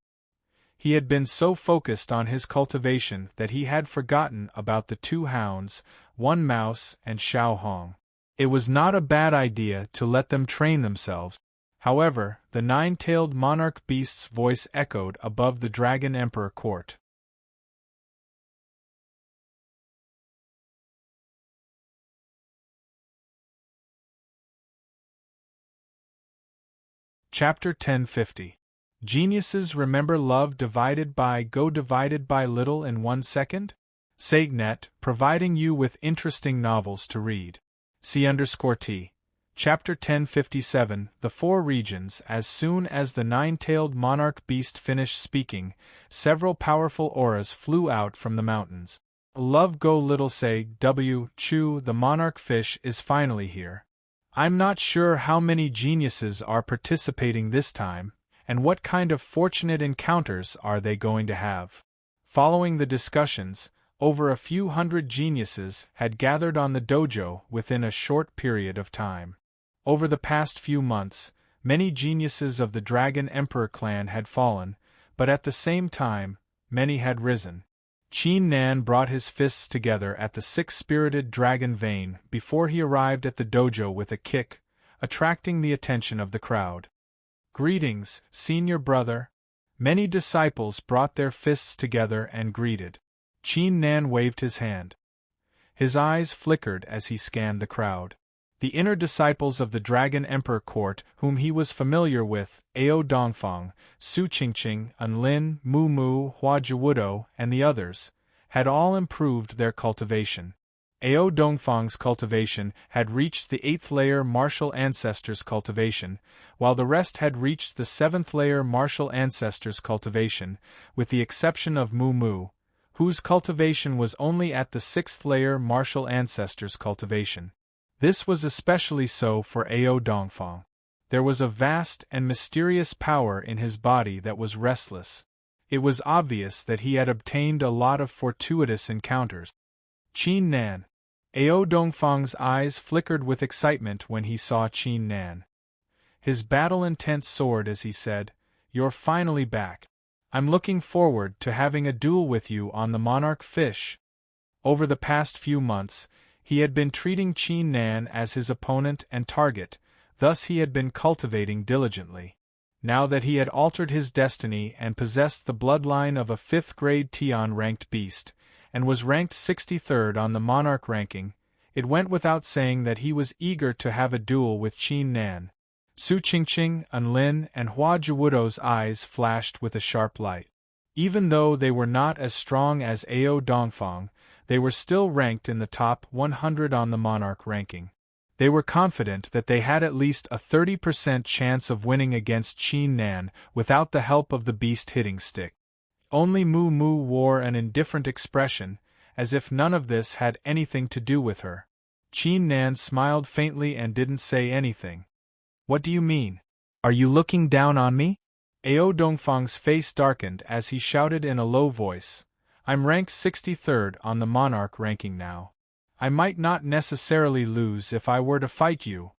He had been so focused on his cultivation that he had forgotten about the 2 hounds, 1 mouse, and Xiao Hong. It was not a bad idea to let them train themselves. However, the 9-tailed monarch beast's voice echoed above the Dragon Emperor court. Chapter 1050. Geniuses remember love divided by little in 1 second? SageNet, providing you with interesting novels to read. C_T. Chapter 1057. The 4 regions. As soon as the 9-tailed monarch beast finished speaking, several powerful auras flew out from the mountains. Love go little say, Chu, the monarch fish is finally here. I'm not sure how many geniuses are participating this time, and what kind of fortunate encounters are they going to have. Following the discussions, over a few hundred geniuses had gathered on the dojo within a short period of time. Over the past few months, many geniuses of the Dragon Emperor clan had fallen, but at the same time, many had risen. Qin Nan brought his fists together at the 6-spirited dragon Vane before he arrived at the dojo with a kick, attracting the attention of the crowd. Greetings, senior brother. Many disciples brought their fists together and greeted. Qin Nan waved his hand. His eyes flickered as he scanned the crowd. The inner disciples of the Dragon Emperor court, whom he was familiar with, Ao Dongfang, Su Qingqing, Enlin, Mu Mu, Hua Jiwudo, and the others, had all improved their cultivation. Ao Dongfang's cultivation had reached the 8th layer martial ancestors cultivation, while the rest had reached the 7th layer martial ancestors cultivation, with the exception of Mu Mu, whose cultivation was only at the 6th layer martial ancestors cultivation. This was especially so for Ao Dongfang. There was a vast and mysterious power in his body that was restless. It was obvious that he had obtained a lot of fortuitous encounters. Qin Nan. Ao Dongfang's eyes flickered with excitement when he saw Qin Nan. His battle intent soared as he said, "You're finally back. I'm looking forward to having a duel with you on the monarch fish. Over the past few months, he had been treating Qin Nan as his opponent and target, thus he had been cultivating diligently. Now that he had altered his destiny and possessed the bloodline of a 5th-grade Tian-ranked beast, and was ranked 63rd on the monarch ranking, it went without saying that he was eager to have a duel with Qin Nan. Su Qingqing, Unlin, and Hua Jiwudo's eyes flashed with a sharp light. Even though they were not as strong as Ao Dongfang, they were still ranked in the top 100 on the monarch ranking. They were confident that they had at least a 30% chance of winning against Qin Nan without the help of the beast hitting stick. Only Mu Mu wore an indifferent expression, as if none of this had anything to do with her. Qin Nan smiled faintly and didn't say anything. What do you mean? Are you looking down on me? Ao Dongfang's face darkened as he shouted in a low voice, I'm ranked 63rd on the monarch ranking now. I might not necessarily lose if I were to fight you.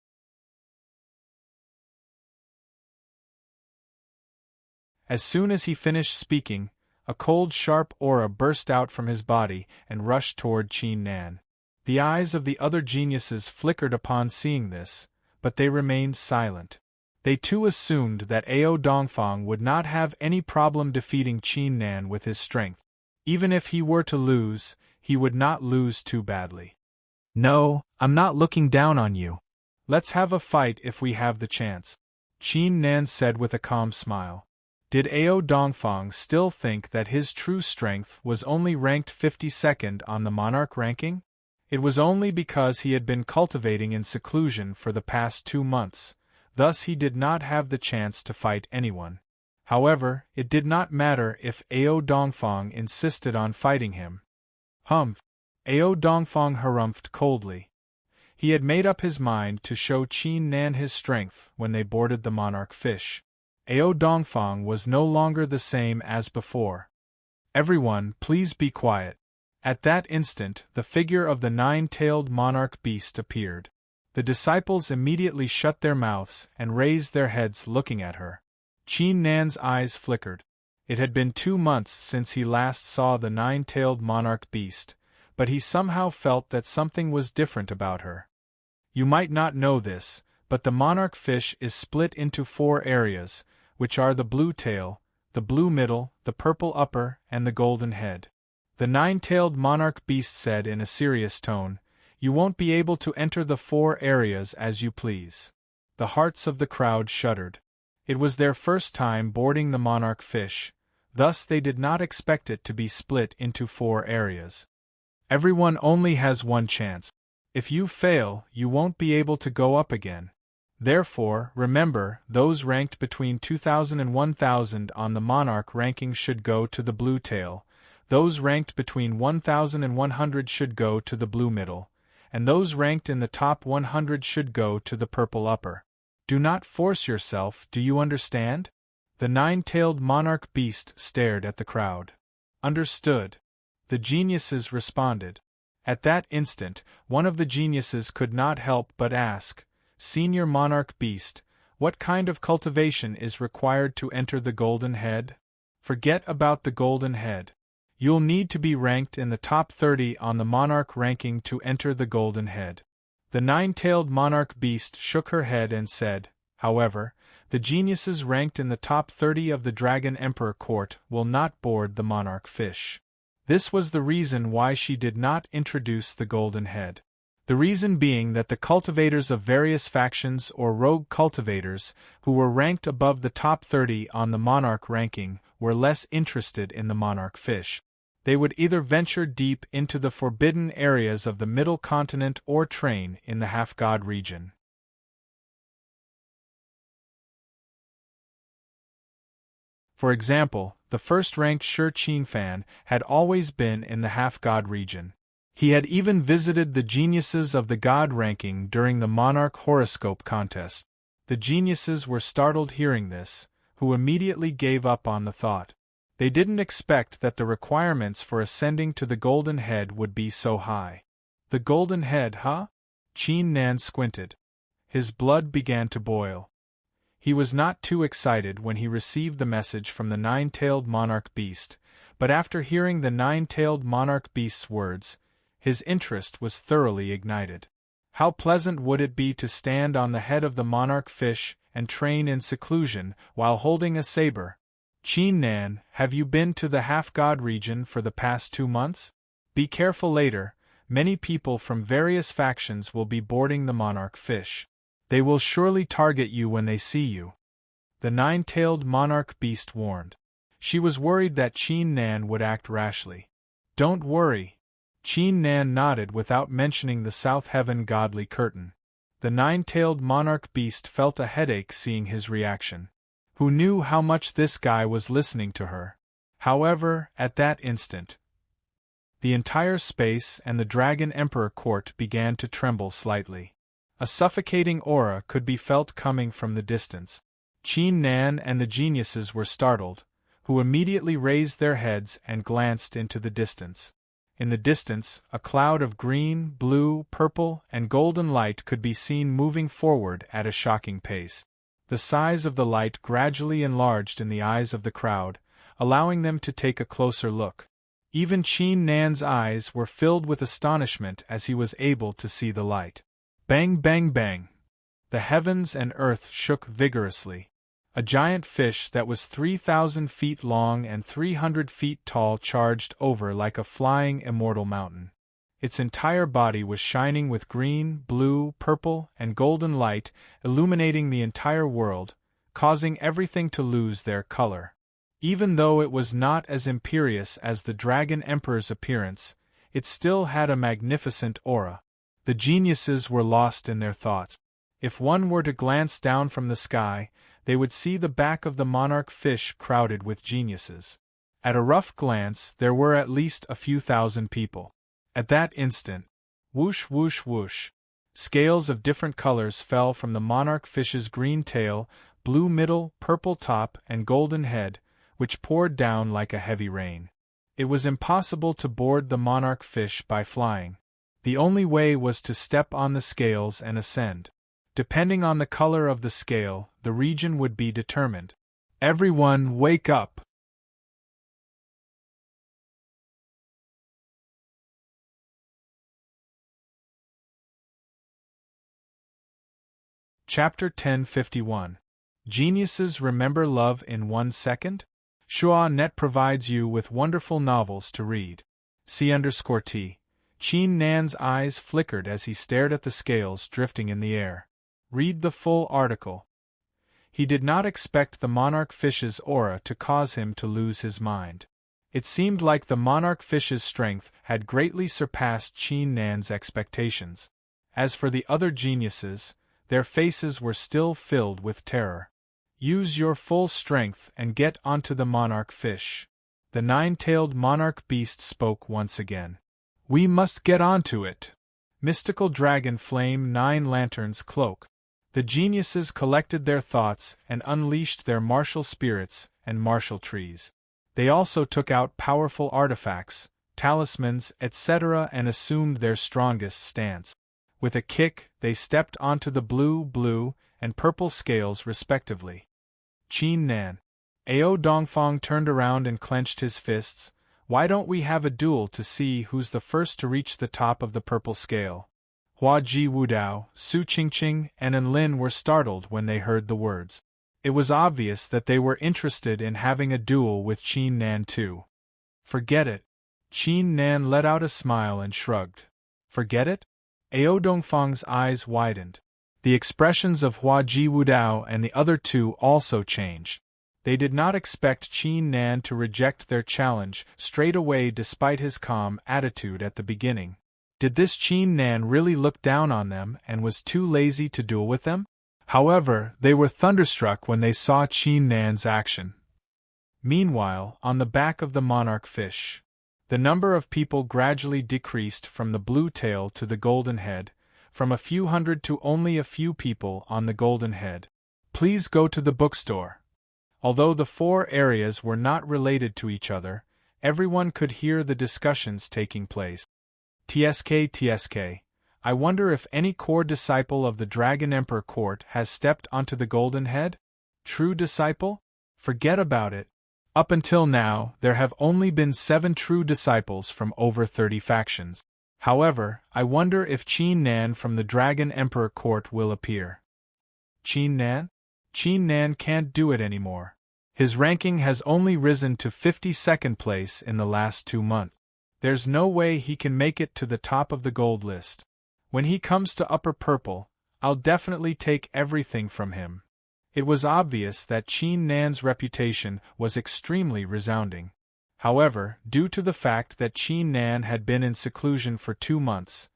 As soon as he finished speaking, a cold, sharp aura burst out from his body and rushed toward Qin Nan. The eyes of the other geniuses flickered upon seeing this, but they remained silent. They too assumed that Ao Dongfang would not have any problem defeating Qin Nan with his strength. Even if he were to lose, he would not lose too badly. No, I'm not looking down on you. Let's have a fight if we have the chance, Qin Nan said with a calm smile. Did Ao Dongfang still think that his true strength was only ranked 52nd on the monarch ranking? It was only because he had been cultivating in seclusion for the past 2 months, thus he did not have the chance to fight anyone. However, it did not matter if Ao Dongfang insisted on fighting him. Humph! Ao Dongfang harumphed coldly. He had made up his mind to show Qin Nan his strength when they boarded the monarch fish. Ao Dongfang was no longer the same as before. Everyone, please be quiet. At that instant, the figure of the 9-tailed monarch beast appeared. The disciples immediately shut their mouths and raised their heads looking at her. Qin Nan's eyes flickered. It had been 2 months since he last saw the 9-tailed monarch beast, but he somehow felt that something was different about her. You might not know this, but the monarch fish is split into 4 areas, which are the blue tail, the blue middle, the purple upper, and the golden head. The 9-tailed monarch beast said in a serious tone, You won't be able to enter the 4 areas as you please. The hearts of the crowd shuddered. It was their first time boarding the monarch fish, thus they did not expect it to be split into 4 areas. Everyone only has 1 chance. If you fail, you won't be able to go up again. Therefore, remember, those ranked between 2,000 and 1,000 on the monarch ranking should go to the blue tail, those ranked between 1,000 and 100 should go to the blue middle, and those ranked in the top 100 should go to the purple upper. Do not force yourself, do you understand? The 9-tailed monarch beast stared at the crowd. Understood. The geniuses responded. At that instant, one of the geniuses could not help but ask, Senior monarch beast, what kind of cultivation is required to enter the golden head? Forget about the golden head. You'll need to be ranked in the top 30 on the monarch ranking to enter the golden head. The 9-tailed monarch beast shook her head and said, however, the geniuses ranked in the top 30 of the Dragon Emperor Court will not board the monarch fish. This was the reason why she did not introduce the golden head. The reason being that the cultivators of various factions or rogue cultivators, who were ranked above the top 30 on the monarch ranking, were less interested in the monarch fish. They would either venture deep into the forbidden areas of the middle continent or train in the half-god region. For example, the first-ranked Shi Qinfan had always been in the half-god region. He had even visited the geniuses of the god ranking during the monarch horoscope contest. The geniuses were startled hearing this, who immediately gave up on the thought. They didn't expect that the requirements for ascending to the golden head would be so high. The golden head, huh? Qin Nan squinted. His blood began to boil. He was not too excited when he received the message from the nine-tailed monarch beast, but after hearing the nine-tailed monarch beast's words, his interest was thoroughly ignited. How pleasant would it be to stand on the head of the monarch fish and train in seclusion while holding a saber? Qin Nan, have you been to the half-god region for the past 2 months? Be careful later, many people from various factions will be boarding the monarch fish. They will surely target you when they see you. The nine-tailed monarch beast warned. She was worried that Qin Nan would act rashly. Don't worry. Qin Nan nodded without mentioning the South Heaven godly curtain. The nine-tailed monarch beast felt a headache seeing his reaction. Who knew how much this guy was listening to her? However, at that instant, the entire space and the Dragon Emperor court began to tremble slightly. A suffocating aura could be felt coming from the distance. Qin Nan and the geniuses were startled, who immediately raised their heads and glanced into the distance. In the distance, a cloud of green, blue, purple, and golden light could be seen moving forward at a shocking pace. The size of the light gradually enlarged in the eyes of the crowd, allowing them to take a closer look. Even Qin Nan's eyes were filled with astonishment as he was able to see the light. Bang, bang, bang! The heavens and earth shook vigorously. A giant fish that was 3,000 feet long and 300 feet tall charged over like a flying immortal mountain. Its entire body was shining with green, blue, purple, and golden light, illuminating the entire world, causing everything to lose their color. Even though it was not as imperious as the Dragon Emperor's appearance, it still had a magnificent aura. The geniuses were lost in their thoughts. If one were to glance down from the sky, they would see the back of the monarch fish crowded with geniuses. At a rough glance, there were at least a few thousand people. At that instant, whoosh whoosh whoosh, scales of different colors fell from the monarch fish's green tail, blue middle, purple top, and golden head, which poured down like a heavy rain. It was impossible to board the monarch fish by flying. The only way was to step on the scales and ascend. Depending on the color of the scale, the region would be determined. Everyone, wake up! Chapter 1051. Geniuses Remember Love in 1 Second? Schwa.net provides you with wonderful novels to read. C_T. Qin Nan's eyes flickered as he stared at the scales drifting in the air. Read the full article. He did not expect the monarch fish's aura to cause him to lose his mind. It seemed like the monarch fish's strength had greatly surpassed Qin Nan's expectations. As for the other geniuses, their faces were still filled with terror. Use your full strength and get onto the monarch fish. The nine-tailed monarch beast spoke once again. We must get onto it. Mystical Dragon Flame 9 Lanterns Cloak. The geniuses collected their thoughts and unleashed their martial spirits and martial trees. They also took out powerful artifacts, talismans, etc. and assumed their strongest stance. With a kick, they stepped onto the blue, and purple scales respectively. Qin Nan. Ao Dongfang turned around and clenched his fists. Why don't we have a duel to see who's the first to reach the top of the purple scale? Hua Ji Wudao, Su Qingqing, and Enlin were startled when they heard the words. It was obvious that they were interested in having a duel with Qin Nan too. Forget it. Qin Nan let out a smile and shrugged. Forget it? Ao Dongfang's eyes widened. The expressions of Hua Ji Wudao and the other two also changed. They did not expect Qin Nan to reject their challenge straight away despite his calm attitude at the beginning. Did this Qin Nan really look down on them and was too lazy to duel with them? However, they were thunderstruck when they saw Qin Nan's action. Meanwhile, on the back of the monarch fish, the number of people gradually decreased from the blue tail to the golden head, from a few hundred to only a few people on the golden head. Please go to the bookstore. Although the 4 areas were not related to each other, everyone could hear the discussions taking place. TSK, I wonder if any core disciple of the Dragon Emperor court has stepped onto the golden head? True disciple? Forget about it. Up until now, there have only been 7 true disciples from over 30 factions. However, I wonder if Qin Nan from the Dragon Emperor Court will appear. Qin Nan? Qin Nan can't do it anymore. His ranking has only risen to 52nd place in the last 2 months. There's no way he can make it to the top of the gold list. When he comes to Upper Purple, I'll definitely take everything from him. It was obvious that Qin Nan's reputation was extremely resounding. However, due to the fact that Qin Nan had been in seclusion for 2 months,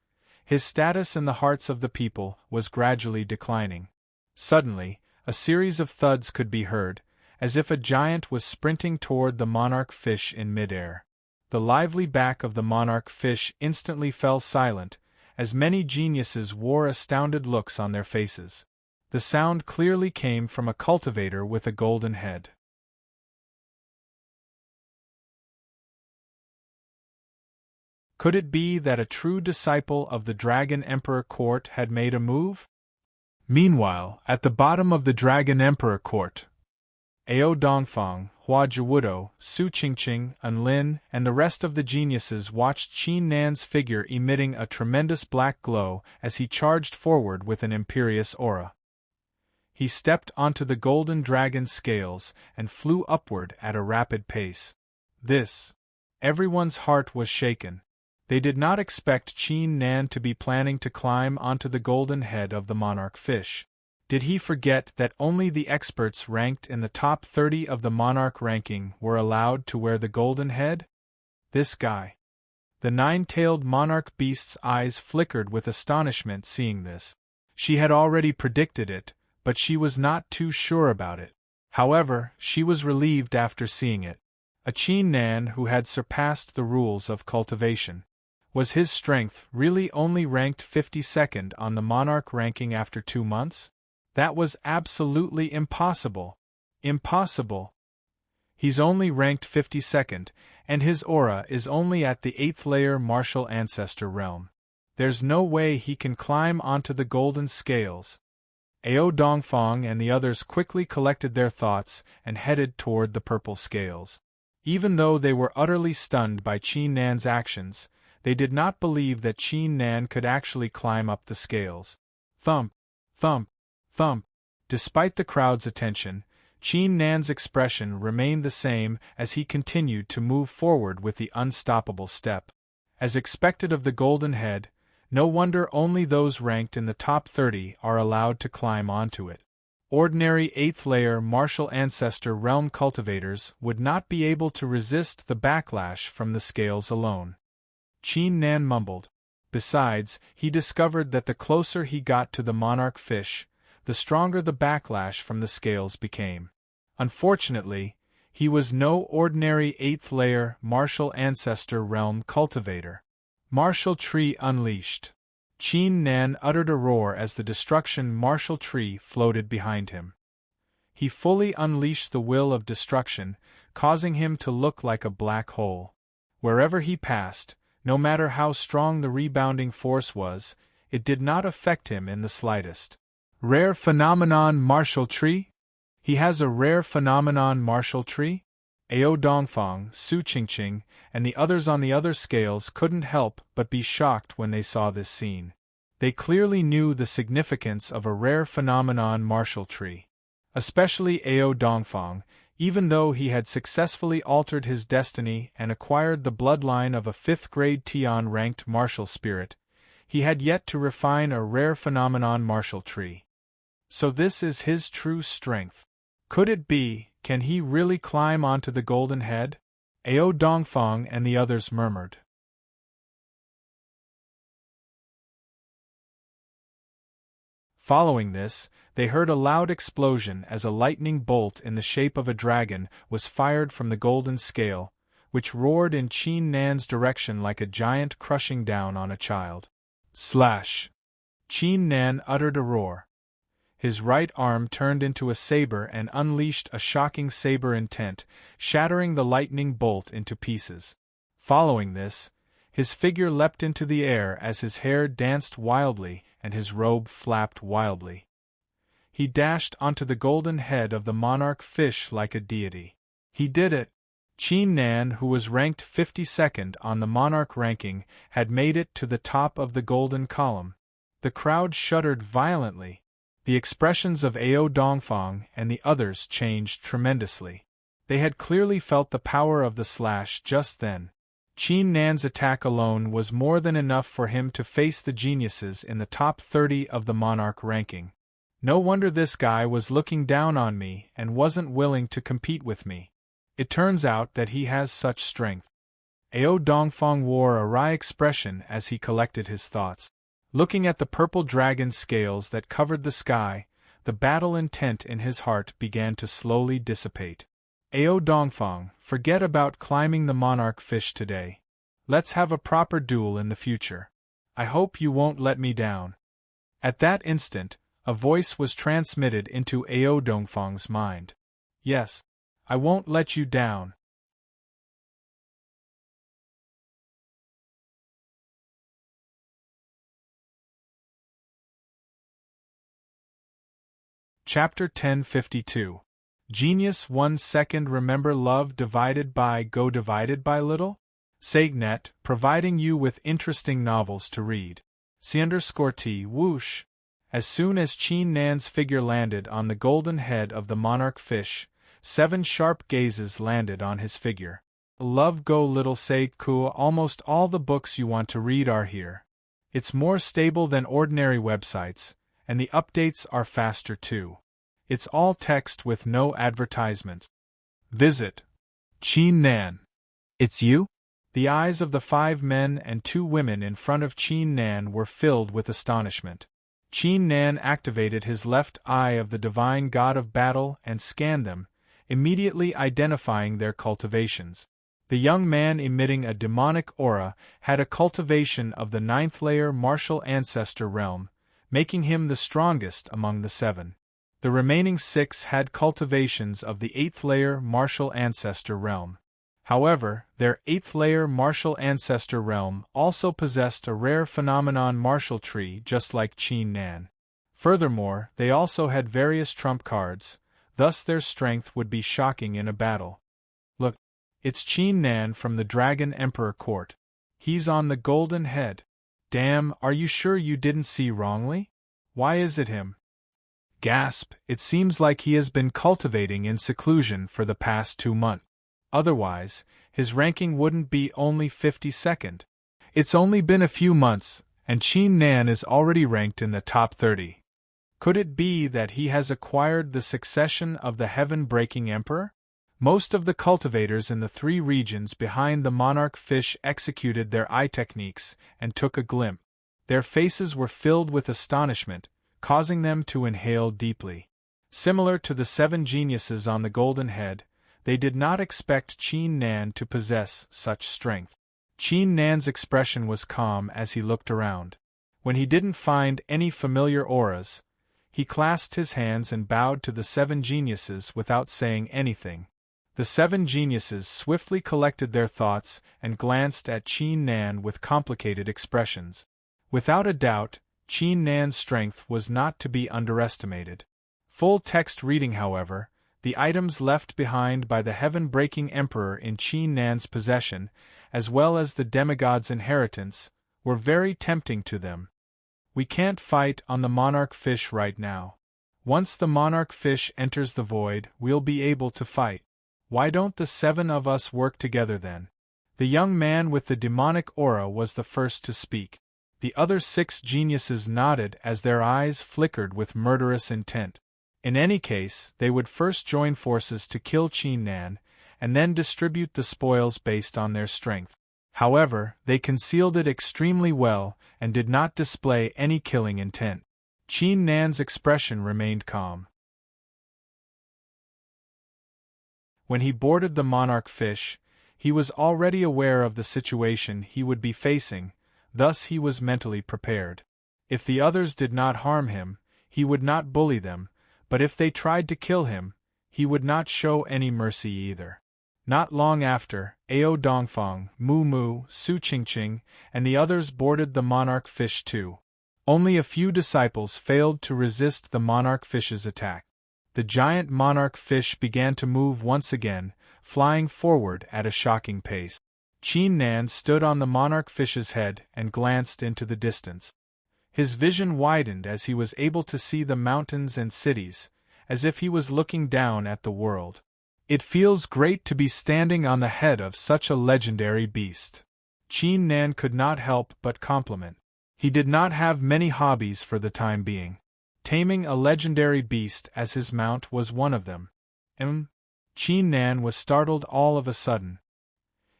his status in the hearts of the people was gradually declining. Suddenly, a series of thuds could be heard, as if a giant was sprinting toward the monarch fish in midair. The lively back of the monarch fish instantly fell silent, as many geniuses wore astounded looks on their faces. The sound clearly came from a cultivator with a golden head. Could it be that a true disciple of the Dragon Emperor Court had made a move? Meanwhile, at the bottom of the Dragon Emperor Court, Ao Dongfang, Hua Jiwudo, Su Qingqing, Unlin, and the rest of the geniuses watched Qin Nan's figure emitting a tremendous black glow as he charged forward with an imperious aura. He stepped onto the golden dragon scales and flew upward at a rapid pace. Everyone's heart was shaken. They did not expect Qin Nan to be planning to climb onto the golden head of the monarch fish. Did he forget that only the experts ranked in the top 30 of the monarch ranking were allowed to wear the golden head? This guy. The 9-tailed monarch beast's eyes flickered with astonishment seeing this. She had already predicted it, but she was not too sure about it. However, she was relieved after seeing it. A Qin Nan who had surpassed the rules of cultivation. Was his strength really only ranked 52nd on the monarch ranking after 2 months? That was absolutely impossible. Impossible. He's only ranked 52nd, and his aura is only at the 8th layer martial ancestor realm. There's no way he can climb onto the golden scales. Ao Dongfang and the others quickly collected their thoughts and headed toward the purple scales. Even though they were utterly stunned by Qin Nan's actions, they did not believe that Qin Nan could actually climb up the scales. Thump, thump, thump. Despite the crowd's attention, Qin Nan's expression remained the same as he continued to move forward with the unstoppable step. As expected of the golden head, no wonder only those ranked in the top 30 are allowed to climb onto it. Ordinary 8th layer martial ancestor realm cultivators would not be able to resist the backlash from the scales alone. Qin Nan mumbled. Besides, he discovered that the closer he got to the monarch fish, the stronger the backlash from the scales became. Unfortunately, he was no ordinary 8th layer martial ancestor realm cultivator. Martial Tree unleashed. Qin Nan uttered a roar as the destruction martial tree floated behind him. He fully unleashed the will of destruction, causing him to look like a black hole. Wherever he passed, no matter how strong the rebounding force was, it did not affect him in the slightest. Rare phenomenon martial tree? He has a rare phenomenon martial tree? Ao Dongfang, Su Qingqing, and the others on the other scales couldn't help but be shocked when they saw this scene. They clearly knew the significance of a rare phenomenon martial tree. Especially Ao Dongfang, even though he had successfully altered his destiny and acquired the bloodline of a 5th-grade Tian-ranked martial spirit, he had yet to refine a rare phenomenon martial tree. So this is his true strength. Could it be, can he really climb onto the golden head? Ao Dongfang and the others murmured. Following this, they heard a loud explosion as a lightning bolt in the shape of a dragon was fired from the golden scale, which roared in Qin Nan's direction like a giant crushing down on a child. Slash! Qin Nan uttered a roar. His right arm turned into a saber and unleashed a shocking saber intent, shattering the lightning bolt into pieces. Following this, his figure leapt into the air as his hair danced wildly and his robe flapped wildly. He dashed onto the golden head of the monarch fish like a deity. He did it! Qin Nan, who was ranked 52nd on the monarch ranking, had made it to the top of the golden column. The crowd shuddered violently. The expressions of Ao Dongfang and the others changed tremendously. They had clearly felt the power of the slash just then. Qin Nan's attack alone was more than enough for him to face the geniuses in the top 30 of the monarch ranking. No wonder this guy was looking down on me and wasn't willing to compete with me. It turns out that he has such strength. Ao Dongfang wore a wry expression as he collected his thoughts. Looking at the purple dragon scales that covered the sky, the battle intent in his heart began to slowly dissipate. Ao Dongfang, forget about climbing the monarch fish today. Let's have a proper duel in the future. I hope you won't let me down. At that instant, a voice was transmitted into Ao Dongfang's mind. Yes, I won't let you down. Chapter 1052. Genius 1 second. Remember love divided by go divided by little? Sagnet, providing you with interesting novels to read. C_T whoosh. As soon as Qin Nan's figure landed on the golden head of the monarch fish, 7 sharp gazes landed on his figure. Love go little Sag Kua. Almost all the books you want to read are here. It's more stable than ordinary websites, and the updates are faster too. It's all text with no advertisements. Visit Qin Nan. It's you? The eyes of the 5 men and 2 women in front of Qin Nan were filled with astonishment. Qin Nan activated his left eye of the divine god of battle and scanned them, immediately identifying their cultivations. The young man emitting a demonic aura had a cultivation of the 9th layer martial ancestor realm, making him the strongest among the 7. The remaining 6 had cultivations of the 8th layer martial ancestor realm. However, their 8th layer martial ancestor realm also possessed a rare phenomenon martial tree just like Qin Nan. Furthermore, they also had various trump cards, thus their strength would be shocking in a battle. Look, it's Qin Nan from the Dragon Emperor Court. He's on the golden head. Damn, are you sure you didn't see wrongly? Why is it him? Gasp, it seems like he has been cultivating in seclusion for the past 2 months. Otherwise, his ranking wouldn't be only 52nd. It's only been a few months, and Qin Nan is already ranked in the top 30. Could it be that he has acquired the succession of the heaven-breaking emperor? Most of the cultivators in the 3 regions behind the monarch fish executed their eye techniques and took a glimpse. Their faces were filled with astonishment, causing them to inhale deeply. Similar to the 7 geniuses on the golden head, they did not expect Qin Nan to possess such strength. Qin Nan's expression was calm as he looked around. When he didn't find any familiar auras, he clasped his hands and bowed to the 7 geniuses without saying anything. The 7 geniuses swiftly collected their thoughts and glanced at Qin Nan with complicated expressions. Without a doubt, Qin Nan's strength was not to be underestimated. Full text reading, however, the items left behind by the heaven-breaking emperor in Qin Nan's possession, as well as the demigod's inheritance, were very tempting to them. We can't fight on the monarch fish right now. Once the monarch fish enters the void, we'll be able to fight. Why don't the 7 of us work together then? The young man with the demonic aura was the first to speak. The other 6 geniuses nodded as their eyes flickered with murderous intent. In any case, they would first join forces to kill Qin Nan, and then distribute the spoils based on their strength. However, they concealed it extremely well and did not display any killing intent. Qin Nan's expression remained calm. When he boarded the monarch fish, he was already aware of the situation he would be facing, thus he was mentally prepared. If the others did not harm him, he would not bully them, but if they tried to kill him, he would not show any mercy either. Not long after, Ao Dongfang, Mu Mu, Su Qingqing, and the others boarded the monarch fish too. Only a few disciples failed to resist the monarch fish's attack. The giant monarch fish began to move once again, flying forward at a shocking pace. Qin Nan stood on the monarch fish's head and glanced into the distance. His vision widened as he was able to see the mountains and cities, as if he was looking down at the world. It feels great to be standing on the head of such a legendary beast. Qin Nan could not help but compliment. He did not have many hobbies for the time being. Taming a legendary beast as his mount was one of them. Qin Nan was startled all of a sudden.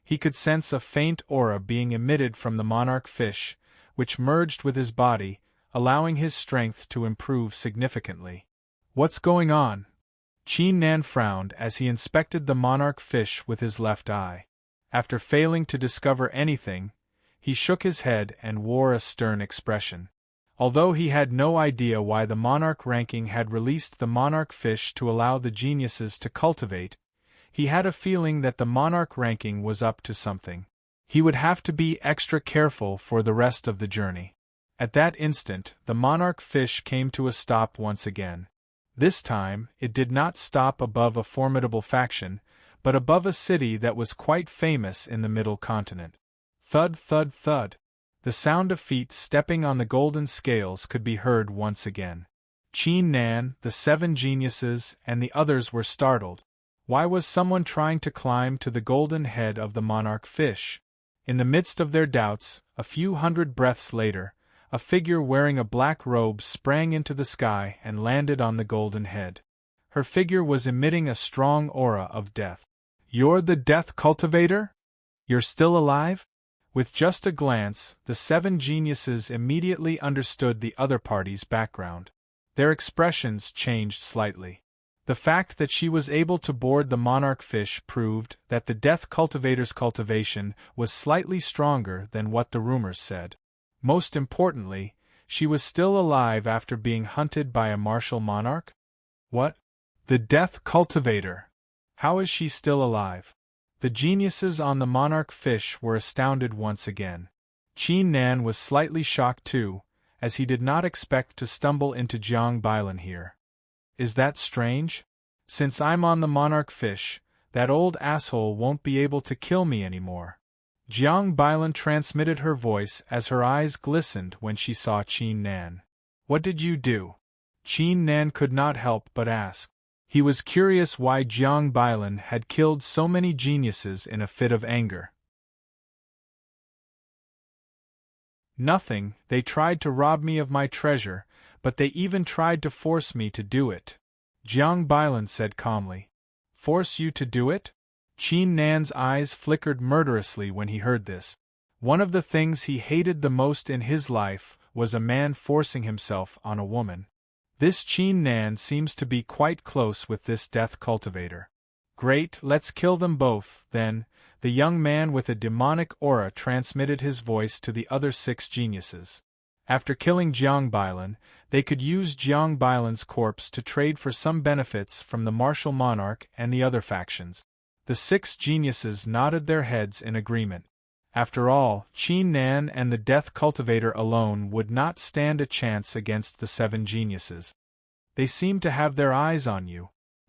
He could sense a faint aura being emitted from the monarch fish, which merged with his body, allowing his strength to improve significantly. What's going on? Qin Nan frowned as he inspected the monarch fish with his left eye. After failing to discover anything, he shook his head and wore a stern expression. Although he had no idea why the monarch ranking had released the monarch fish to allow the geniuses to cultivate, he had a feeling that the monarch ranking was up to something. He would have to be extra careful for the rest of the journey. At that instant, the monarch fish came to a stop once again. This time, it did not stop above a formidable faction, but above a city that was quite famous in the Middle Continent. Thud, thud, thud. The sound of feet stepping on the golden scales could be heard once again. Qin Nan, the 7 geniuses, and the others were startled. Why was someone trying to climb to the golden head of the monarch fish? In the midst of their doubts, a few hundred breaths later, a figure wearing a black robe sprang into the sky and landed on the golden head. Her figure was emitting a strong aura of death. "You're the death cultivator? You're still alive?" With just a glance, the 7 geniuses immediately understood the other party's background. Their expressions changed slightly. The fact that she was able to board the monarch fish proved that the death cultivator's cultivation was slightly stronger than what the rumors said. Most importantly, she was still alive after being hunted by a martial monarch? What? The death cultivator! How is she still alive? The geniuses on the monarch fish were astounded once again. Qin Nan was slightly shocked too, as he did not expect to stumble into Jiang Bailan here. Is that strange? Since I'm on the monarch fish, that old asshole won't be able to kill me anymore. Jiang Bailan transmitted her voice as her eyes glistened when she saw Qin Nan. What did you do? Qin Nan could not help but ask. He was curious why Jiang Bailan had killed so many geniuses in a fit of anger. Nothing, they tried to rob me of my treasure, but they even tried to force me to do it. Jiang Bailan said calmly. Force you to do it? Qin Nan's eyes flickered murderously when he heard this. One of the things he hated the most in his life was a man forcing himself on a woman. This Qin Nan seems to be quite close with this death cultivator. Great, let's kill them both, then. The young man with a demonic aura transmitted his voice to the other 6 geniuses. After killing Jiang Bailan, they could use Jiang Bailan's corpse to trade for some benefits from the martial monarch and the other factions. The 6 geniuses nodded their heads in agreement. After all, Qin Nan and the death cultivator alone would not stand a chance against the 7 geniuses. They seem to have their eyes on you.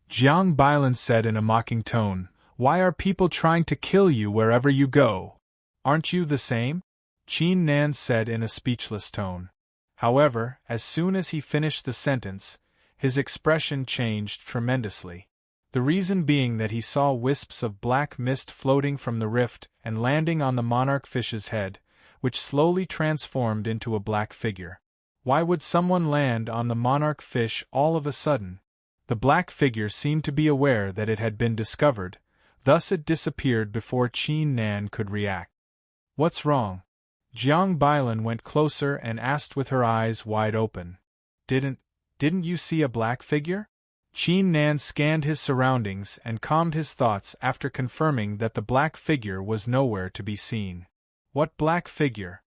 Jiang Bailan said in a mocking tone, Why are people trying to kill you wherever you go? Aren't you the same? Qin Nan said in a speechless tone. However, as soon as he finished the sentence, his expression changed tremendously. The reason being that he saw wisps of black mist floating from the rift and landing on the monarch fish's head, which slowly transformed into a black figure. Why would someone land on the monarch fish all of a sudden? The black figure seemed to be aware that it had been discovered, thus it disappeared before Qin Nan could react. What's wrong? Jiang Bailan went closer and asked with her eyes wide open. Didn't you see a black figure? Qin Nan scanned his surroundings and calmed his thoughts after confirming that the black figure was nowhere to be seen. What black figure?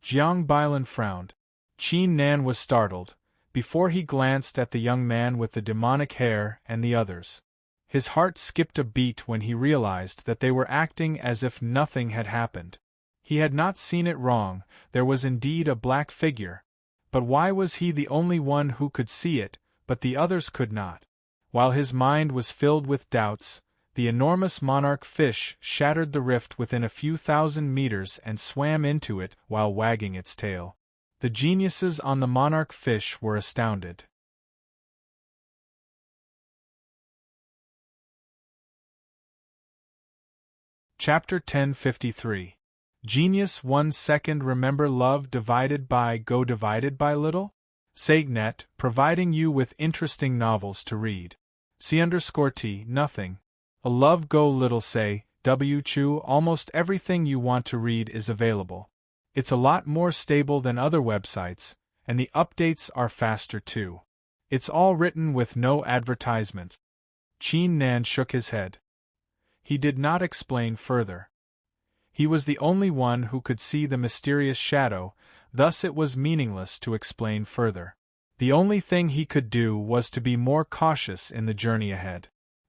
Jiang Bailan frowned. Qin Nan was startled, before he glanced at the young man with the demonic hair and the others. His heart skipped a beat when he realized that they were acting as if nothing had happened. He had not seen it wrong, there was indeed a black figure. But why was he the only one who could see it, but the others could not? While his mind was filled with doubts, the enormous monarch fish shattered the rift within a few thousand meters and swam into it while wagging its tail. The geniuses on the monarch fish were astounded. Chapter 1053. Genius 1 second. Remember love divided by go divided by little? Sagnet, providing you with interesting novels to read. C_T, nothing. A love go little say, Chew. Almost everything you want to read is available. It's a lot more stable than other websites, and the updates are faster too. It's all written with no advertisements. Qin Nan shook his head. He did not explain further. He was the only one who could see the mysterious shadow, thus it was meaningless to explain further. The only thing he could do was to be more cautious in the journey ahead.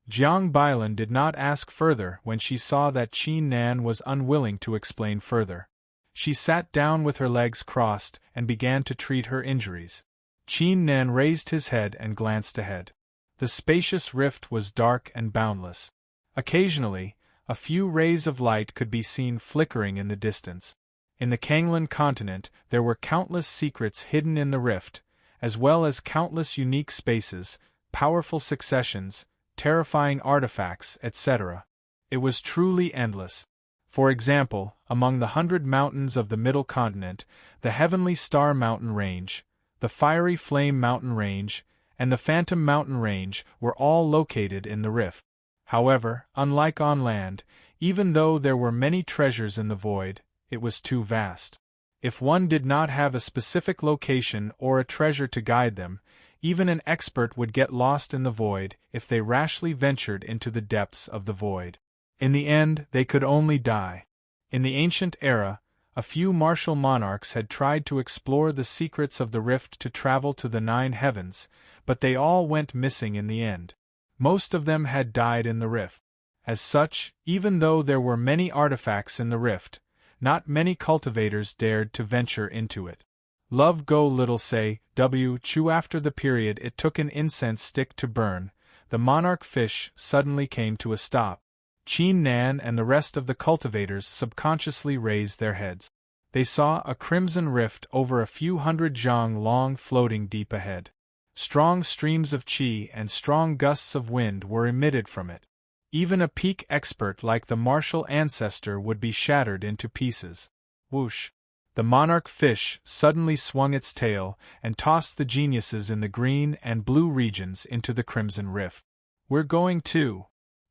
Jiang Bailan did not ask further when she saw that Qin Nan was unwilling to explain further. She sat down with her legs crossed and began to treat her injuries. Qin Nan raised his head and glanced ahead. The spacious rift was dark and boundless. Occasionally, a few rays of light could be seen flickering in the distance. In the Kanglan continent, there were countless secrets hidden in the rift, as well as countless unique spaces, powerful successions, terrifying artifacts, etc. It was truly endless. For example, among the 100 mountains of the Middle Continent, the Heavenly Star Mountain Range, the Fiery Flame Mountain Range, and the Phantom Mountain Range were all located in the rift. However, unlike on land, even though there were many treasures in the void, it was too vast. If one did not have a specific location or a treasure to guide them, even an expert would get lost in the void if they rashly ventured into the depths of the void. In the end, they could only die. In the ancient era, a few martial monarchs had tried to explore the secrets of the rift to travel to the 9 heavens, but they all went missing in the end. Most of them had died in the rift. As such, even though there were many artifacts in the rift, not many cultivators dared to venture into it. Love go little say, Chew. After the period it took an incense stick to burn, the monarch fish suddenly came to a stop. Qin Nan and the rest of the cultivators subconsciously raised their heads. They saw a crimson rift over a few hundred zhang long floating deep ahead. Strong streams of qi and strong gusts of wind were emitted from it. Even a peak expert like the martial ancestor would be shattered into pieces. Whoosh! The monarch fish suddenly swung its tail and tossed the geniuses in the green and blue regions into the crimson rift. We're going too.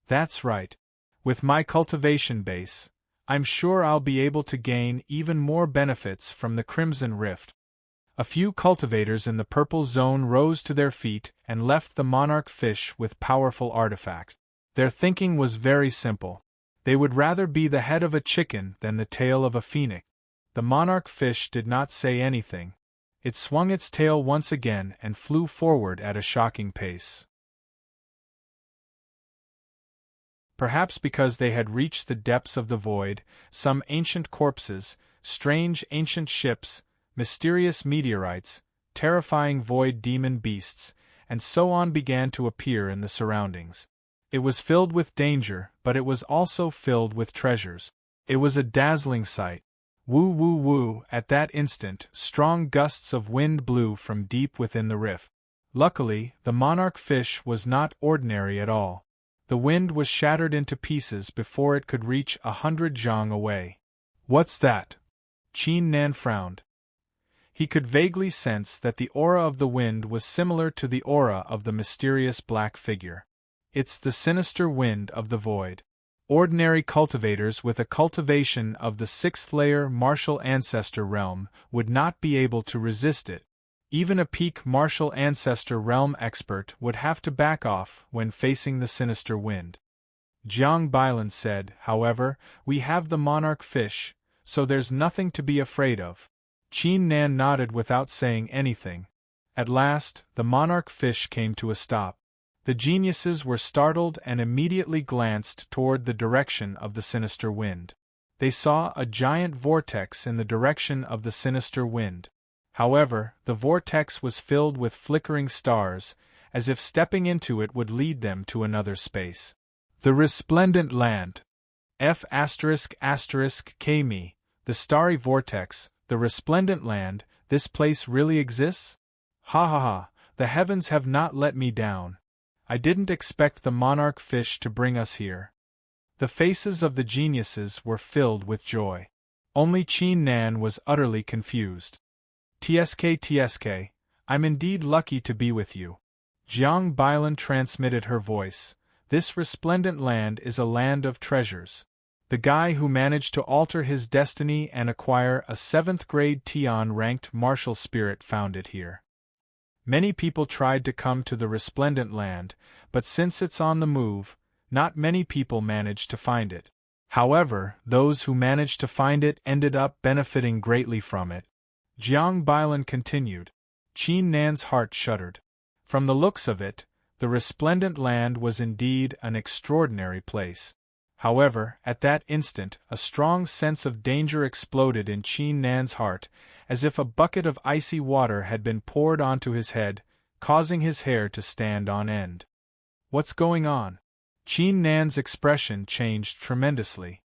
That's right. With my cultivation base, I'm sure I'll be able to gain even more benefits from the crimson rift. A few cultivators in the purple zone rose to their feet and left the monarch fish with powerful artifacts. Their thinking was very simple. They would rather be the head of a chicken than the tail of a phoenix. The monarch fish did not say anything. It swung its tail once again and flew forward at a shocking pace. Perhaps because they had reached the depths of the void, some ancient corpses, strange ancient ships, mysterious meteorites, terrifying void demon beasts, and so on began to appear in the surroundings. It was filled with danger, but it was also filled with treasures. It was a dazzling sight. Woo woo woo! At that instant, strong gusts of wind blew from deep within the rift. Luckily, the monarch fish was not ordinary at all. The wind was shattered into pieces before it could reach 100 zhang away. What's that? Qin Nan frowned. He could vaguely sense that the aura of the wind was similar to the aura of the mysterious black figure. It's the sinister wind of the void. Ordinary cultivators with a cultivation of the 6th layer martial ancestor realm would not be able to resist it. Even a peak martial ancestor realm expert would have to back off when facing the sinister wind. Jiang Bailan said, however, we have the monarch fish, so there's nothing to be afraid of. Qin Nan nodded without saying anything. At last, the monarch fish came to a stop. The geniuses were startled and immediately glanced toward the direction of the sinister wind. They saw a giant vortex in the direction of the sinister wind. However, the vortex was filled with flickering stars, as if stepping into it would lead them to another space. The resplendent land. F*** K me, the starry vortex, the resplendent land, this place really exists? Ha ha ha, the heavens have not let me down. I didn't expect the monarch fish to bring us here. The faces of the geniuses were filled with joy. Only Chin Nan was utterly confused. Tsk, I'm indeed lucky to be with you. Jiang Bailan transmitted her voice. This resplendent land is a land of treasures. The guy who managed to alter his destiny and acquire a 7th-grade Tian-ranked martial spirit found it here. Many people tried to come to the resplendent land, but since it's on the move, not many people managed to find it. However, those who managed to find it ended up benefiting greatly from it. Jiang Bailan continued. Chin Nan's heart shuddered. From the looks of it, the resplendent land was indeed an extraordinary place. However, at that instant, a strong sense of danger exploded in Chin Nan's heart, as if a bucket of icy water had been poured onto his head, causing his hair to stand on end. What's going on? Chin Nan's expression changed tremendously.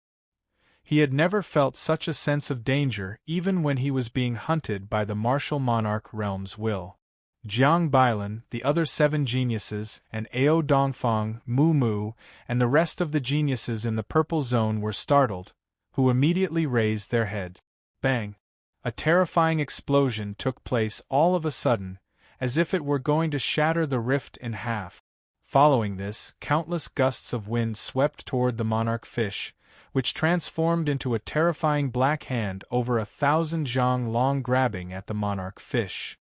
He had never felt such a sense of danger even when he was being hunted by the martial monarch realm's will. Jiang Bailan, the other 7 geniuses, and Ao Dongfang, Mu Mu, and the rest of the geniuses in the purple zone were startled, who immediately raised their heads. Bang! A terrifying explosion took place all of a sudden, as if it were going to shatter the rift in half. Following this, countless gusts of wind swept toward the monarch fish, which transformed into a terrifying black hand over 1,000 zhang long, grabbing at the monarch fish.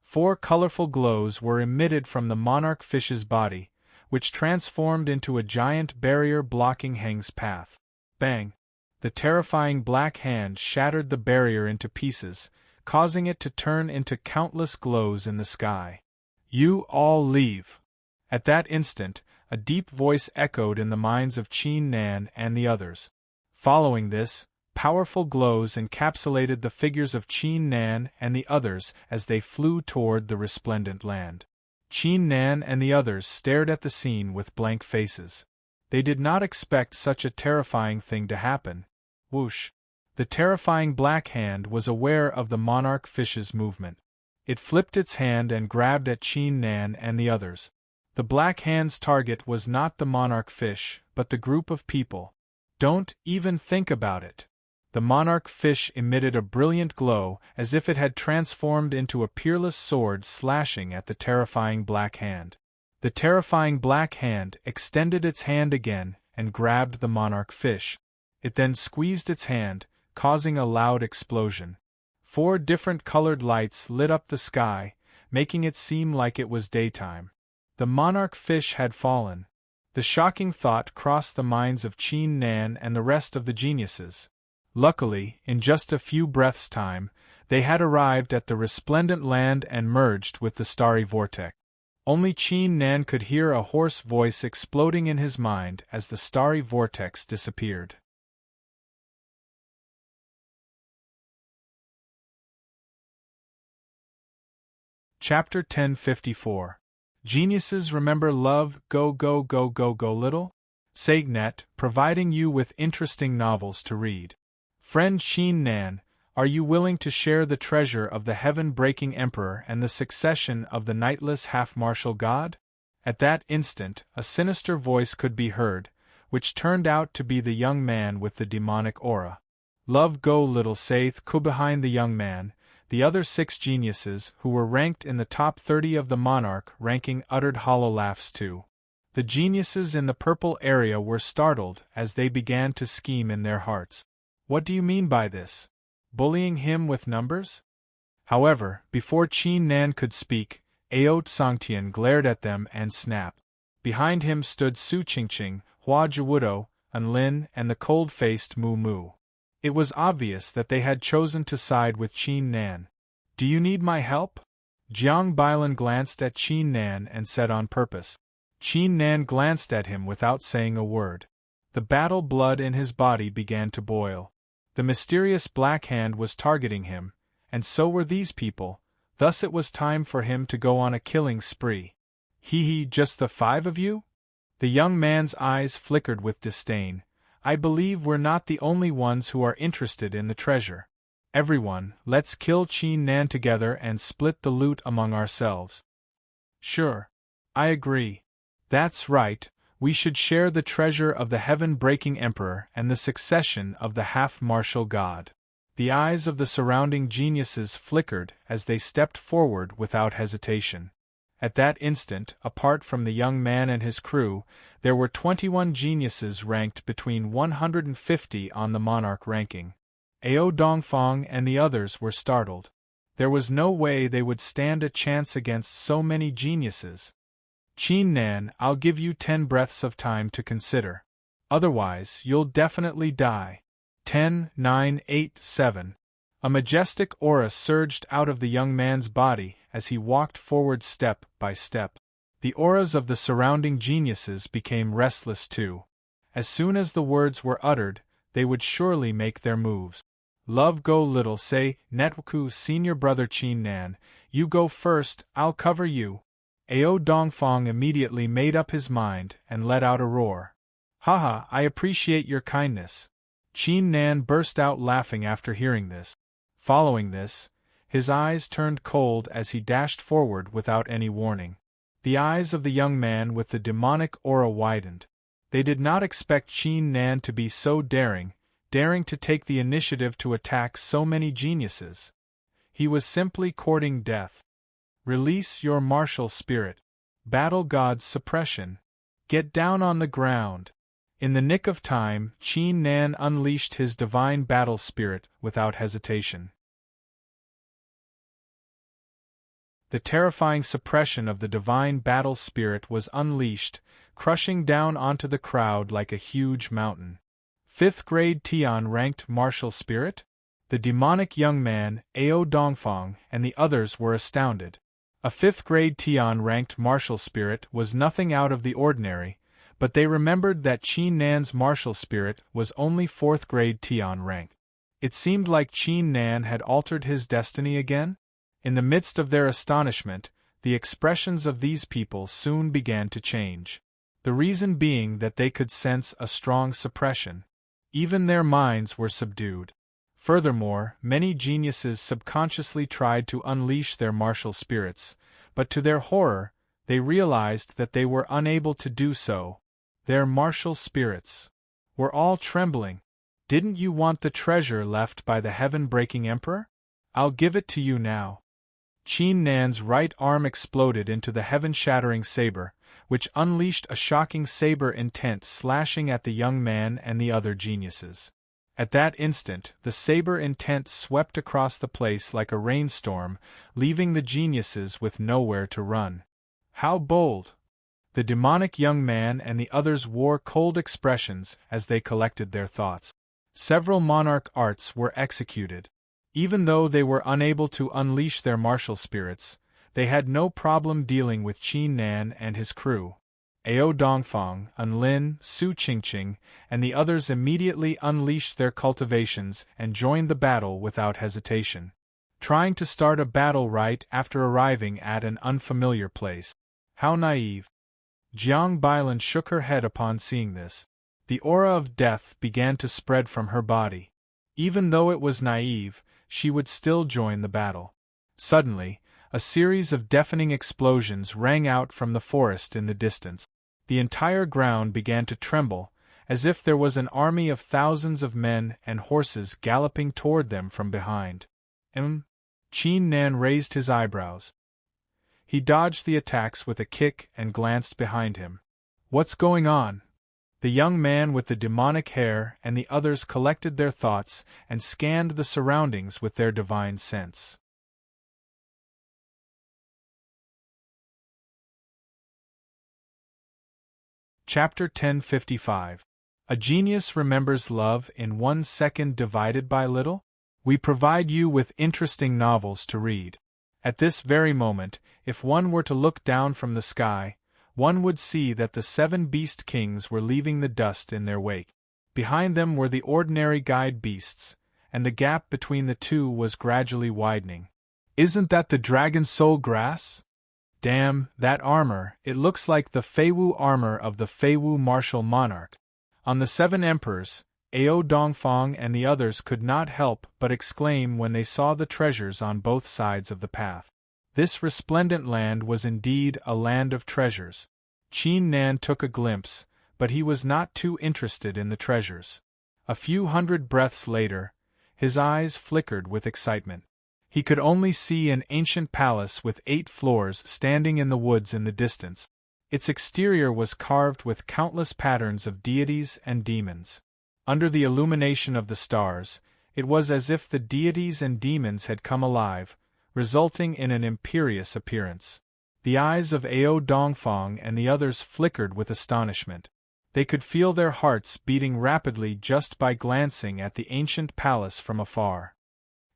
4 colorful glows were emitted from the monarch fish's body, which transformed into a giant barrier blocking Heng's path. Bang! The terrifying black hand shattered the barrier into pieces, causing it to turn into countless glows in the sky. You all leave! At that instant, a deep voice echoed in the minds of Chin Nan and the others. Following this, powerful glows encapsulated the figures of Chin Nan and the others as they flew toward the resplendent land. Chin Nan and the others stared at the scene with blank faces. They did not expect such a terrifying thing to happen. Whoosh! The terrifying black hand was aware of the monarch fish's movement. It flipped its hand and grabbed at Chin Nan and the others. The black hand's target was not the monarch fish, but the group of people. Don't even think about it. The monarch fish emitted a brilliant glow, as if it had transformed into a peerless sword slashing at the terrifying black hand. The terrifying black hand extended its hand again and grabbed the monarch fish. It then squeezed its hand, causing a loud explosion. 4 different colored lights lit up the sky, making it seem like it was daytime. The monarch fish had fallen. The shocking thought crossed the minds of Chin Nan and the rest of the geniuses. Luckily, in just a few breaths' time, they had arrived at the resplendent land and merged with the starry vortex. Only Chin Nan could hear a hoarse voice exploding in his mind as the starry vortex disappeared. Chapter 1054. Geniuses remember love, go go go go go little? SageNet, providing you with interesting novels to read. Friend Chin Nan, are you willing to share the treasure of the heaven-breaking emperor and the succession of the nightless half-martial god? At that instant, a sinister voice could be heard, which turned out to be the young man with the demonic aura. Love go little saith ku behind the young man. The other 6 geniuses, who were ranked in the top 30 of the monarch ranking, uttered hollow laughs too. The geniuses in the purple area were startled as they began to scheme in their hearts. What do you mean by this? Bullying him with numbers? However, before Chin Nan could speak, Ao Tsangtian glared at them and snapped. Behind him stood Su Qingqing, Hua Jiwudo, Anlin, and the cold-faced Mu Mu. It was obvious that they had chosen to side with Chin Nan. Do you need my help? Jiang Bailan glanced at Chin Nan and said on purpose. Chin Nan glanced at him without saying a word. The battle blood in his body began to boil. The mysterious Black Hand was targeting him, and so were these people, thus it was time for him to go on a killing spree. Hee, just the 5 of you? The young man's eyes flickered with disdain. I believe we're not the only ones who are interested in the treasure. Everyone, let's kill Qin Nan together and split the loot among ourselves. Sure. I agree. That's right, we should share the treasure of the heaven-breaking emperor and the succession of the half-martial god. The eyes of the surrounding geniuses flickered as they stepped forward without hesitation. At that instant, apart from the young man and his crew, there were 21 geniuses ranked between 150 on the monarch ranking. Ao Dongfang and the others were startled. There was no way they would stand a chance against so many geniuses. Qin Nan, I'll give you 10 breaths of time to consider. Otherwise, you'll definitely die. 10, 9, 8, 7. A majestic aura surged out of the young man's body as he walked forward step by step. The auras of the surrounding geniuses became restless too. As soon as the words were uttered, they would surely make their moves. Love go little say, Netwaku senior brother Qin Nan, you go first, I'll cover you. Ao Dongfang immediately made up his mind and let out a roar. Haha, I appreciate your kindness. Qin Nan burst out laughing after hearing this. Following this, his eyes turned cold as he dashed forward without any warning. The eyes of the young man with the demonic aura widened. They did not expect Qin Nan to be so daring to take the initiative to attack so many geniuses. He was simply courting death. Release your martial spirit. Battle God's suppression. Get down on the ground. In the nick of time, Qin Nan unleashed his divine battle spirit without hesitation. The terrifying suppression of the divine battle spirit was unleashed, crushing down onto the crowd like a huge mountain. 5th grade Tian ranked martial spirit? The demonic young man, Ao Dongfang, and the others were astounded. A 5th grade Tian ranked martial spirit was nothing out of the ordinary, but they remembered that Qin Nan's martial spirit was only 4th grade Tian rank. It seemed like Qin Nan had altered his destiny again. In the midst of their astonishment, the expressions of these people soon began to change. The reason being that they could sense a strong suppression. Even their minds were subdued. Furthermore, many geniuses subconsciously tried to unleash their martial spirits, but to their horror, they realized that they were unable to do so. Their martial spirits were all trembling. Didn't you want the treasure left by the heaven-breaking emperor? I'll give it to you now. Qin Nan's right arm exploded into the heaven-shattering saber, which unleashed a shocking saber intent slashing at the young man and the other geniuses. At that instant, the saber intent swept across the place like a rainstorm, leaving the geniuses with nowhere to run. How bold! The demonic young man and the others wore cold expressions as they collected their thoughts. Several monarch arts were executed. Even though they were unable to unleash their martial spirits, they had no problem dealing with Qin Nan and his crew. Ao Dongfang, Unlin, Su Qingqing, and the others immediately unleashed their cultivations and joined the battle without hesitation. Trying to start a battle right after arriving at an unfamiliar place. How naive! Jiang Bailan shook her head upon seeing this. The aura of death began to spread from her body. Even though it was naive, she would still join the battle. Suddenly, a series of deafening explosions rang out from the forest in the distance. The entire ground began to tremble, as if there was an army of thousands of men and horses galloping toward them from behind. Qin Nan raised his eyebrows. He dodged the attacks with a kick and glanced behind him. What's going on? The young man with the demonic hair and the others collected their thoughts and scanned the surroundings with their divine sense. Chapter 1055. A Genius Remembers Love in 1 Second Divided by Little? We provide you with interesting novels to read. At this very moment, if one were to look down from the sky, one would see that the 7 beast kings were leaving the dust in their wake. Behind them were the ordinary guide beasts, and the gap between the two was gradually widening. "Isn't that the dragon's soul grass? Damn, that armor, it looks like the Feiwu armor of the Feiwu martial monarch." On the seven emperors, Ao Dongfang and the others could not help but exclaim when they saw the treasures on both sides of the path. This resplendent land was indeed a land of treasures. Qin Nan took a glimpse, but he was not too interested in the treasures. A few hundred breaths later, his eyes flickered with excitement. He could only see an ancient palace with 8 floors standing in the woods in the distance. Its exterior was carved with countless patterns of deities and demons. Under the illumination of the stars, it was as if the deities and demons had come alive, resulting in an imperious appearance. The eyes of Ao Dongfang and the others flickered with astonishment. They could feel their hearts beating rapidly just by glancing at the ancient palace from afar.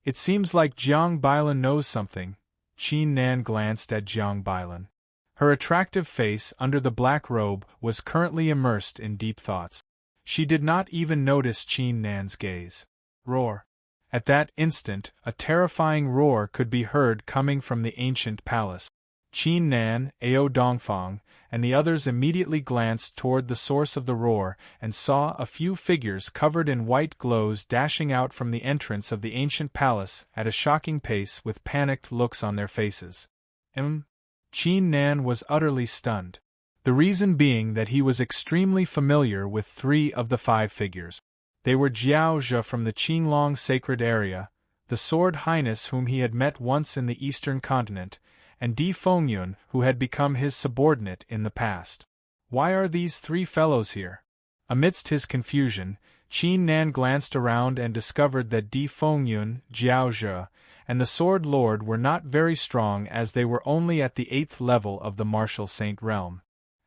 "It seems like Jiang Bailan knows something." Qin Nan glanced at Jiang Bailan. Her attractive face under the black robe was currently immersed in deep thoughts. She did not even notice Qin Nan's gaze. Roar! At that instant, a terrifying roar could be heard coming from the ancient palace. Qin Nan, Ao Dongfang, and the others immediately glanced toward the source of the roar and saw a few figures covered in white glows dashing out from the entrance of the ancient palace at a shocking pace with panicked looks on their faces. Qin Nan was utterly stunned. The reason being that he was extremely familiar with 3 of the 5 figures. They were Jiao Zhe from the Qinglong sacred area, the Sword Highness whom he had met once in the eastern continent, and Di Fengyun who had become his subordinate in the past. Why are these 3 fellows here? Amidst his confusion, Qin Nan glanced around and discovered that Di Fengyun, Jiao Zhe, and the Sword Lord were not very strong as they were only at the 8th level of the martial saint realm.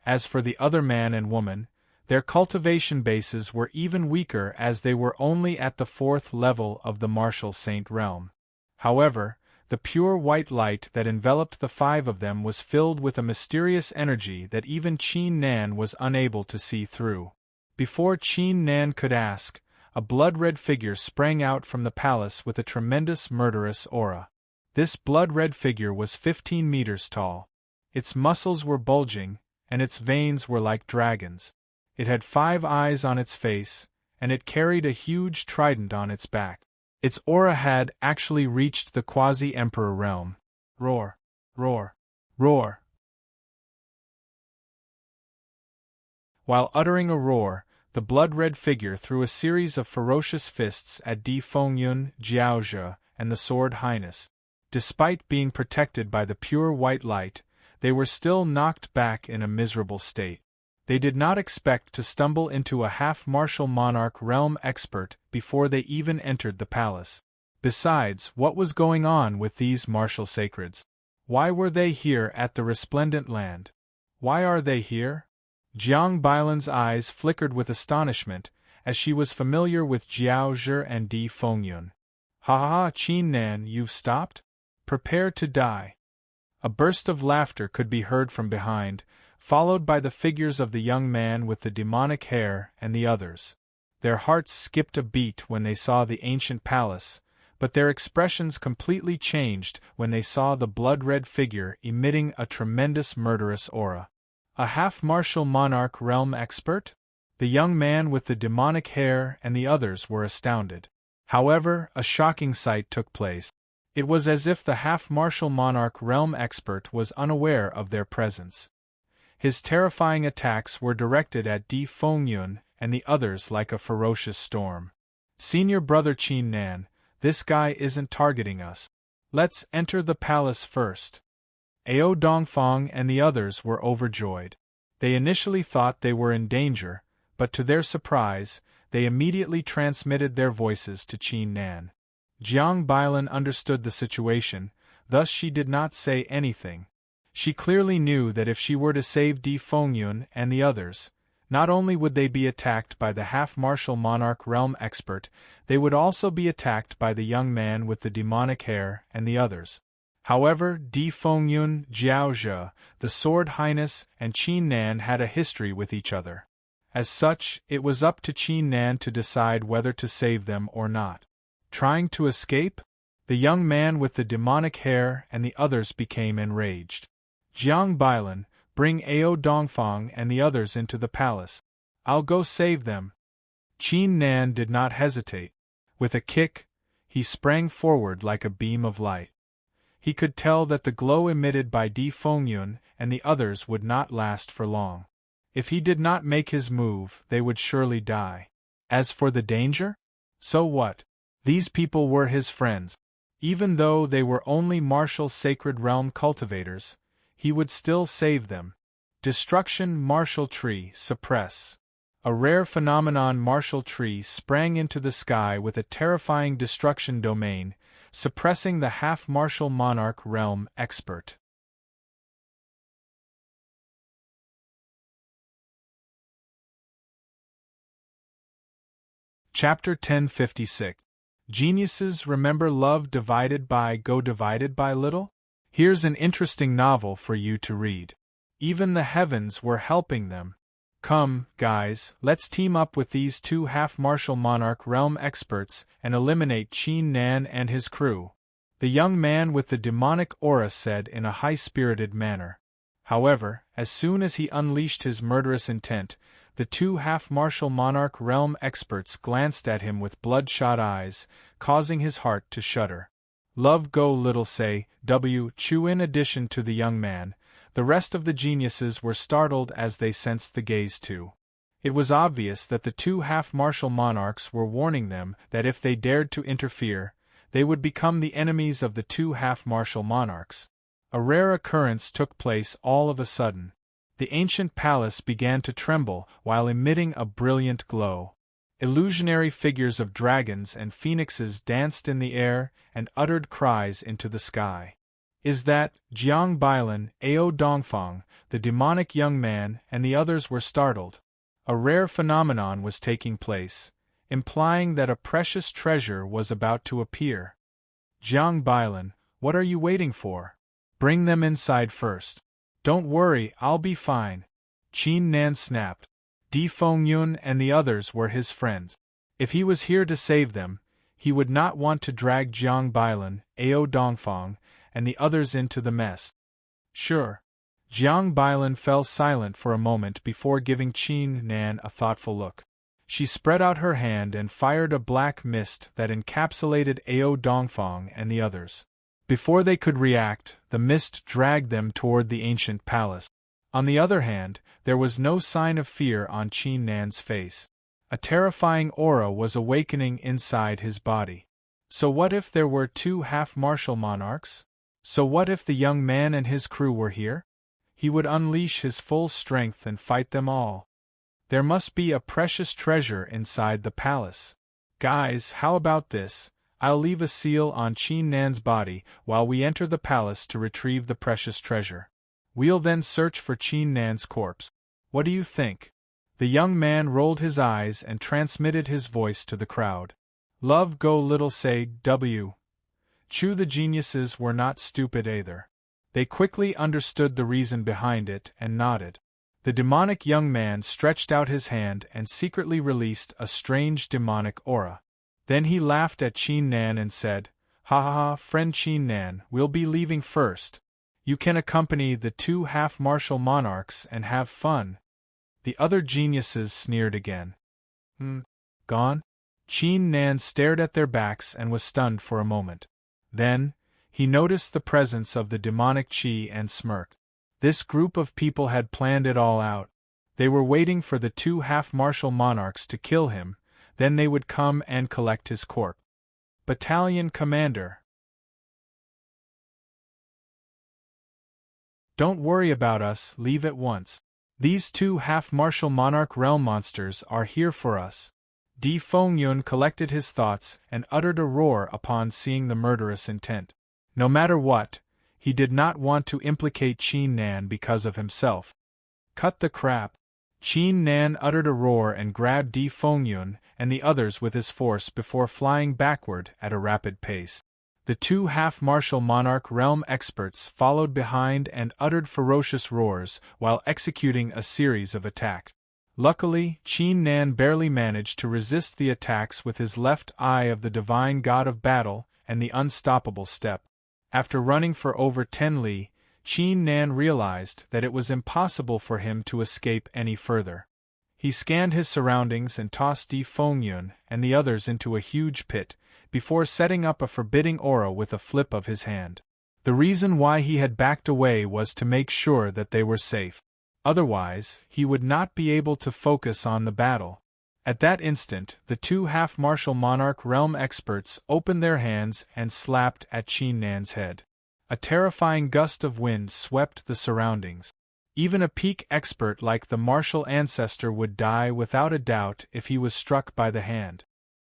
As for the other man and woman, their cultivation bases were even weaker as they were only at the 4th level of the martial saint realm. However, the pure white light that enveloped the 5 of them was filled with a mysterious energy that even Qin Nan was unable to see through. Before Qin Nan could ask, a blood-red figure sprang out from the palace with a tremendous murderous aura. This blood-red figure was 15 meters tall. Its muscles were bulging, and its veins were like dragons. It had 5 eyes on its face, and it carried a huge trident on its back. Its aura had actually reached the quasi-emperor realm. Roar! Roar! Roar! While uttering a roar, the blood-red figure threw a series of ferocious fists at Di Fengyun, Jiao Zhe, and the Sword Highness. Despite being protected by the pure white light, they were still knocked back in a miserable state. They did not expect to stumble into a half-martial monarch realm expert before they even entered the palace. Besides, what was going on with these martial sacreds? Why were they here at the resplendent land? Why are they here? Jiang Bailan's eyes flickered with astonishment, as she was familiar with Jiao Zhe and Di Fengyun. "Ha ha ha, Qin Nan, you've stopped? Prepare to die." A burst of laughter could be heard from behind, followed by the figures of the young man with the demonic hair and the others. Their hearts skipped a beat when they saw the ancient palace, but their expressions completely changed when they saw the blood-red figure emitting a tremendous murderous aura. A half-martial monarch realm expert? The young man with the demonic hair and the others were astounded. However, a shocking sight took place. It was as if the half-martial monarch realm expert was unaware of their presence. His terrifying attacks were directed at Di Fengyun and the others like a ferocious storm. "Senior brother Qin Nan, this guy isn't targeting us. Let's enter the palace first." Ao Dongfang and the others were overjoyed. They initially thought they were in danger, but to their surprise, they immediately transmitted their voices to Qin Nan. Jiang Bailan understood the situation, thus she did not say anything. She clearly knew that if she were to save Di Fengyun and the others, not only would they be attacked by the half-martial monarch realm expert, they would also be attacked by the young man with the demonic hair and the others. However, Di Fengyun, Jiao Zhe, the Sword Highness, and Qin Nan had a history with each other. As such, it was up to Qin Nan to decide whether to save them or not. Trying to escape? The young man with the demonic hair and the others became enraged. Jiang Bailan, bring Ao Dongfang and the others into the palace. I'll go save them. Qin Nan did not hesitate. With a kick, he sprang forward like a beam of light. He could tell that the glow emitted by Di Fengyun and the others would not last for long. If he did not make his move, they would surely die. As for the danger? So what? These people were his friends. Even though they were only martial sacred realm cultivators, he would still save them. Destruction martial tree suppress. A rare phenomenon martial tree sprang into the sky with a terrifying destruction domain, suppressing the half-martial monarch realm expert. Chapter 1056. Geniuses remember love divided by little? Here's an interesting novel for you to read. Even the heavens were helping them. Come, guys, let's team up with these two half-martial monarch realm experts and eliminate Qin Nan and his crew. The young man with the demonic aura said in a high-spirited manner. However, as soon as he unleashed his murderous intent, the two half-martial monarch realm experts glanced at him with bloodshot eyes, causing his heart to shudder. Love go little say, Chu. In addition to the young man, the rest of the geniuses were startled as they sensed the gaze too. It was obvious that the two half-martial monarchs were warning them that if they dared to interfere, they would become the enemies of the two half-martial monarchs. A rare occurrence took place all of a sudden. The ancient palace began to tremble while emitting a brilliant glow. Illusionary figures of dragons and phoenixes danced in the air and uttered cries into the sky. Is that Jiang Bailan, Ao Dongfang, the demonic young man, and the others were startled. A rare phenomenon was taking place, implying that a precious treasure was about to appear. Jiang Bailan, what are you waiting for? Bring them inside first. Don't worry, I'll be fine. Qin Nan snapped. Di Fengyun and the others were his friends. If he was here to save them, he would not want to drag Jiang Bailan, Ao Dongfang, and the others into the mess. Sure. Jiang Bailan fell silent for a moment before giving Qin Nan a thoughtful look. She spread out her hand and fired a black mist that encapsulated Ao Dongfang and the others. Before they could react, the mist dragged them toward the ancient palace. On the other hand, there was no sign of fear on Qin Nan's face. A terrifying aura was awakening inside his body. So what if there were two half-martial monarchs? So what if the young man and his crew were here? He would unleash his full strength and fight them all. There must be a precious treasure inside the palace. Guys, how about this? I'll leave a seal on Qin Nan's body while we enter the palace to retrieve the precious treasure. We'll then search for Qin Nan's corpse. What do you think? The young man rolled his eyes and transmitted his voice to the crowd. Love go little say, W. Chu. The geniuses were not stupid either. They quickly understood the reason behind it and nodded. The demonic young man stretched out his hand and secretly released a strange demonic aura. Then he laughed at Qin Nan and said, Ha ha ha, friend Qin Nan, we'll be leaving first. You can accompany the two half-martial monarchs and have fun. The other geniuses sneered again. Gone? Qin Nan stared at their backs and was stunned for a moment. Then, he noticed the presence of the demonic Qi and smirked. This group of people had planned it all out. They were waiting for the two half-martial monarchs to kill him, then they would come and collect his corpse. Battalion Commander. Don't worry about us, leave at once. These two half-martial monarch realm monsters are here for us. Di Fengyun collected his thoughts and uttered a roar upon seeing the murderous intent. No matter what, he did not want to implicate Qin Nan because of himself. Cut the crap. Qin Nan uttered a roar and grabbed Di Fengyun and the others with his force before flying backward at a rapid pace. The two half-martial monarch realm experts followed behind and uttered ferocious roars while executing a series of attacks. Luckily, Qin Nan barely managed to resist the attacks with his left eye of the divine god of battle and the unstoppable step. After running for over 10 li, Qin Nan realized that it was impossible for him to escape any further. He scanned his surroundings and tossed Di Fengyun and the others into a huge pit, before setting up a forbidding aura with a flip of his hand. The reason why he had backed away was to make sure that they were safe. Otherwise, he would not be able to focus on the battle. At that instant, the two half-martial monarch realm experts opened their hands and slapped at Qin Nan's head. A terrifying gust of wind swept the surroundings. Even a peak expert like the martial ancestor would die without a doubt if he was struck by the hand.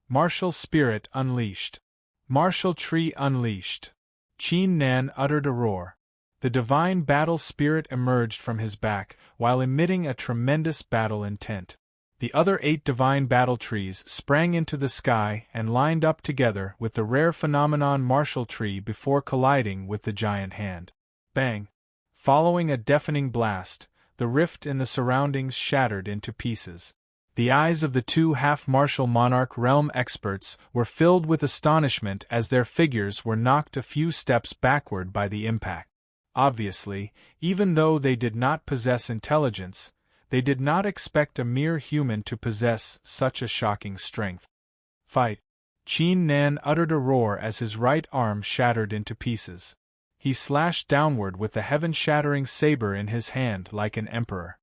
Martial spirit unleashed. Martial tree unleashed. Qin Nan uttered a roar. The divine battle spirit emerged from his back, while emitting a tremendous battle intent. The other 8 divine battle trees sprang into the sky and lined up together with the rare phenomenon martial tree before colliding with the giant hand. Bang! Following a deafening blast, the rift in the surroundings shattered into pieces. The eyes of the two half-martial monarch realm experts were filled with astonishment as their figures were knocked a few steps backward by the impact. Obviously, even though they did not possess intelligence, they did not expect a mere human to possess such a shocking strength. Fight! Qin Nan uttered a roar as his right arm shattered into pieces. He slashed downward with the heaven-shattering saber in his hand like an emperor.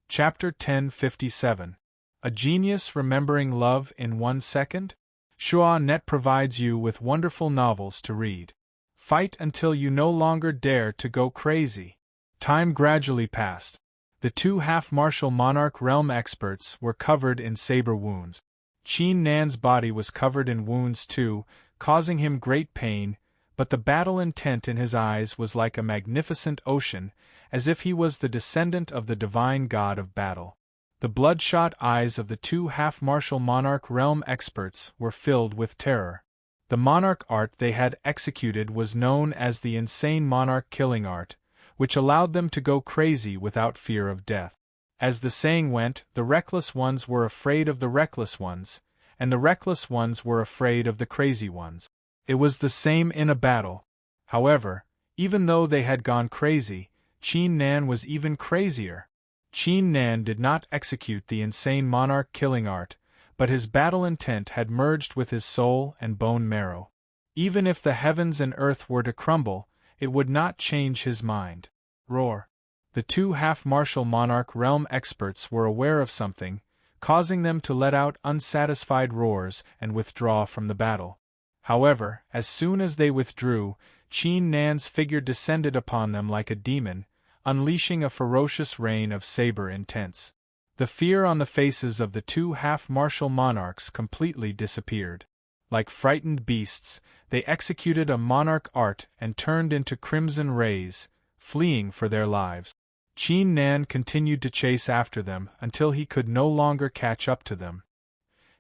Chapter 1057. A Genius Remembering Love in 1 Second? Shua.net provides you with wonderful novels to read. Fight until you no longer dare to go crazy. Time gradually passed. The two half-martial monarch realm experts were covered in saber wounds. Qin Nan's body was covered in wounds too, causing him great pain, but the battle intent in his eyes was like a magnificent ocean, as if he was the descendant of the divine god of battle. The bloodshot eyes of the two half-martial monarch realm experts were filled with terror. The monarch art they had executed was known as the insane monarch killing art, which allowed them to go crazy without fear of death. As the saying went, the reckless ones were afraid of the reckless ones, and the reckless ones were afraid of the crazy ones. It was the same in a battle. However, even though they had gone crazy, Qin Nan was even crazier. Qin Nan did not execute the insane monarch killing art, but his battle intent had merged with his soul and bone marrow. Even if the heavens and earth were to crumble, it would not change his mind. Roar! The two half-martial monarch realm experts were aware of something, causing them to let out unsatisfied roars and withdraw from the battle. However, as soon as they withdrew, Qin Nan's figure descended upon them like a demon, unleashing a ferocious rain of saber intents. The fear on the faces of the two half-martial monarchs completely disappeared. Like frightened beasts, they executed a monarch art and turned into crimson rays, fleeing for their lives. Qin Nan continued to chase after them until he could no longer catch up to them.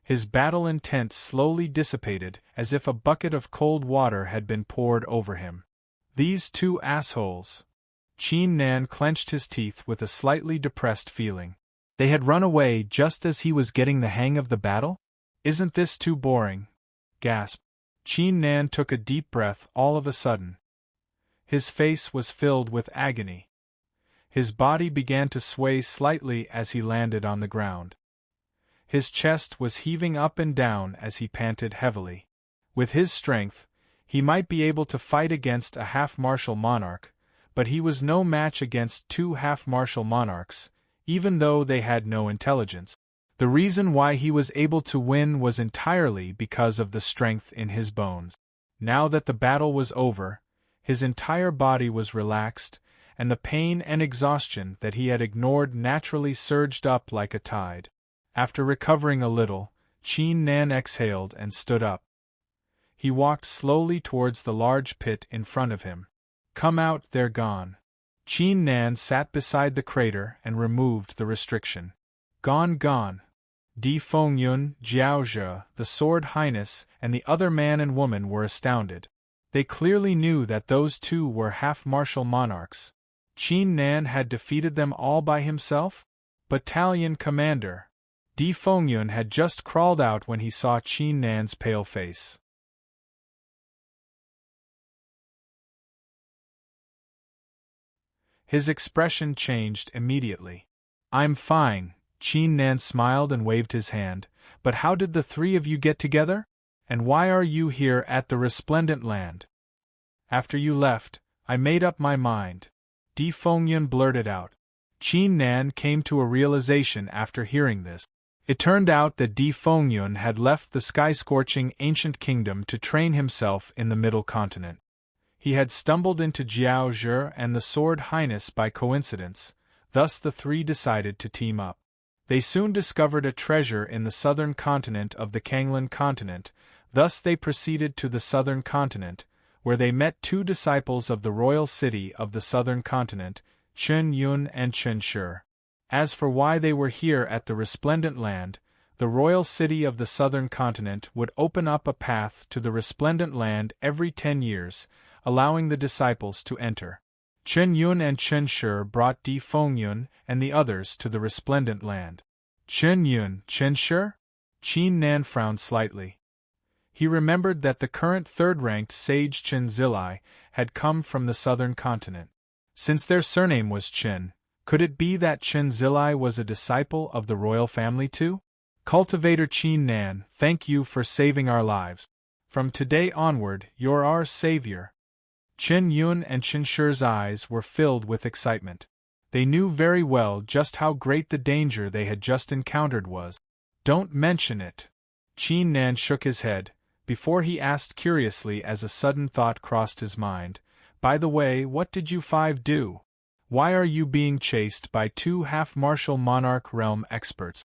His battle intent slowly dissipated as if a bucket of cold water had been poured over him. These two assholes! Qin Nan clenched his teeth with a slightly depressed feeling. They had run away just as he was getting the hang of the battle? Isn't this too boring? Gasp. Qin Nan took a deep breath all of a sudden. His face was filled with agony. His body began to sway slightly as he landed on the ground. His chest was heaving up and down as he panted heavily. With his strength, he might be able to fight against a half-martial monarch, but he was no match against two half-martial monarchs, even though they had no intelligence. The reason why he was able to win was entirely because of the strength in his bones. Now that the battle was over, his entire body was relaxed, and the pain and exhaustion that he had ignored naturally surged up like a tide. After recovering a little, Qin Nan exhaled and stood up. He walked slowly towards the large pit in front of him. Come out, they're gone. Qin Nan sat beside the crater and removed the restriction. Gone, gone. Di Fengyun, Jiao Zhe, the Sword Highness, and the other man and woman were astounded. They clearly knew that those two were half-martial monarchs. Qin Nan had defeated them all by himself? Battalion commander. Di Fengyun had just crawled out when he saw Qin Nan's pale face. His expression changed immediately. "I'm fine," Qin Nan smiled and waved his hand, "but how did the three of you get together? And why are you here at the Resplendent Land?" "After you left, I made up my mind," Di Fengyun blurted out. Qin Nan came to a realization after hearing this. It turned out that Di Fengyun had left the sky-scorching ancient kingdom to train himself in the Middle Continent. He had stumbled into Jiaozhi and the Sword Highness by coincidence, thus the three decided to team up. They soon discovered a treasure in the southern continent of the Kanglan continent, thus they proceeded to the southern continent, where they met two disciples of the royal city of the southern continent, Chen Yun and Chen Shi. As for why they were here at the Resplendent Land, the royal city of the southern continent would open up a path to the Resplendent Land every 10 years, allowing the disciples to enter. Chen Yun and Chen Shi brought Di Fengyun and the others to the Resplendent Land. Chen Yun, Chen Shi? Qin Nan frowned slightly. He remembered that the current third-ranked sage Chen Zilai had come from the southern continent. Since their surname was Chen, could it be that Chen Zilai was a disciple of the royal family too? Cultivator Qin Nan, thank you for saving our lives. From today onward, you're our savior. Chen Yun and Chen Shi's eyes were filled with excitement. They knew very well just how great the danger they had just encountered was. Don't mention it. Qin Nan shook his head, before he asked curiously as a sudden thought crossed his mind, "By the way, what did you five do? Why are you being chased by two half-martial monarch realm experts?"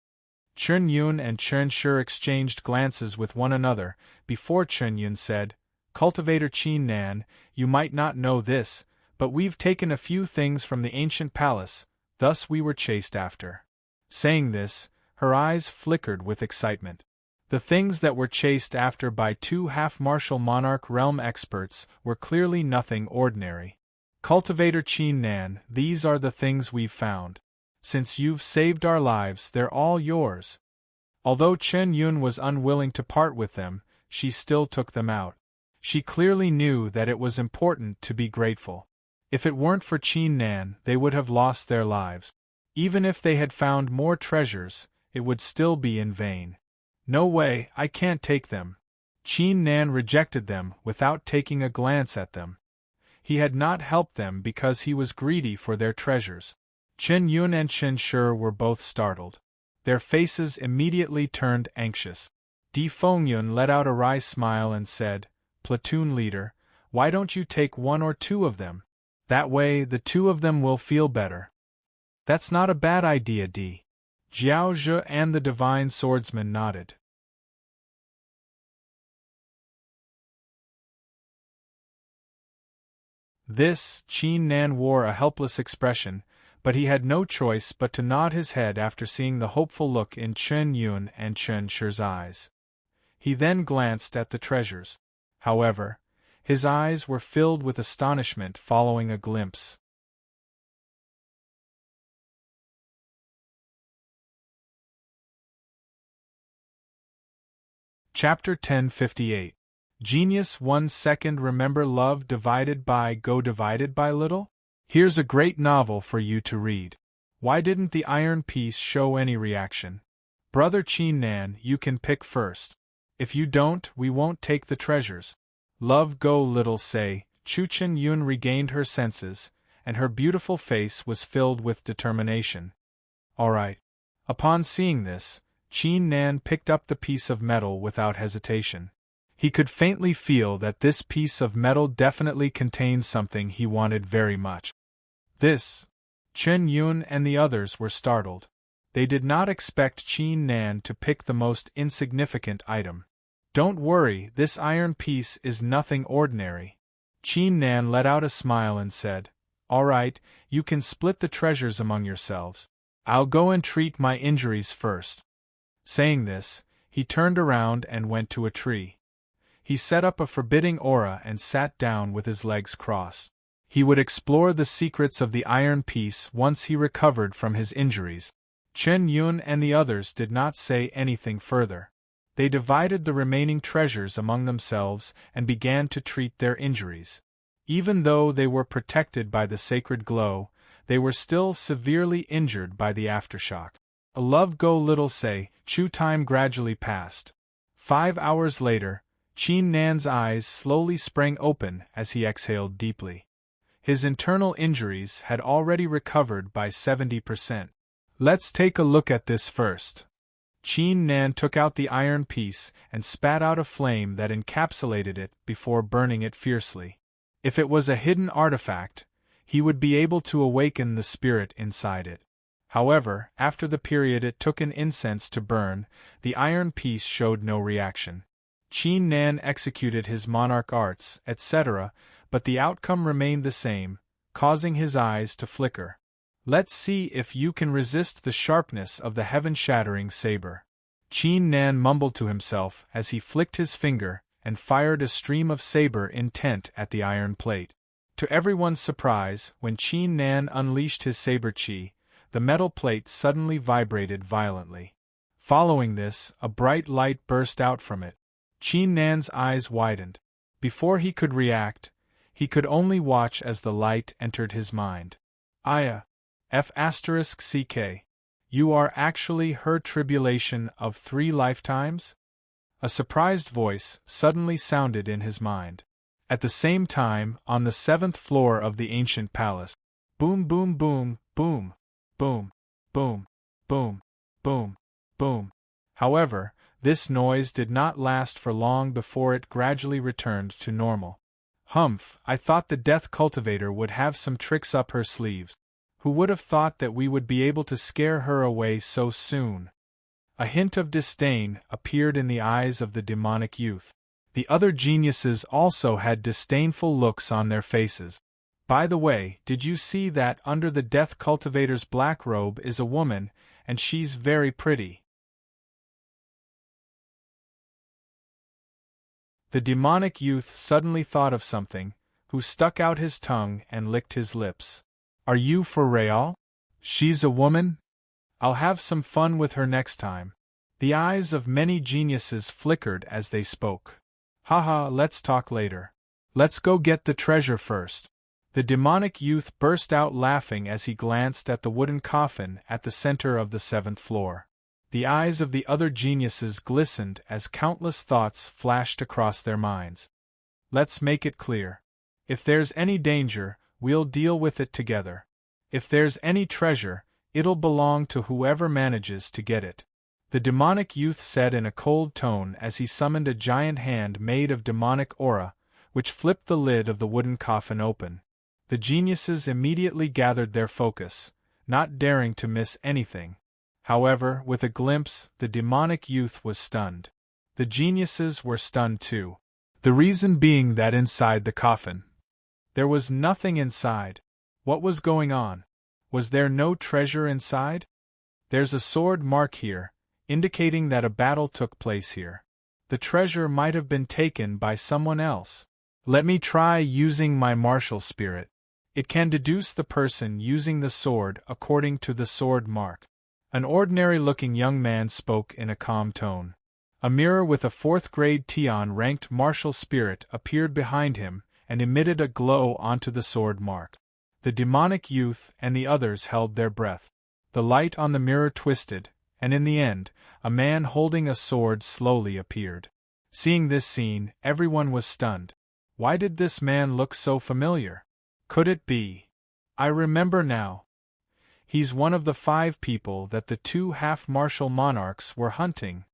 Chen Yun and Chen Shi exchanged glances with one another, before Chen Yun said, "Cultivator Qin Nan, you might not know this, but we've taken a few things from the ancient palace, thus we were chased after." Saying this, her eyes flickered with excitement. The things that were chased after by two half-martial monarch realm experts were clearly nothing ordinary. "Cultivator Qin Nan, these are the things we've found. Since you've saved our lives, they're all yours." Although Chen Yun was unwilling to part with them, she still took them out. She clearly knew that it was important to be grateful. If it weren't for Qin Nan, they would have lost their lives. Even if they had found more treasures, it would still be in vain. "No way, I can't take them." Qin Nan rejected them without taking a glance at them. He had not helped them because he was greedy for their treasures. Chen Yun and Chen Shi were both startled. Their faces immediately turned anxious. Di Fengyun let out a wry smile and said, "Platoon leader, why don't you take one or two of them? That way, the two of them will feel better." "That's not a bad idea, Di." Jiaozhi and the divine swordsman nodded. Qin Nan wore a helpless expression, but he had no choice but to nod his head after seeing the hopeful look in Chen Yun and Chen Shi's eyes. He then glanced at the treasures. However, his eyes were filled with astonishment following a glimpse. Chapter 1058. Genius 1 second. Remember love divided by go divided by little? Here's a great novel for you to read. Why didn't the iron piece show any reaction? Brother Qin Nan, you can pick first. If you don't, we won't take the treasures. Love go little say. Chen Yun regained her senses, and her beautiful face was filled with determination. All right. Upon seeing this, Qin Nan picked up the piece of metal without hesitation. He could faintly feel that this piece of metal definitely contained something he wanted very much. Chen Yun and the others were startled. They did not expect Qin Nan to pick the most insignificant item. "Don't worry, this iron piece is nothing ordinary." Qin Nan let out a smile and said, "All right, you can split the treasures among yourselves. I'll go and treat my injuries first." Saying this, he turned around and went to a tree. He set up a forbidding aura and sat down with his legs crossed. He would explore the secrets of the Iron Piece once he recovered from his injuries. Chen Yun and the others did not say anything further. They divided the remaining treasures among themselves and began to treat their injuries. Even though they were protected by the sacred glow, they were still severely injured by the aftershock. A love go little say, Chu time gradually passed. 5 hours later, Qin Nan's eyes slowly sprang open as he exhaled deeply. His internal injuries had already recovered by 70%. Let's take a look at this first. Qin Nan took out the iron piece and spat out a flame that encapsulated it before burning it fiercely. If it was a hidden artifact, he would be able to awaken the spirit inside it. However, after the period it took an incense to burn, the iron piece showed no reaction. Qin Nan executed his monarch arts, etc., but the outcome remained the same, causing his eyes to flicker. Let's see if you can resist the sharpness of the heaven-shattering saber. Qin Nan mumbled to himself as he flicked his finger and fired a stream of saber intent at the iron plate. To everyone's surprise, when Qin Nan unleashed his saber chi, the metal plate suddenly vibrated violently. Following this, a bright light burst out from it. Qin Nan's eyes widened. Before he could react, he could only watch as the light entered his mind. Aya. F***ck. You are actually her tribulation of 3 lifetimes? A surprised voice suddenly sounded in his mind. At the same time, on the 7th floor of the ancient palace, boom boom boom, boom, boom, boom, boom, boom, boom. However, this noise did not last for long before it gradually returned to normal. Humph, I thought the Death Cultivator would have some tricks up her sleeves. Who would have thought that we would be able to scare her away so soon? A hint of disdain appeared in the eyes of the demonic youth. The other geniuses also had disdainful looks on their faces. By the way, did you see that under the Death Cultivator's black robe is a woman, and she's very pretty? The demonic youth suddenly thought of something, who stuck out his tongue and licked his lips. Are you for real? She's a woman? I'll have some fun with her next time. The eyes of many geniuses flickered as they spoke. Haha, let's talk later. Let's go get the treasure first. The demonic youth burst out laughing as he glanced at the wooden coffin at the center of the 7th floor. The eyes of the other geniuses glistened as countless thoughts flashed across their minds. Let's make it clear. If there's any danger, we'll deal with it together. If there's any treasure, it'll belong to whoever manages to get it. The demonic youth said in a cold tone as he summoned a giant hand made of demonic aura, which flipped the lid of the wooden coffin open. The geniuses immediately gathered their focus, not daring to miss anything. However, with a glimpse, the demonic youth was stunned. The geniuses were stunned too. The reason being that inside the coffin, there was nothing inside. What was going on? Was there no treasure inside? There's a sword mark here, indicating that a battle took place here. The treasure might have been taken by someone else. Let me try using my martial spirit. It can deduce the person using the sword according to the sword mark. An ordinary-looking young man spoke in a calm tone. A mirror with a 4th-grade Tian-ranked martial spirit appeared behind him and emitted a glow onto the sword mark. The demonic youth and the others held their breath. The light on the mirror twisted, and in the end, a man holding a sword slowly appeared. Seeing this scene, everyone was stunned. Why did this man look so familiar? Could it be? I remember now. He's one of the 5 people that the 2 half-martial monarchs were hunting.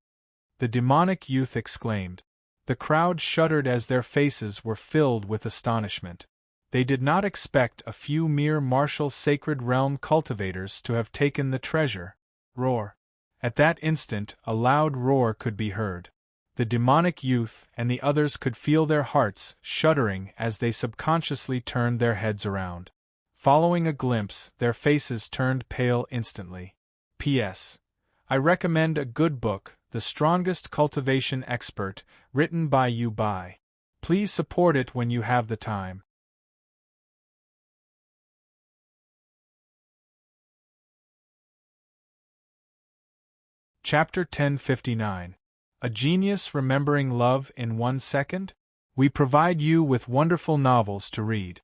The demonic youth exclaimed. The crowd shuddered as their faces were filled with astonishment. They did not expect a few mere martial sacred realm cultivators to have taken the treasure. Roar. At that instant, a loud roar could be heard. The demonic youth and the others could feel their hearts shuddering as they subconsciously turned their heads around. Following a glimpse, their faces turned pale instantly. P.S. I recommend a good book, The the strongest cultivation expert, written by you by. Please support it when you have the time. Chapter 1059. A Genius Remembering Love in 1 Second? We provide you with wonderful novels to read.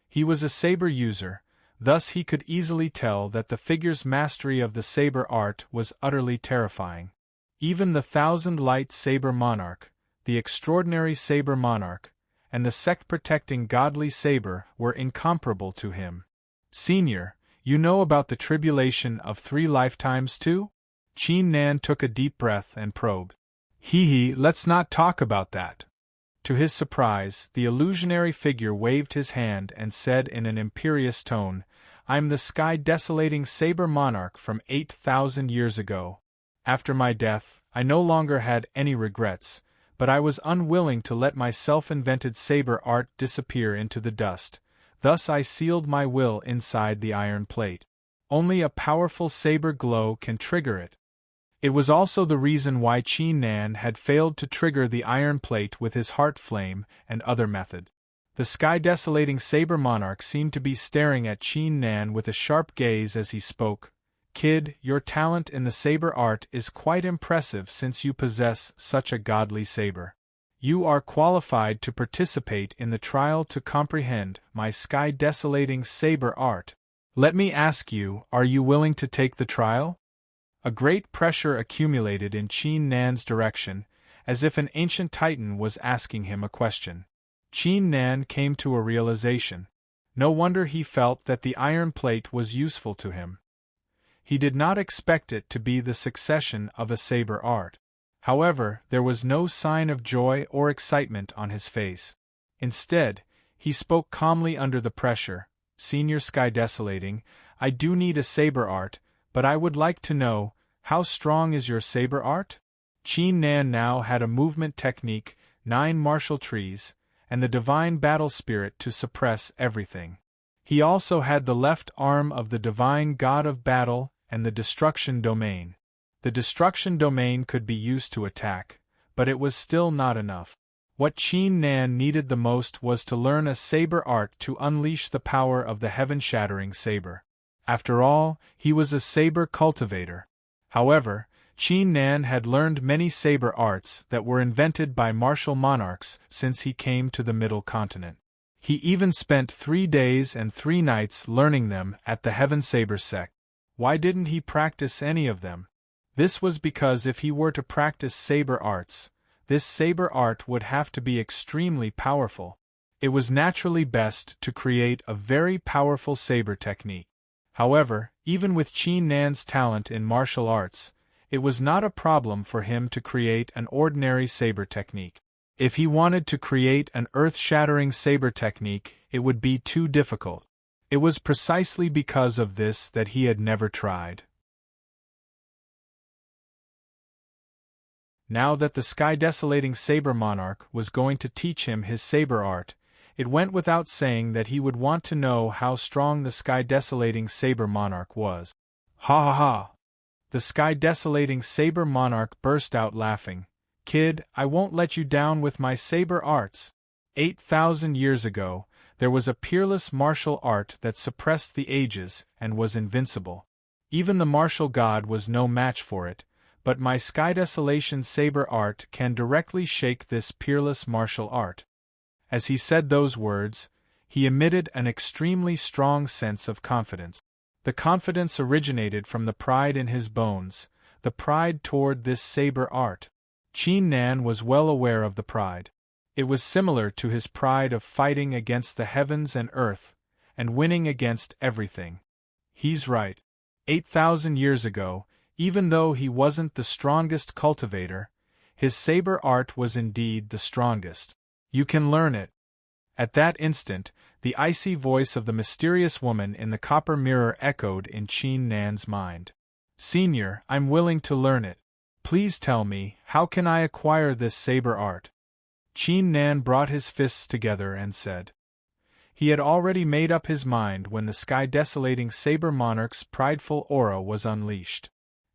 He was a saber user, thus he could easily tell that the figure's mastery of the saber art was utterly terrifying. Even the thousand-light saber monarch, the extraordinary saber monarch, and the sect-protecting godly saber were incomparable to him. Senior, you know about the tribulation of 3 lifetimes too? Qin Nan took a deep breath and probed. Let's not talk about that. To his surprise, the illusionary figure waved his hand and said in an imperious tone, I'm the sky-desolating saber monarch from 8,000 years ago. After my death, I no longer had any regrets, but I was unwilling to let my self-invented saber art disappear into the dust. Thus I sealed my will inside the iron plate. Only a powerful saber glow can trigger it. It was also the reason why Qin Nan had failed to trigger the iron plate with his heart flame and other method. The sky-desolating saber monarch seemed to be staring at Qin Nan with a sharp gaze as he spoke. Kid, your talent in the saber art is quite impressive since you possess such a godly saber. You are qualified to participate in the trial to comprehend my sky-desolating saber art. Let me ask you, are you willing to take the trial? A great pressure accumulated in Qin Nan's direction, as if an ancient titan was asking him a question. Qin Nan came to a realization. No wonder he felt that the iron plate was useful to him. He did not expect it to be the succession of a saber art. However, there was no sign of joy or excitement on his face. Instead, he spoke calmly under the pressure. Senior Sky Desolating, I do need a saber art, but I would like to know, how strong is your saber art? Qin Nan now had a movement technique, 9 martial trees, and the divine battle spirit to suppress everything. He also had the left arm of the divine god of battle and the destruction domain. The destruction domain could be used to attack, but it was still not enough. What Qin Nan needed the most was to learn a saber art to unleash the power of the heaven-shattering saber. After all, he was a saber cultivator. However, Qin Nan had learned many saber arts that were invented by martial monarchs since he came to the Middle Continent. He even spent 3 days and 3 nights learning them at the Heaven Saber sect. Why didn't he practice any of them? This was because if he were to practice saber arts, this saber art would have to be extremely powerful. It was naturally best to create a very powerful saber technique. However, even with Qin Nan's talent in martial arts, it was not a problem for him to create an ordinary saber technique. If he wanted to create an earth-shattering saber technique, it would be too difficult. It was precisely because of this that he had never tried. Now that the sky-desolating saber monarch was going to teach him his saber art, it went without saying that he would want to know how strong the sky-desolating saber monarch was. Ha ha ha! The sky-desolating saber monarch burst out laughing. Kid, I won't let you down with my saber arts. 8,000 years ago, there was a peerless martial art that suppressed the ages and was invincible. Even the martial god was no match for it, but my sky-desolation saber art can directly shake this peerless martial art. As he said those words, he emitted an extremely strong sense of confidence. The confidence originated from the pride in his bones, the pride toward this saber art. Qin Nan was well aware of the pride. It was similar to his pride of fighting against the heavens and earth, and winning against everything. He's right. 8,000 years ago, even though he wasn't the strongest cultivator, his saber art was indeed the strongest. You can learn it. At that instant, the icy voice of the mysterious woman in the copper mirror echoed in Qin Nan's mind. Senior, I'm willing to learn it. Please tell me, how can I acquire this saber art? Qin Nan brought his fists together and said. He had already made up his mind when the sky-desolating saber monarch's prideful aura was unleashed.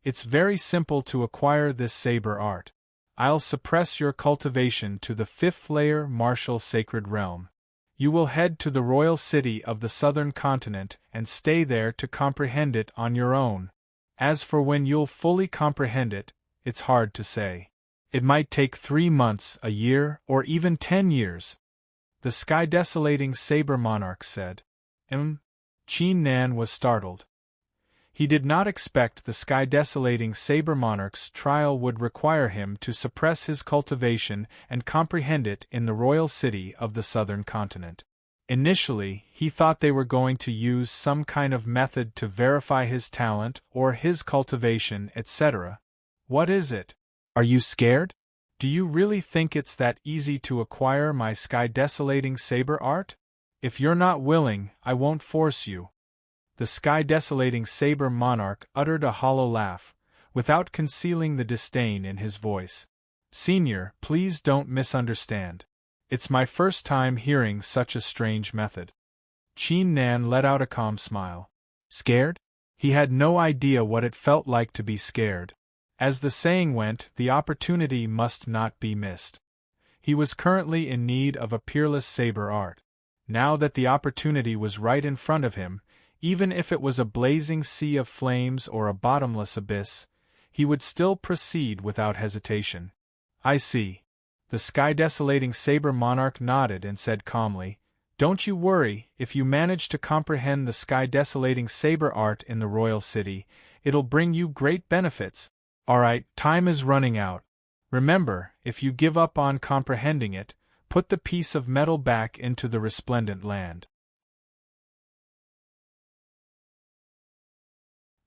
It's very simple to acquire this saber art. I'll suppress your cultivation to the 5th layer martial sacred realm. You will head to the royal city of the southern continent and stay there to comprehend it on your own. As for when you'll fully comprehend it, it's hard to say. It might take 3 months, a year, or even 10 years. The sky desolating saber monarch said. Qin Nan was startled. He did not expect the sky desolating saber monarch's trial would require him to suppress his cultivation and comprehend it in the royal city of the southern continent. Initially, he thought they were going to use some kind of method to verify his talent or his cultivation, etc. What is it? Are you scared? Do you really think it's that easy to acquire my sky desolating saber art? If you're not willing, I won't force you. The sky desolating saber monarch uttered a hollow laugh, without concealing the disdain in his voice. Senior, please don't misunderstand. It's my first time hearing such a strange method. Qin Nan let out a calm smile. Scared? He had no idea what it felt like to be scared. As the saying went, the opportunity must not be missed. He was currently in need of a peerless saber art. Now that the opportunity was right in front of him, even if it was a blazing sea of flames or a bottomless abyss, he would still proceed without hesitation. I see. The sky desolating saber monarch nodded and said calmly, Don't you worry, if you manage to comprehend the sky desolating saber art in the royal city, it'll bring you great benefits. Alright, time is running out. Remember, if you give up on comprehending it, put the piece of metal back into the resplendent land.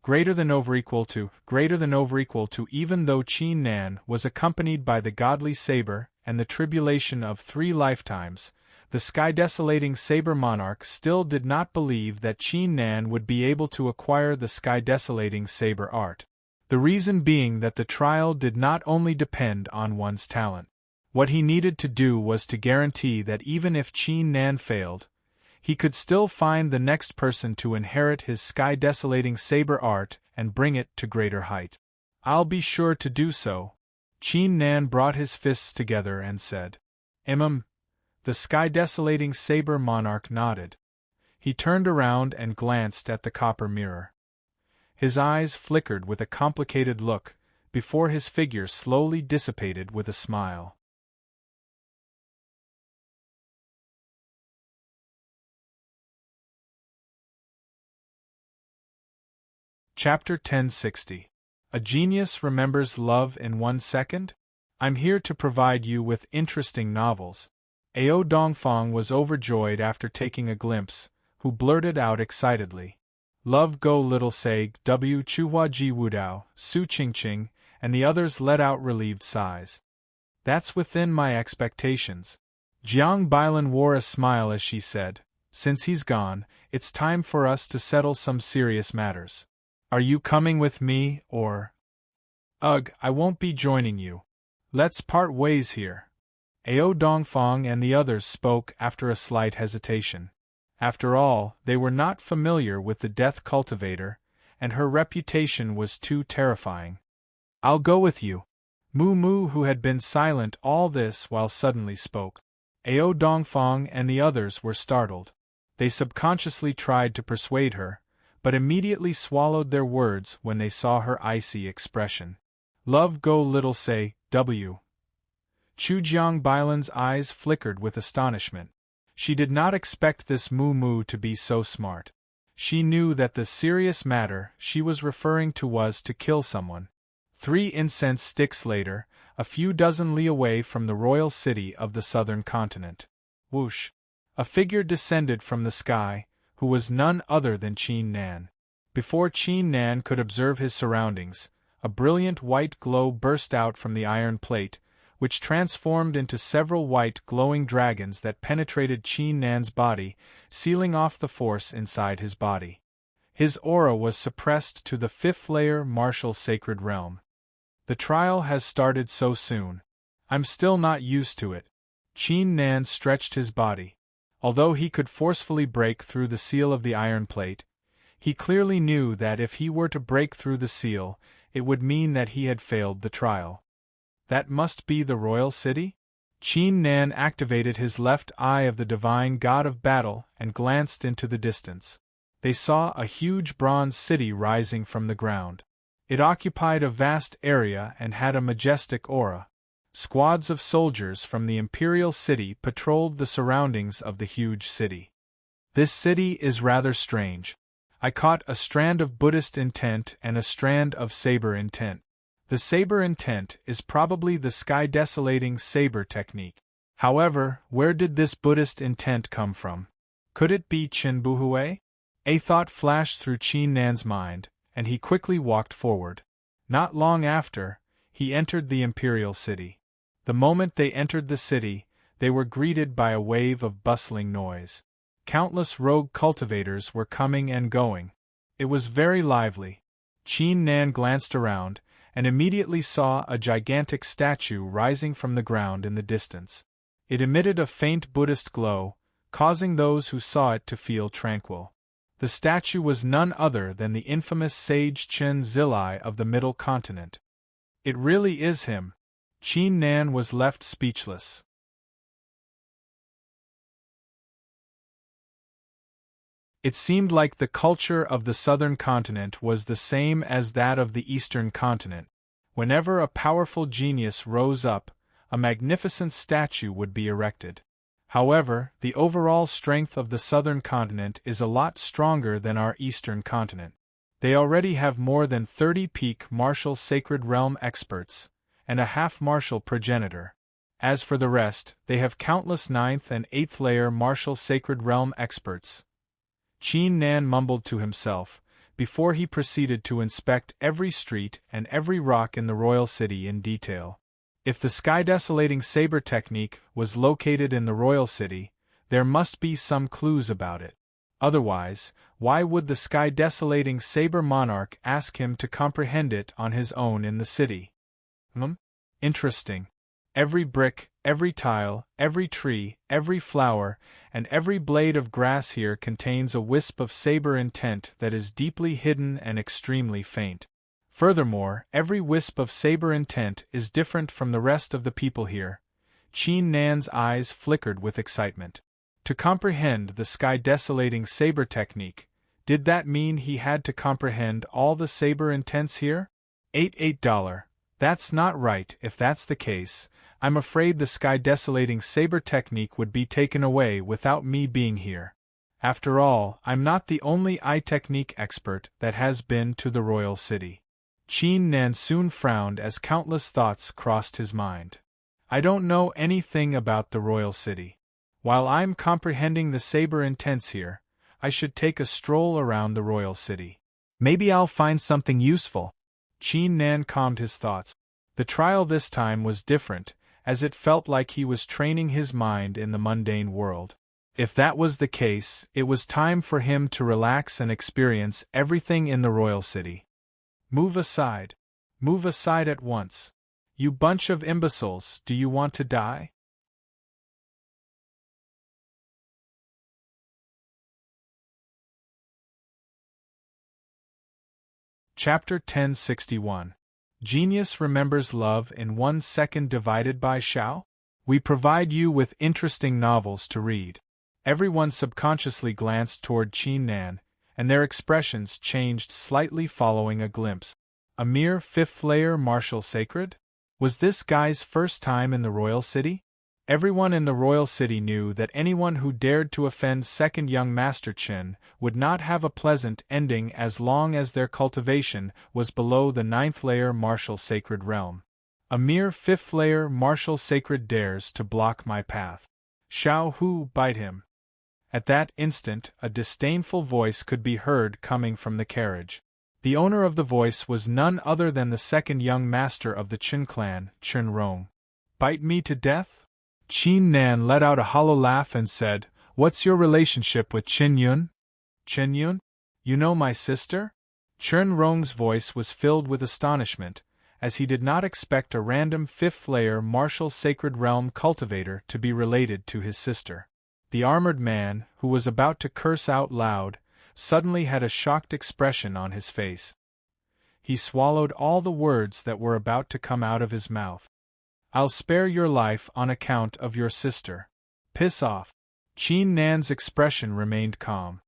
Greater than over equal to, even though Qin Nan was accompanied by the godly saber and the tribulation of 3 lifetimes, the sky desolating saber monarch still did not believe that Qin Nan would be able to acquire the sky desolating saber art. The reason being that the trial did not only depend on one's talent. What he needed to do was to guarantee that even if Qin Nan failed, he could still find the next person to inherit his sky desolating saber art and bring it to greater height. I'll be sure to do so. Qin Nan brought his fists together and said. The sky desolating saber monarch nodded. He turned around and glanced at the copper mirror. His eyes flickered with a complicated look, before his figure slowly dissipated with a smile. Chapter 1060. A Genius Remembers Love in 1 Second? I'm here to provide you with interesting novels. Ao Dongfang was overjoyed after taking a glimpse, who blurted out excitedly. Love Go Little Say, W Chuhua Ji Wudao, Su Qingqing, and the others let out relieved sighs. That's within my expectations. Jiang Bailan wore a smile as she said, Since he's gone, it's time for us to settle some serious matters. Are you coming with me, or? Ugh, I won't be joining you. Let's part ways here. Ao Dongfang and the others spoke after a slight hesitation. After all, they were not familiar with the Death Cultivator, and her reputation was too terrifying. I'll go with you. Mu Mu, who had been silent all this while, suddenly spoke. Ao Dongfang and the others were startled. They subconsciously tried to persuade her, but immediately swallowed their words when they saw her icy expression. Love Go Little Say, W. Chujiang Bailan's eyes flickered with astonishment. She did not expect this Mu Mu to be so smart. She knew that the serious matter she was referring to was to kill someone. 3 incense sticks later, a few dozen li away from the royal city of the southern continent. Whoosh! A figure descended from the sky, who was none other than Qin Nan. Before Qin Nan could observe his surroundings, a brilliant white glow burst out from the iron plate, which transformed into several white glowing dragons that penetrated Qin Nan's body, sealing off the force inside his body. His aura was suppressed to the 5th layer martial sacred realm. The trial has started so soon. I'm still not used to it. Qin Nan stretched his body. Although he could forcefully break through the seal of the iron plate, he clearly knew that if he were to break through the seal, it would mean that he had failed the trial. That must be the royal city? Qin Nan activated his left eye of the divine god of battle and glanced into the distance. They saw a huge bronze city rising from the ground. It occupied a vast area and had a majestic aura. Squads of soldiers from the imperial city patrolled the surroundings of the huge city. This city is rather strange. I caught a strand of Buddhist intent and a strand of saber intent. The saber intent is probably the sky-desolating saber technique. However, where did this Buddhist intent come from? Could it be Qin Buhui? A thought flashed through Qin Nan's mind, and he quickly walked forward. Not long after, he entered the imperial city. The moment they entered the city, they were greeted by a wave of bustling noise. Countless rogue cultivators were coming and going. It was very lively. Qin Nan glanced around, and immediately saw a gigantic statue rising from the ground in the distance. It emitted a faint Buddhist glow, causing those who saw it to feel tranquil. The statue was none other than the infamous sage Chen Zilai of the Middle Continent. It really is him. Qin Nan was left speechless. It seemed like the culture of the southern continent was the same as that of the eastern continent. Whenever a powerful genius rose up, a magnificent statue would be erected. However, the overall strength of the southern continent is a lot stronger than our eastern continent. They already have more than 30 peak martial sacred realm experts, and a half-martial progenitor. As for the rest, they have countless 9th and 8th layer martial sacred realm experts. Qin Nan mumbled to himself, before he proceeded to inspect every street and every rock in the royal city in detail. If the sky-desolating saber technique was located in the royal city, there must be some clues about it. Otherwise, why would the sky-desolating saber monarch ask him to comprehend it on his own in the city? Interesting. Every brick, every tile, every tree, every flower, and every blade of grass here contains a wisp of saber intent that is deeply hidden and extremely faint. Furthermore, every wisp of saber intent is different from the rest of the people here. Qin Nan's eyes flickered with excitement. To comprehend the sky-desolating saber technique, did that mean he had to comprehend all the saber intents here? $8. That's not right. If that's the case, I'm afraid the sky-desolating saber technique would be taken away without me being here. After all, I'm not the only eye technique expert that has been to the royal city. Qin Nan soon frowned as countless thoughts crossed his mind. I don't know anything about the royal city. While I'm comprehending the saber intents here, I should take a stroll around the royal city. Maybe I'll find something useful. Qin Nan calmed his thoughts. The trial this time was different, as it felt like he was training his mind in the mundane world. If that was the case, it was time for him to relax and experience everything in the royal city. Move aside. Move aside at once. You bunch of imbeciles, do you want to die? Chapter 1061. Genius Remembers Love in 1 Second Divided by Shao? We provide you with interesting novels to read. Everyone subconsciously glanced toward Qin Nan, and their expressions changed slightly following a glimpse. A mere 5th layer martial sacred? Was this guy's first time in the royal city? Everyone in the royal city knew that anyone who dared to offend second young Master Qin would not have a pleasant ending as long as their cultivation was below the 9th layer martial sacred realm. A mere 5th layer martial sacred dares to block my path. Shao Hu, bite him. At that instant, a disdainful voice could be heard coming from the carriage. The owner of the voice was none other than the second young master of the Qin clan, Qin Rong. Bite me to death? Qin Nan let out a hollow laugh and said, "What's your relationship with Qin Yun?" "Qin Yun? You know my sister?" Qin Rong's voice was filled with astonishment, as he did not expect a random 5th layer martial sacred realm cultivator to be related to his sister. The armored man, who was about to curse out loud, suddenly had a shocked expression on his face. he swallowed all the words that were about to come out of his mouth. "I'll spare your life on account of your sister. Piss off." Qin Nan's expression remained calm.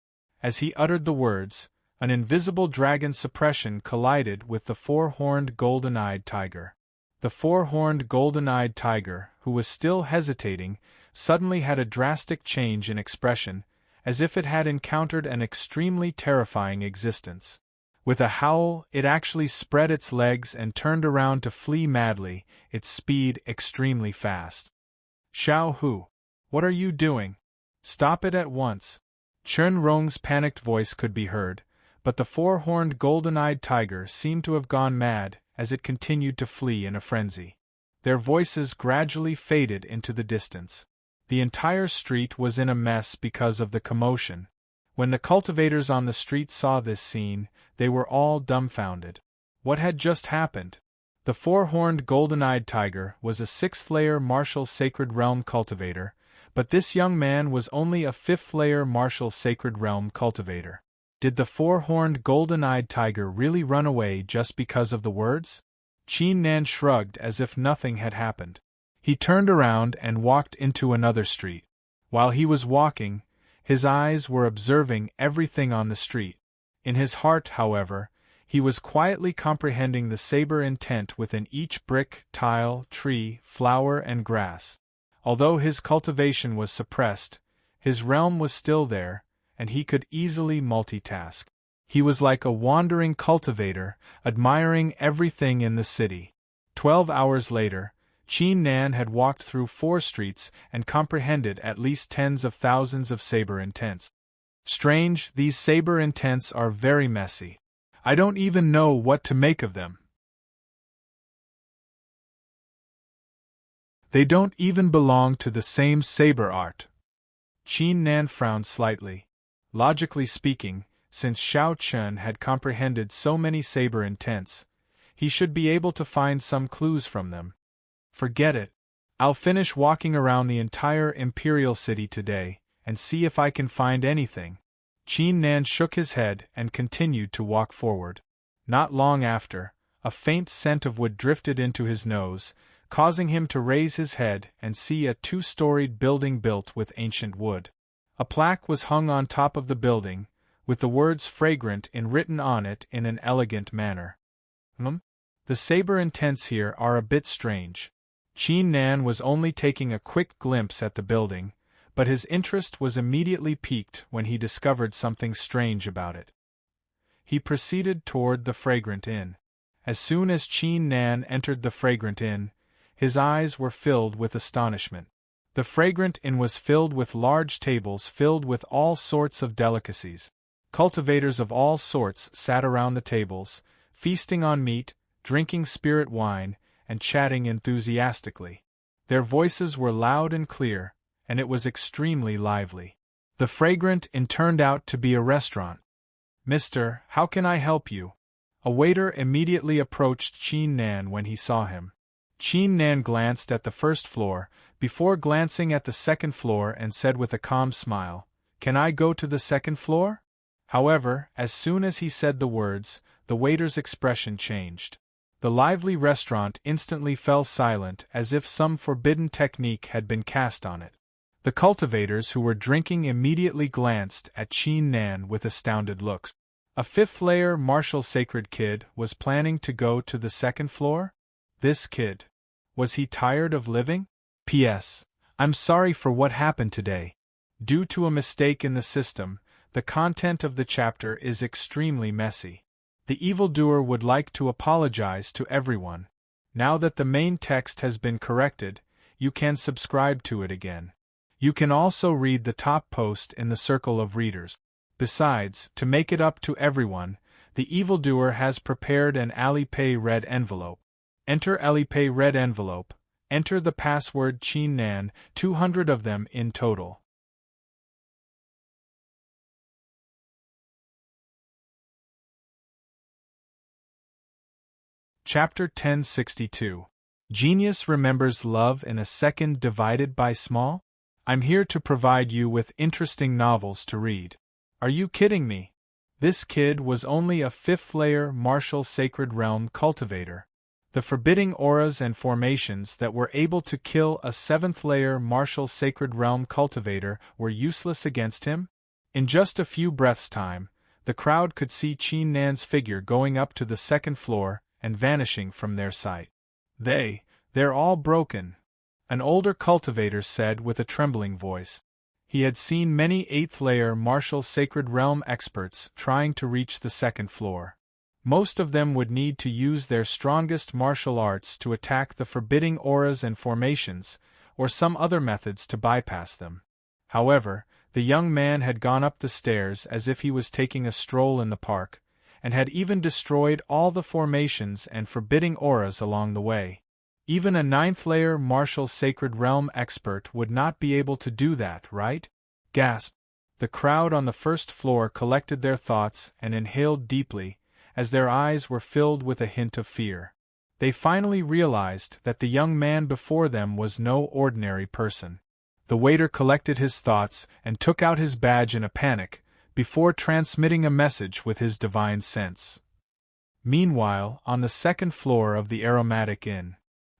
As he uttered the words, an invisible dragon suppression collided with the four-horned golden-eyed tiger. The four-horned golden-eyed tiger, who was still hesitating, suddenly had a drastic change in expression, as if it had encountered an extremely terrifying existence. With a howl, it actually spread its legs and turned around to flee madly, its speed extremely fast. "Xiao Hu, what are you doing? Stop it at once." Chen Rong's panicked voice could be heard, but the four-horned golden-eyed tiger seemed to have gone mad as it continued to flee in a frenzy. Their voices gradually faded into the distance. The entire street was in a mess because of the commotion. When the cultivators on the street saw this scene, they were all dumbfounded. What had just happened? The four-horned golden-eyed tiger was a sixth-layer martial sacred realm cultivator, but this young man was only a fifth-layer martial sacred realm cultivator. Did the four-horned golden-eyed tiger really run away just because of the words? Qin Nan shrugged as if nothing had happened. He turned around and walked into another street. While he was walking, his eyes were observing everything on the street. In his heart, however, he was quietly comprehending the saber intent within each brick, tile, tree, flower, and grass. Although his cultivation was suppressed, his realm was still there, and he could easily multitask. He was like a wandering cultivator, admiring everything in the city. 12 hours later, Qin Nan had walked through 4 streets and comprehended at least tens of thousands of saber intents. Strange, these saber intents are very messy. I don't even know what to make of them. They don't even belong to the same saber art. Qin Nan frowned slightly. Logically speaking, since Xiao Chen had comprehended so many saber intents, he should be able to find some clues from them. Forget it. I'll finish walking around the entire imperial city today, and see if I can find anything. Qin Nan shook his head and continued to walk forward. Not long after, a faint scent of wood drifted into his nose, causing him to raise his head and see a 2-storied building built with ancient wood. A plaque was hung on top of the building, with the words fragrant written on it in an elegant manner. The saber intents here are a bit strange. Qin Nan was only taking a quick glimpse at the building, but his interest was immediately piqued when he discovered something strange about it. He proceeded toward the Fragrant Inn. As soon as Qin Nan entered the Fragrant Inn, his eyes were filled with astonishment. The Fragrant Inn was filled with large tables filled with all sorts of delicacies. Cultivators of all sorts sat around the tables, feasting on meat, drinking spirit wine, and chatting enthusiastically. Their voices were loud and clear, and it was extremely lively. The Fragrant Inn turned out to be a restaurant. "Mister, how can I help you?" A waiter immediately approached Qin Nan when he saw him. Qin Nan glanced at the first floor, before glancing at the second floor and said with a calm smile, "Can I go to the second floor?" However, as soon as he said the words, the waiter's expression changed. The lively restaurant instantly fell silent as if some forbidden technique had been cast on it. The cultivators who were drinking immediately glanced at Qin Nan with astounded looks. A fifth-layer martial sacred kid was planning to go to the second floor? This kid. Was he tired of living? P.S. I'm sorry for what happened today. Due to a mistake in the system, the content of the chapter is extremely messy. The evildoer would like to apologize to everyone. Now that the main text has been corrected, you can subscribe to it again. You can also read the top post in the circle of readers. Besides, to make it up to everyone, the evildoer has prepared an Alipay red envelope. Enter Alipay red envelope, enter the password Qin Nan, 200 of them in total. Chapter 1062. Genius remembers love in a second divided by small? I'm here to provide you with interesting novels to read. Are you kidding me? This kid was only a 5th-layer martial sacred realm cultivator. The forbidding auras and formations that were able to kill a 7th-layer martial sacred realm cultivator were useless against him? In just a few breaths' time, the crowd could see Qin Nan's figure going up to the 2nd floor and vanishing from their sight. They're all broken," an older cultivator said with a trembling voice. He had seen many 8th-layer martial sacred realm experts trying to reach the 2nd floor. Most of them would need to use their strongest martial arts to attack the forbidding auras and formations, or some other methods to bypass them. However, the young man had gone up the stairs as if he was taking a stroll in the park, and had even destroyed all the formations and forbidding auras along the way. Even a 9th-layer martial sacred realm expert would not be able to do that, right? Gasp! The crowd on the 1st floor collected their thoughts and inhaled deeply, as their eyes were filled with a hint of fear. They finally realized that the young man before them was no ordinary person. The waiter collected his thoughts and took out his badge in a panic, before transmitting a message with his divine sense. Meanwhile, on the 2nd floor of the Aromatic Inn,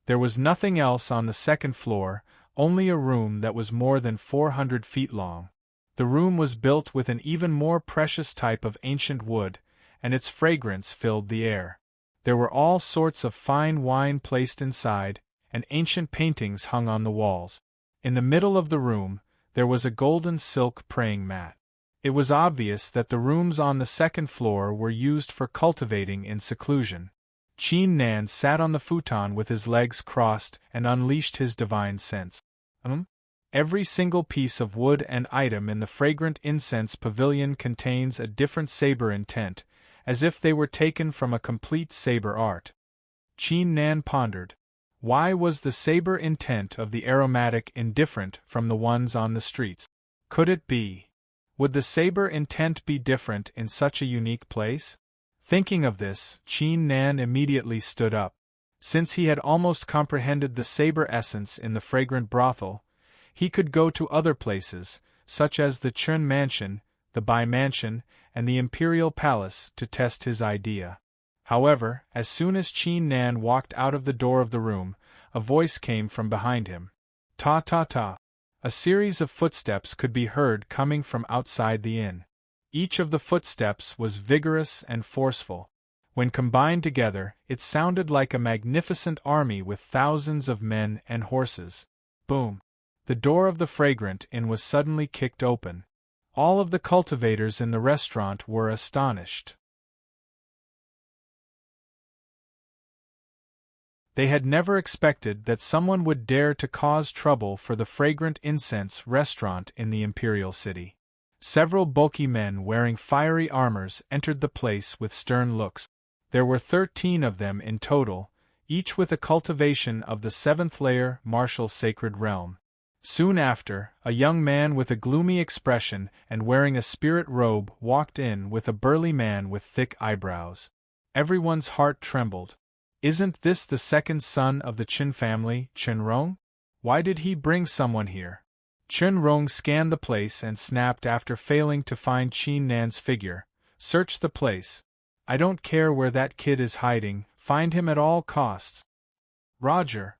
there was nothing else on the 2nd floor, only a room that was more than 400 feet long. The room was built with an even more precious type of ancient wood, and its fragrance filled the air. There were all sorts of fine wine placed inside, and ancient paintings hung on the walls. In the middle of the room, there was a golden silk praying mat. It was obvious that the rooms on the 2nd floor were used for cultivating in seclusion. Qin Nan sat on the futon with his legs crossed and unleashed his divine sense. Every single piece of wood and item in the fragrant incense pavilion contains a different saber intent, as if they were taken from a complete saber art. Qin Nan pondered. Why was the saber intent of the aromatic indifferent from the ones on the streets? Could it be? Would the saber intent be different in such a unique place? Thinking of this, Qin Nan immediately stood up. Since he had almost comprehended the saber essence in the fragrant brothel, he could go to other places, such as the Chun Mansion, the Bai Mansion, and the Imperial Palace, to test his idea. However, as soon as Qin Nan walked out of the door of the room, a voice came from behind him. Ta ta ta. A series of footsteps could be heard coming from outside the inn. Each of the footsteps was vigorous and forceful. When combined together, it sounded like a magnificent army with thousands of men and horses. Boom! The door of the Fragrant Inn was suddenly kicked open. All of the cultivators in the restaurant were astonished. They had never expected that someone would dare to cause trouble for the Fragrant Incense restaurant in the Imperial City. Several bulky men wearing fiery armors entered the place with stern looks. There were 13 of them in total, each with a cultivation of the 7th-layer martial sacred realm. Soon after, a young man with a gloomy expression and wearing a spirit robe walked in with a burly man with thick eyebrows. Everyone's heart trembled. Isn't this the second son of the Qin family, Chen Rong? Why did he bring someone here? Chen Rong scanned the place and snapped after failing to find Qin Nan's figure. Search the place. I don't care where that kid is hiding, find him at all costs. Roger.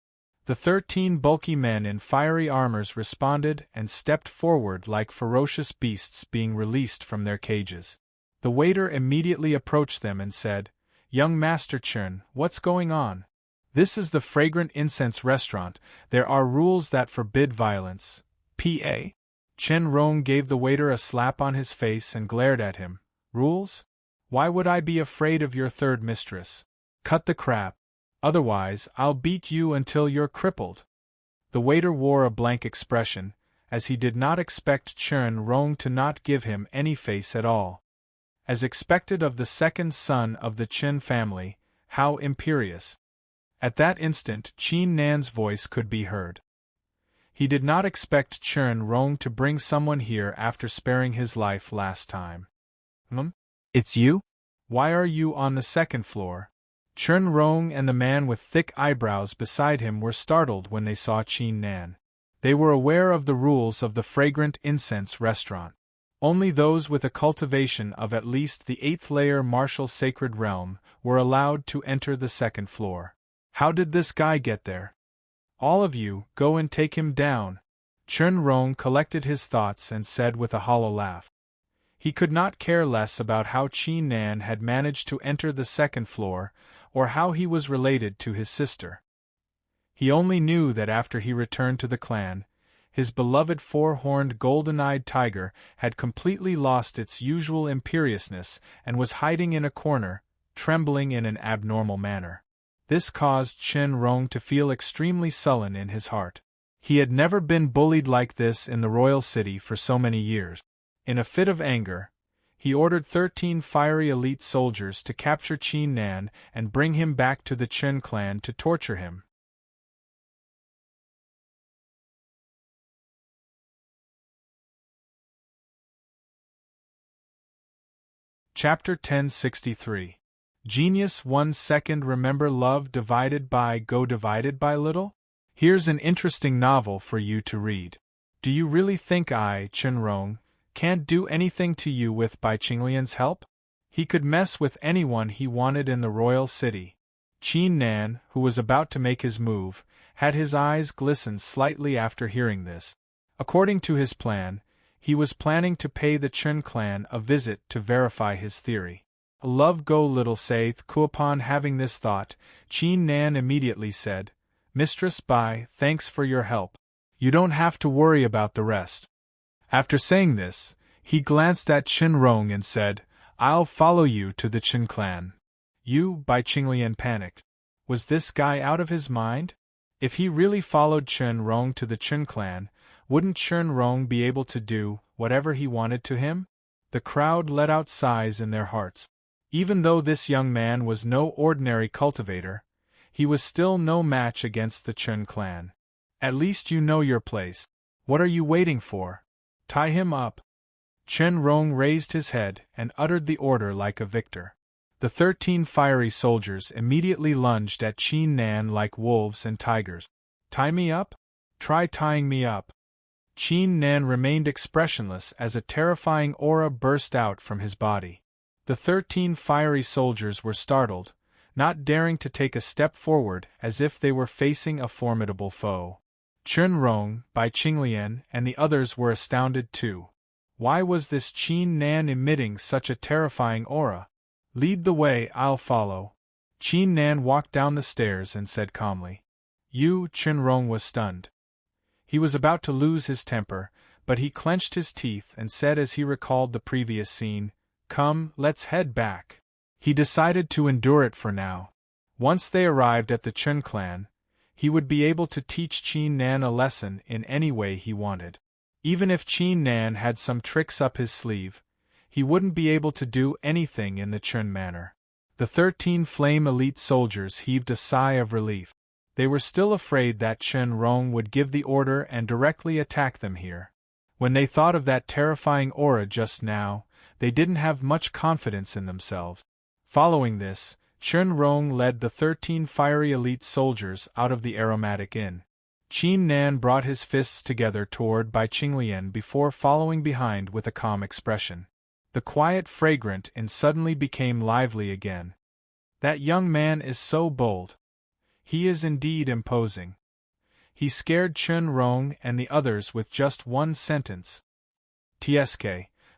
The 13 bulky men in fiery armors responded and stepped forward like ferocious beasts being released from their cages. The waiter immediately approached them and said, "Young Master Chen, what's going on? This is the Fragrant Incense restaurant, there are rules that forbid violence. P.A.?" Chen Rong gave the waiter a slap on his face and glared at him. "Rules? Why would I be afraid of your third mistress? Cut the crap. Otherwise, I'll beat you until you're crippled." The waiter wore a blank expression, as he did not expect Chen Rong to not give him any face at all. As expected of the second son of the Qin family, how imperious. At that instant Qin Nan's voice could be heard. He did not expect Chen Rong to bring someone here after sparing his life last time. It's you? Why are you on the 2nd floor? Chen Rong and the man with thick eyebrows beside him were startled when they saw Qin Nan. They were aware of the rules of the Fragrant Incense restaurant. Only those with a cultivation of at least the 8th layer martial sacred realm were allowed to enter the 2nd floor. How did this guy get there? All of you, go and take him down. Chen Rong collected his thoughts and said with a hollow laugh. He could not care less about how Qi Nan had managed to enter the 2nd floor, or how he was related to his sister. He only knew that after he returned to the clan, his beloved 4-horned golden-eyed tiger had completely lost its usual imperiousness and was hiding in a corner, trembling in an abnormal manner. This caused Chen Rong to feel extremely sullen in his heart. He had never been bullied like this in the royal city for so many years. In a fit of anger, he ordered 13 fiery elite soldiers to capture Qi Nan and bring him back to the Chen clan to torture him. Chapter 1063. Genius 1 second. Remember love divided by go divided by little? Here's an interesting novel for you to read. Do you really think I, Chen Rong, can't do anything to you with Bai Qinglian's help? He could mess with anyone he wanted in the royal city. Qi Nan, who was about to make his move, had his eyes glisten slightly after hearing this. According to his plan, he was planning to pay the Chen clan a visit to verify his theory. Love go little saith. Upon having this thought, Qi Nan immediately said, Mistress Bai, thanks for your help. You don't have to worry about the rest. After saying this, he glanced at Chen Rong and said, I'll follow you to the Chen clan. You, Bai Qinglian panicked. Was this guy out of his mind? If he really followed Chen Rong to the Chen clan, wouldn't Chen Rong be able to do whatever he wanted to him? The crowd let out sighs in their hearts. Even though this young man was no ordinary cultivator, he was still no match against the Chen clan. At least you know your place. What are you waiting for? Tie him up. Chen Rong raised his head and uttered the order like a victor. The 13 fiery soldiers immediately lunged at Qi Nan like wolves and tigers. Tie me up? Try tying me up. Qi Nan remained expressionless as a terrifying aura burst out from his body. The 13 fiery soldiers were startled, not daring to take a step forward as if they were facing a formidable foe. Chen Rong, Bai Qinglian, and the others were astounded too. Why was this Qi Nan emitting such a terrifying aura? Lead the way, I'll follow. Qi Nan walked down the stairs and said calmly. Chen Rong was stunned. He was about to lose his temper, but he clenched his teeth and said as he recalled the previous scene, Come, let's head back. He decided to endure it for now. Once they arrived at the Chen clan, he would be able to teach Qi Nan a lesson in any way he wanted. Even if Qi Nan had some tricks up his sleeve, he wouldn't be able to do anything in the Chen manner. The 13 flame elite soldiers heaved a sigh of relief. They were still afraid that Chen Rong would give the order and directly attack them here. When they thought of that terrifying aura just now, they didn't have much confidence in themselves. Following this, Chen Rong led the 13 fiery elite soldiers out of the aromatic inn. Qi Nan brought his fists together toward Bai Qinglian before following behind with a calm expression. The quiet fragrant inn suddenly became lively again. That young man is so bold. He is indeed imposing. He scared Chen Rong and the others with just one sentence. TSK,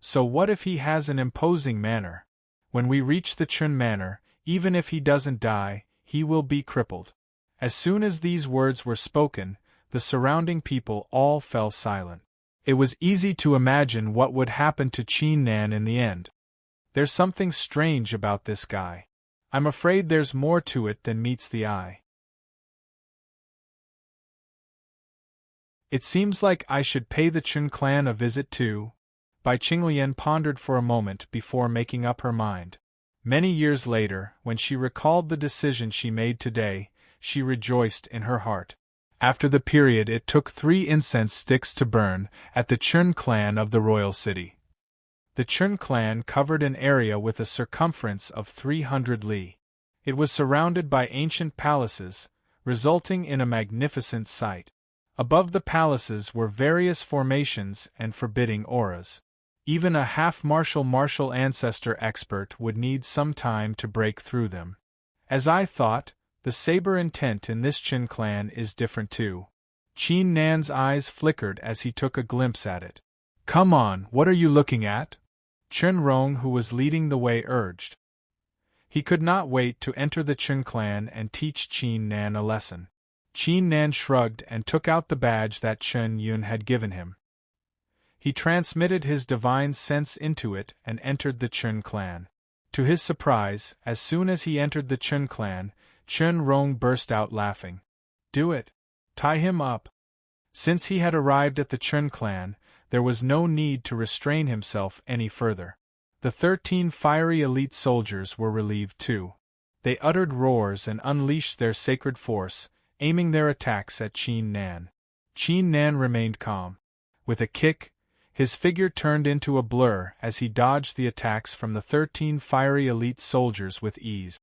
so what if he has an imposing manner? When we reach the Chen manor, even if he doesn't die, he will be crippled. As soon as these words were spoken, the surrounding people all fell silent. It was easy to imagine what would happen to Qi Nan in the end. There's something strange about this guy. I'm afraid there's more to it than meets the eye. It seems like I should pay the Chen clan a visit too. Bai Qinglian pondered for a moment before making up her mind. Many years later, when she recalled the decision she made today, she rejoiced in her heart. After the period it took 3 incense sticks to burn at the Chen clan of the royal city. The Chen clan covered an area with a circumference of 300 li. It was surrounded by ancient palaces, resulting in a magnificent sight. Above the palaces were various formations and forbidding auras. Even a half-martial ancestor expert would need some time to break through them. As I thought, the saber intent in this Qin clan is different too. Qin Nan's eyes flickered as he took a glimpse at it. Come on, what are you looking at? Chen Rong, who was leading the way, urged. He could not wait to enter the Qin clan and teach Qin Nan a lesson. Qin Nan shrugged and took out the badge that Chen Yun had given him. He transmitted his divine sense into it and entered the Qin clan. To his surprise, as soon as he entered the Qin clan, Chen Rong burst out laughing. Do it! Tie him up! Since he had arrived at the Qin clan, there was no need to restrain himself any further. The 13 fiery elite soldiers were relieved too. They uttered roars and unleashed their sacred force, aiming their attacks at Qin Nan. Qin Nan remained calm. With a kick, his figure turned into a blur as he dodged the attacks from the 13 fiery elite soldiers with ease.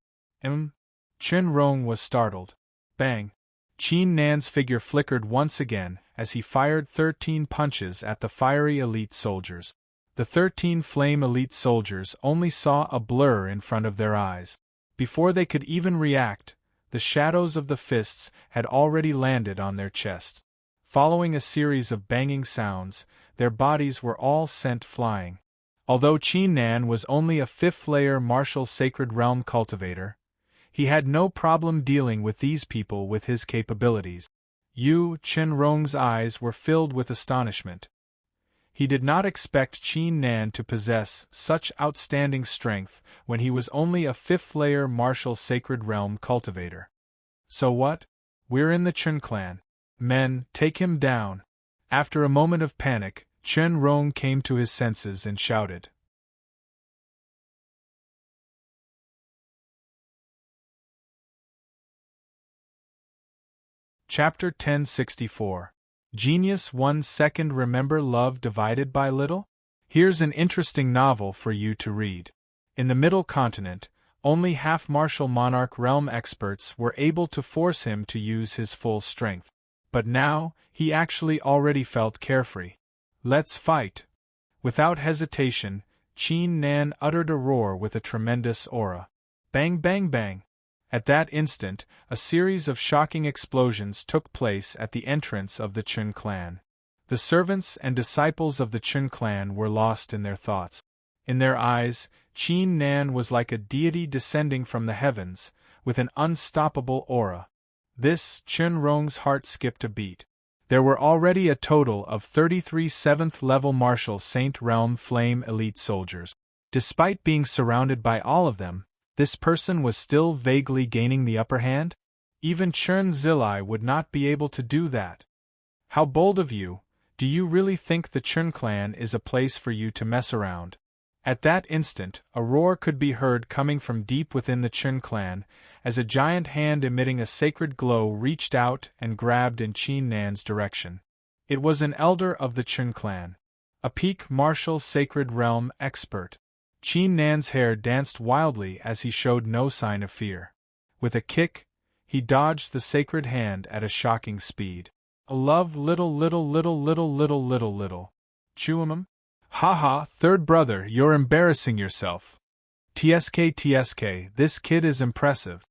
Chen Rong was startled. Bang! Qin Nan's figure flickered once again as he fired 13 punches at the fiery elite soldiers. The 13 flame elite soldiers only saw a blur in front of their eyes. Before they could even react, the shadows of the fists had already landed on their chests. Following a series of banging sounds, their bodies were all sent flying. Although Qin Nan was only a 5th-layer martial sacred realm cultivator, he had no problem dealing with these people with his capabilities. Chen Rong's eyes were filled with astonishment. He did not expect Qin Nan to possess such outstanding strength when he was only a 5th-layer martial sacred realm cultivator. So what? We're in the Qin clan. Men, take him down. After a moment of panic, Chen Rong came to his senses and shouted. Chapter 1064. Genius 1 Second. Remember love divided by little? Here's an interesting novel for you to read. In the Middle Continent, only half-martial monarch realm experts were able to force him to use his full strength. But now, he actually already felt carefree. Let's fight! Without hesitation, Qin Nan uttered a roar with a tremendous aura. Bang bang bang! At that instant, a series of shocking explosions took place at the entrance of the Qin clan. The servants and disciples of the Qin clan were lost in their thoughts. In their eyes, Qin Nan was like a deity descending from the heavens, with an unstoppable aura. This, Chen Rong's heart skipped a beat. There were already a total of 33 7th-level martial Saint Realm Flame elite soldiers. Despite being surrounded by all of them, this person was still vaguely gaining the upper hand? Even Chen Zilai would not be able to do that. How bold of you! Do you really think the Qin clan is a place for you to mess around? At that instant, a roar could be heard coming from deep within the Qin clan, as a giant hand emitting a sacred glow reached out and grabbed in Qin Nan's direction. It was an elder of the Qin clan. A peak martial sacred realm expert. Qin Nan's hair danced wildly as he showed no sign of fear. With a kick, he dodged the sacred hand at a shocking speed. Love little. Chuamum? Haha, third brother, you're embarrassing yourself. TSK, this kid is impressive.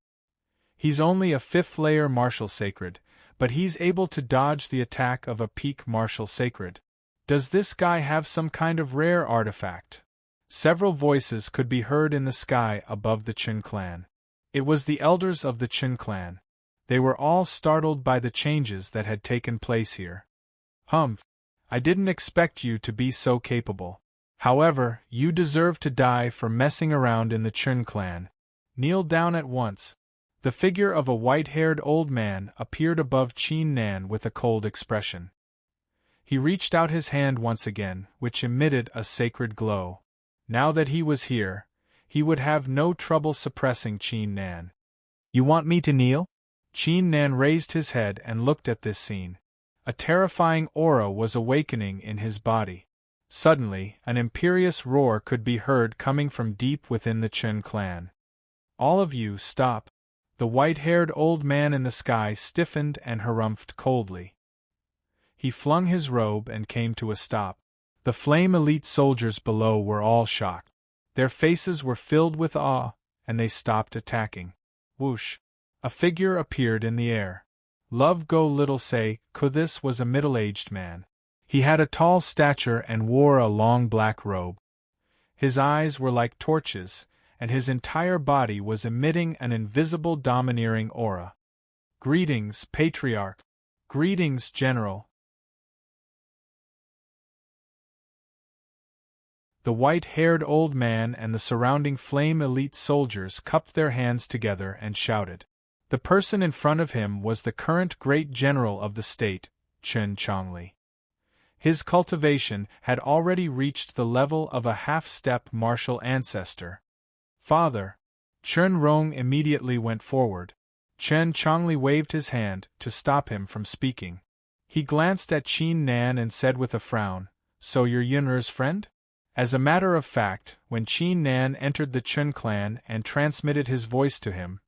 He's only a 5th-layer martial sacred, but he's able to dodge the attack of a peak martial sacred. Does this guy have some kind of rare artifact? Several voices could be heard in the sky above the Qin clan. It was the elders of the Qin clan. They were all startled by the changes that had taken place here. Humph! I didn't expect you to be so capable. However, you deserve to die for messing around in the Qin clan. Kneel down at once. The figure of a white-haired old man appeared above Qin Nan with a cold expression. He reached out his hand once again, which emitted a sacred glow. Now that he was here, he would have no trouble suppressing Qin Nan. You want me to kneel? Qin Nan raised his head and looked at this scene. A terrifying aura was awakening in his body. Suddenly, an imperious roar could be heard coming from deep within the Qin clan. All of you, stop! The white-haired old man in the sky stiffened and harumphed coldly. He flung his robe and came to a stop. The Flame elite soldiers below were all shocked. Their faces were filled with awe, and they stopped attacking. Whoosh! A figure appeared in the air. Love go little say, this was a middle-aged man. He had a tall stature and wore a long black robe. His eyes were like torches, and his entire body was emitting an invisible domineering aura. Greetings, Patriarch. Greetings, General. The white-haired old man and the surrounding Flame elite soldiers cupped their hands together and shouted. The person in front of him was the current great general of the state, Chen Chongli. His cultivation had already reached the level of a half-step martial ancestor. Father! Chen Rong immediately went forward. Chen Chongli waved his hand to stop him from speaking. He glanced at Qin Nan and said with a frown, "So you're Yun'er's friend?" As a matter of fact, when Qin Nan entered the Chen clan and transmitted his voice to him,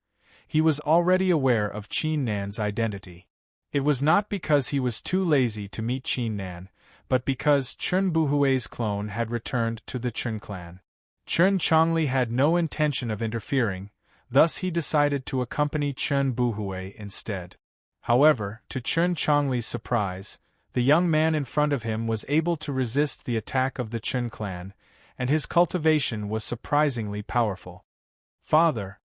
he was already aware of Qin Nan's identity. It was not because he was too lazy to meet Qin Nan, but because Chen Buhui's clone had returned to the Chen clan. Chen Chongli had no intention of interfering, thus he decided to accompany Chen Buhui instead. However, to Chen Chongli's surprise, the young man in front of him was able to resist the attack of the Chen clan, and his cultivation was surprisingly powerful. Father!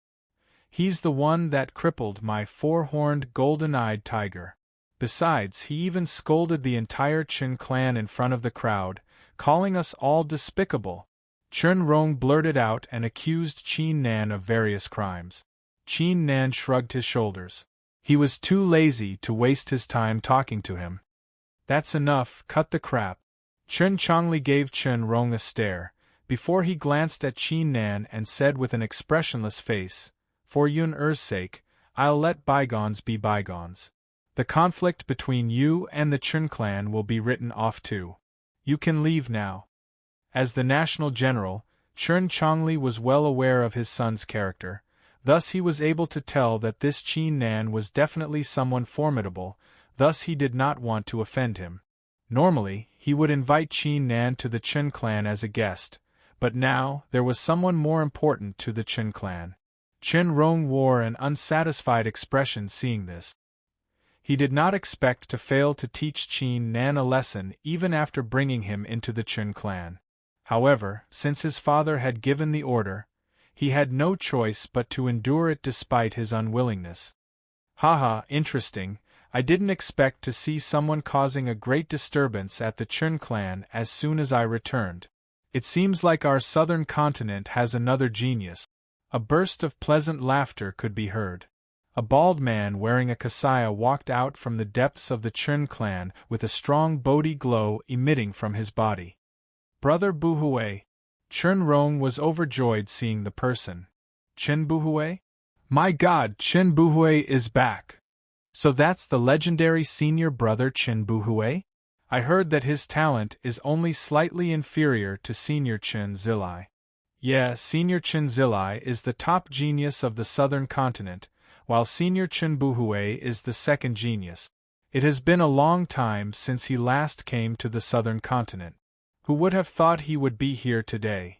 He's the one that crippled my four-horned golden-eyed tiger. Besides, he even scolded the entire Chen clan in front of the crowd, calling us all despicable. Chen Rong blurted out and accused Qin Nan of various crimes. Qin Nan shrugged his shoulders. He was too lazy to waste his time talking to him. That's enough, cut the crap. Chen Chongli gave Chen Rong a stare, before he glanced at Qin Nan and said with an expressionless face, "For Yun-Er's sake, I'll let bygones be bygones. The conflict between you and the Chen clan will be written off too. You can leave now." As the national general, Chen Chongli was well aware of his son's character, thus he was able to tell that this Qin Nan was definitely someone formidable, thus he did not want to offend him. Normally, he would invite Qin Nan to the Chen clan as a guest, but now there was someone more important to the Chen clan. Chen Rong wore an unsatisfied expression seeing this. He did not expect to fail to teach Qin Nan a lesson even after bringing him into the Chen clan. However, since his father had given the order, he had no choice but to endure it despite his unwillingness. Haha, interesting, I didn't expect to see someone causing a great disturbance at the Chen clan as soon as I returned. It seems like our southern continent has another genius. A burst of pleasant laughter could be heard. A bald man wearing a kasaya walked out from the depths of the Chen clan with a strong Bodhi glow emitting from his body. Brother Buhui. Chen Rong was overjoyed seeing the person. Chen Buhui? My God, Chen Buhui is back! So that's the legendary senior brother Chen Buhui? I heard that his talent is only slightly inferior to senior Chen Zilai. Yeah, senior Chen Zilai is the top genius of the southern continent, while senior Chen Buhui is the second genius. It has been a long time since he last came to the southern continent. Who would have thought he would be here today?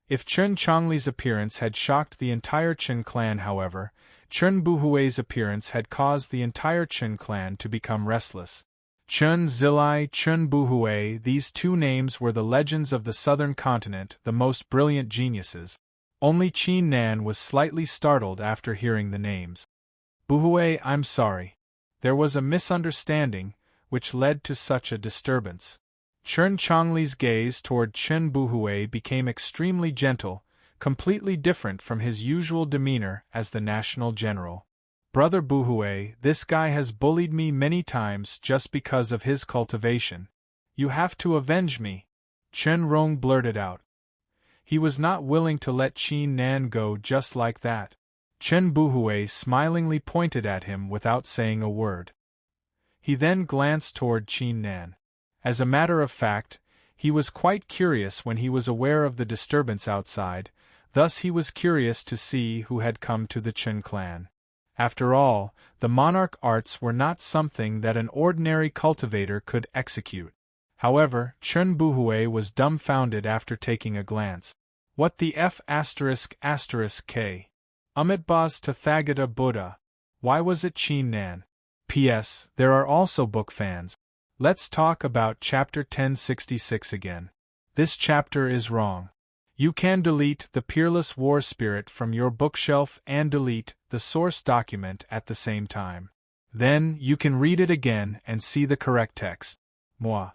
If Chen Chongli's appearance had shocked the entire Chen clan, however, Chen Buhui's appearance had caused the entire Chen clan to become restless. Chen Zilai, Chen Buhui, these two names were the legends of the southern continent, the most brilliant geniuses. Only Qin Nan was slightly startled after hearing the names. Buhui, I'm sorry. There was a misunderstanding, which led to such a disturbance. Chen Chongli's gaze toward Chen Buhui became extremely gentle, completely different from his usual demeanor as the national general. Brother Buhui, this guy has bullied me many times just because of his cultivation. You have to avenge me. Chen Rong blurted out. He was not willing to let Qin Nan go just like that. Chen Buhui smilingly pointed at him without saying a word. He then glanced toward Qin Nan. As a matter of fact, he was quite curious when he was aware of the disturbance outside, thus he was curious to see who had come to the Chen clan. After all, the monarch arts were not something that an ordinary cultivator could execute. However, Chen Buhui was dumbfounded after taking a glance. What the F***k? Amitbaz Tathagata Buddha. Why was it Qin Nan? P.S. There are also book fans. Let's talk about chapter 1066 again. This chapter is wrong. You can delete the Peerless War Spirit from your bookshelf and delete the source document at the same time. Then, you can read it again and see the correct text. Moi.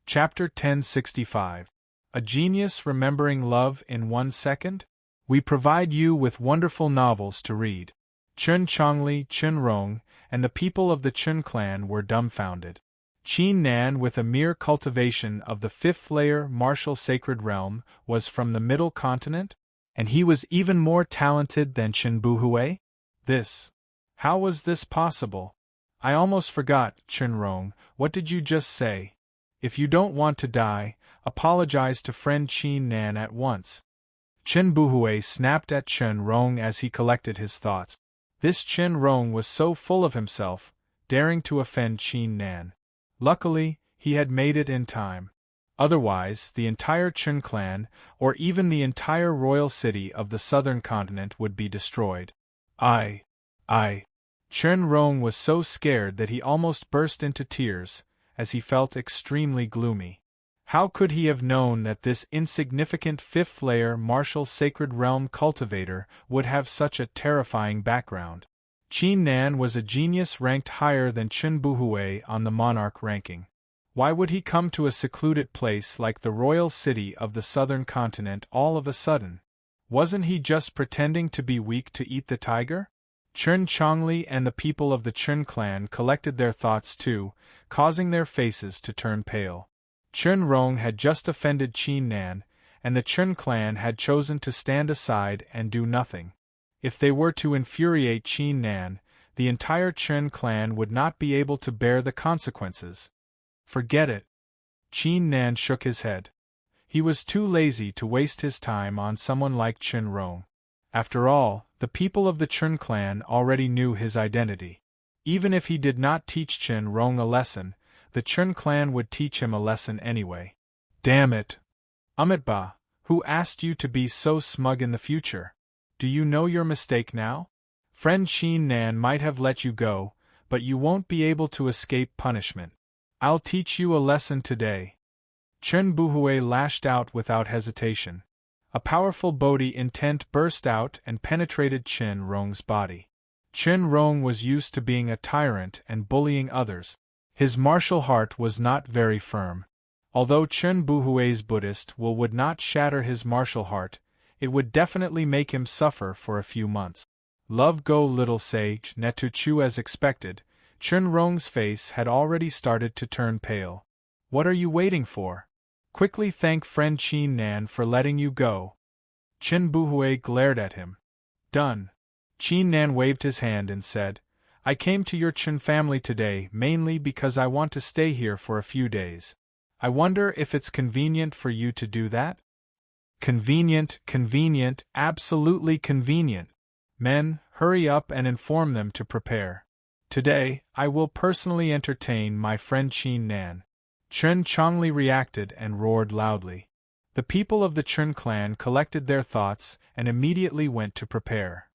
Chapter 1065. A Genius Remembering Love in 1 Second? We provide you with wonderful novels to read. Chen Chongli, Chen Rong, and the people of the Chen clan were dumbfounded. Qin Nan, with a mere cultivation of the 5th layer martial sacred realm, was from the middle continent? And he was even more talented than Chen Buhui? How was this possible? I almost forgot, Chen Rong, what did you just say? If you don't want to die, apologize to friend Qin Nan at once. Chen Buhui snapped at Chen Rong as he collected his thoughts. This Chen Rong was so full of himself, daring to offend Qin Nan. Luckily, he had made it in time. Otherwise, the entire Chen clan, or even the entire royal city of the southern continent would be destroyed. Chen Rong was so scared that he almost burst into tears, as he felt extremely gloomy. How could he have known that this insignificant 5th layer martial sacred realm cultivator would have such a terrifying background? Qin Nan was a genius ranked higher than Chen Buhui on the monarch ranking. Why would he come to a secluded place like the royal city of the southern continent all of a sudden? Wasn't he just pretending to be weak to eat the tiger? Chen Chongli and the people of the Chen clan collected their thoughts too, causing their faces to turn pale. Chen Rong had just offended Qin Nan, and the Chen clan had chosen to stand aside and do nothing. If they were to infuriate Qin Nan, the entire Chen clan would not be able to bear the consequences. Forget it. Qin Nan shook his head. He was too lazy to waste his time on someone like Chen Rong. After all, the people of the Chen clan already knew his identity. Even if he did not teach Chen Rong a lesson, the Chen clan would teach him a lesson anyway. Damn it! Amitba, who asked you to be so smug in the future? Do you know your mistake now? Friend Qin Nan might have let you go, but you won't be able to escape punishment. I'll teach you a lesson today. Chen Buhui lashed out without hesitation. A powerful bodhi intent burst out and penetrated Chen Rong's body. Chen Rong was used to being a tyrant and bullying others. His martial heart was not very firm. Although Chen Buhui's Buddhist will would not shatter his martial heart, it would definitely make him suffer for a few months. Love go little sage, Netu Chu. As expected, Chen Rong's face had already started to turn pale. What are you waiting for? Quickly thank friend Qin Nan for letting you go. Chen Buhui glared at him. Done. Qin Nan waved his hand and said, I came to your Chen family today mainly because I want to stay here for a few days. I wonder if it's convenient for you to do that? Convenient, absolutely convenient. Men, hurry up and inform them to prepare. Today, I will personally entertain my friend Qin Nan. Chen Chongli reacted and roared loudly. The people of the Chen clan collected their thoughts and immediately went to prepare.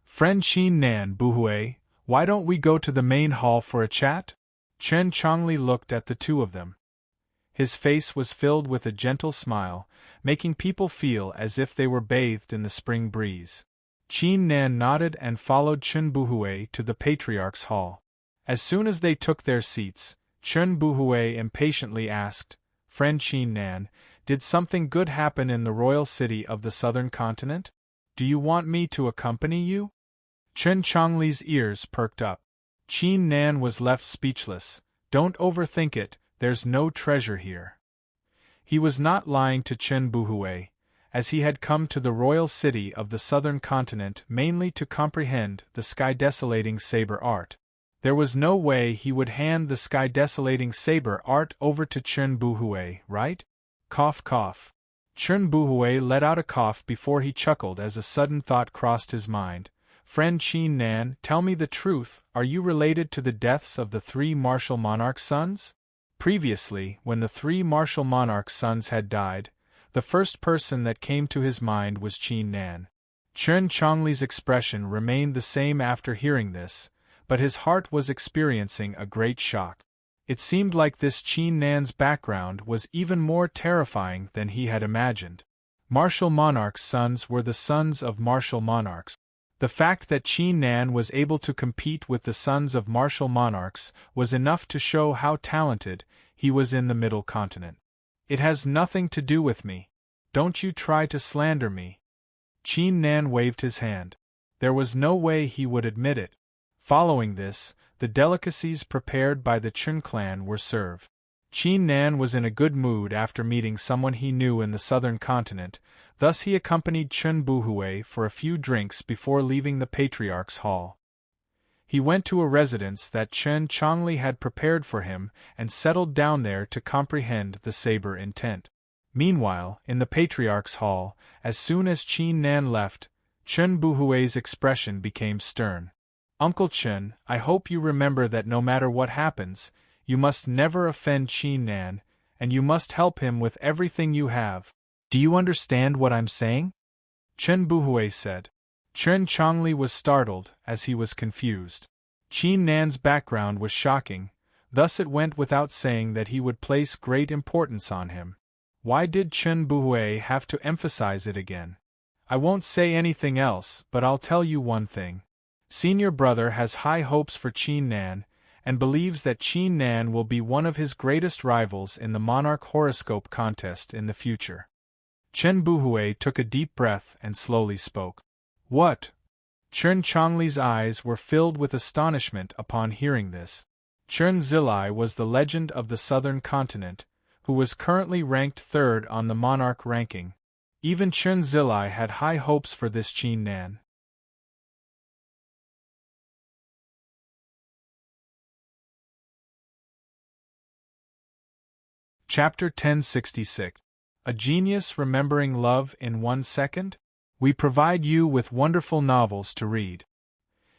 Friend Qin Nan, Buhui, why don't we go to the main hall for a chat? Chen Chongli looked at the two of them. His face was filled with a gentle smile, making people feel as if they were bathed in the spring breeze. Qin Nan nodded and followed Chen Buhui to the Patriarch's hall. As soon as they took their seats, Chen Buhui impatiently asked, Friend Qin Nan, did something good happen in the royal city of the southern continent? Do you want me to accompany you? Chen Chongli's ears perked up. Qin Nan was left speechless. Don't overthink it, there's no treasure here. He was not lying to Chen Buhui, as he had come to the royal city of the southern continent mainly to comprehend the sky-desolating saber art. There was no way he would hand the sky-desolating saber art over to Chen Buhui, right? Cough cough. Chen Buhui let out a cough before he chuckled as a sudden thought crossed his mind. Friend Qin Nan, tell me the truth, are you related to the deaths of the 3 martial monarchs' sons? Previously, when the 3 martial monarchs' sons had died, the first person that came to his mind was Qin Nan. Chen Chongli's expression remained the same after hearing this, but his heart was experiencing a great shock. It seemed like this Qin Nan's background was even more terrifying than he had imagined. Martial monarchs' sons were the sons of martial monarchs. The fact that Qin Nan was able to compete with the sons of martial monarchs was enough to show how talented he was in the Middle Continent. It has nothing to do with me. Don't you try to slander me. Qin Nan waved his hand. There was no way he would admit it. Following this, the delicacies prepared by the Chen clan were served. Qin Nan was in a good mood after meeting someone he knew in the southern continent, thus he accompanied Chen Buhui for a few drinks before leaving the Patriarch's hall. He went to a residence that Chen Chongli had prepared for him and settled down there to comprehend the saber intent. Meanwhile, in the Patriarch's hall, as soon as Qin Nan left, Chen Buhui's expression became stern. Uncle Chen, I hope you remember that no matter what happens, you must never offend Qin Nan, and you must help him with everything you have. Do you understand what I'm saying? Chen Buhui said. Chen Chongli was startled, as he was confused. Qin Nan's background was shocking, thus it went without saying that he would place great importance on him. Why did Chen Buhui have to emphasize it again? I won't say anything else, but I'll tell you one thing. Senior brother has high hopes for Qin Nan, and believes that Qin Nan will be one of his greatest rivals in the monarch horoscope contest in the future. Chen Buhui took a deep breath and slowly spoke. What? Chen Chongli's eyes were filled with astonishment upon hearing this. Chen Zilai was the legend of the southern continent, who was currently ranked 3rd on the monarch ranking. Even Chen Zilai had high hopes for this Qin Nan. Chapter 1066. A Genius Remembering Love in 1 Second? We provide you with wonderful novels to read.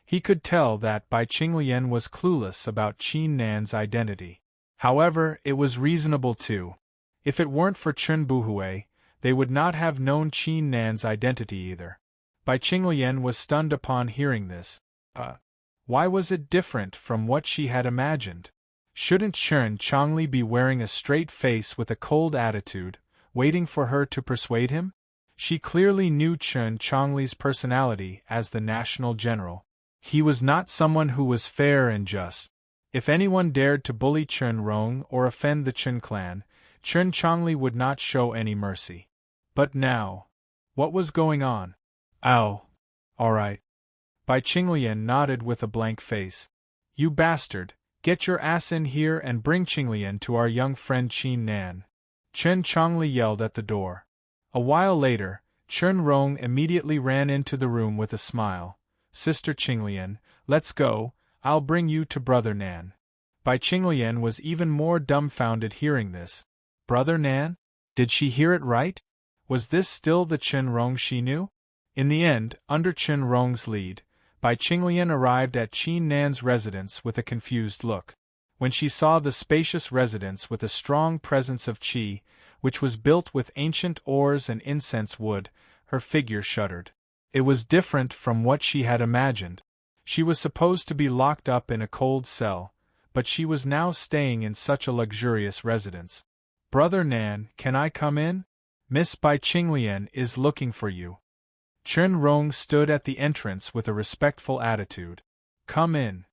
He could tell that Bai Qinglian was clueless about Qin Nan's identity. However, it was reasonable too. If it weren't for Chen Buhui, they would not have known Qin Nan's identity either. Bai Qinglian was stunned upon hearing this. Why was it different from what she had imagined? Shouldn't Chen Chongli be wearing a straight face with a cold attitude, waiting for her to persuade him? She clearly knew Chen Chongli's personality as the national general. He was not someone who was fair and just. If anyone dared to bully Chen Rong or offend the Chen clan, Chen Chongli would not show any mercy. But now, what was going on? Ow. All right. Bai Qinglian nodded with a blank face. You bastard, get your ass in here and bring Qinglian to our young friend Qin Nan. Chen Chongli yelled at the door. A while later, Chen Rong immediately ran into the room with a smile. Sister Qinglian, let's go, I'll bring you to Brother Nan. Bai Qinglian was even more dumbfounded hearing this. Brother Nan? Did she hear it right? Was this still the Chen Rong she knew? In the end, under Chen Rong's lead, Bai Qinglian arrived at Qin Nan's residence with a confused look. When she saw the spacious residence with a strong presence of qi, which was built with ancient ores and incense wood, her figure shuddered. It was different from what she had imagined. She was supposed to be locked up in a cold cell, but she was now staying in such a luxurious residence. Brother Nan, can I come in? Miss Bai Qinglian is looking for you. Chen Rong stood at the entrance with a respectful attitude. Come in.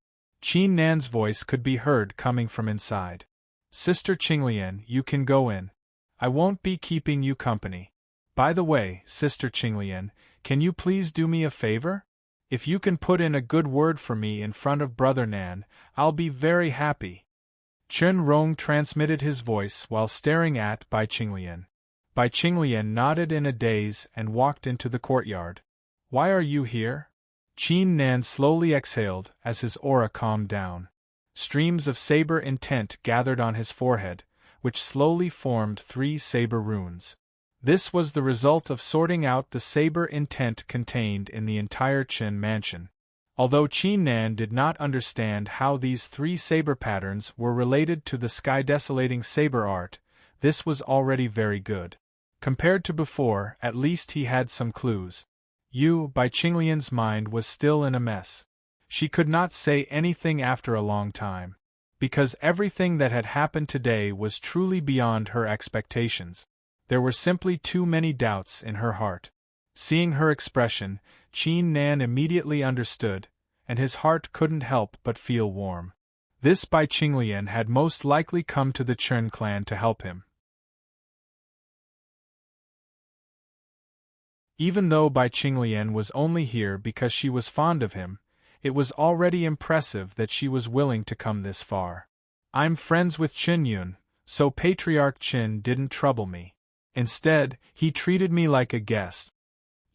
Qin Nan's voice could be heard coming from inside. Sister Qinglian, you can go in. I won't be keeping you company. By the way, Sister Qinglian, can you please do me a favor? If you can put in a good word for me in front of Brother Nan, I'll be very happy. Chen Rong transmitted his voice while staring at Bai Qinglian. Bai Qinglian nodded in a daze and walked into the courtyard. Why are you here? Qin Nan slowly exhaled as his aura calmed down. Streams of saber intent gathered on his forehead, which slowly formed 3 saber runes. This was the result of sorting out the saber intent contained in the entire Qin mansion. Although Qin Nan did not understand how these 3 saber patterns were related to the sky-desolating saber art, this was already very good. Compared to before, at least he had some clues. Bai Qinglian's mind was still in a mess. She could not say anything after a long time, because everything that had happened today was truly beyond her expectations. There were simply too many doubts in her heart. Seeing her expression, Qin Nan immediately understood, and his heart couldn't help but feel warm. This Bai Qinglian had most likely come to the Chen clan to help him. Even though Bai Qinglian was only here because she was fond of him, it was already impressive that she was willing to come this far. I'm friends with Qin Yun, so Patriarch Qin didn't trouble me. Instead, he treated me like a guest.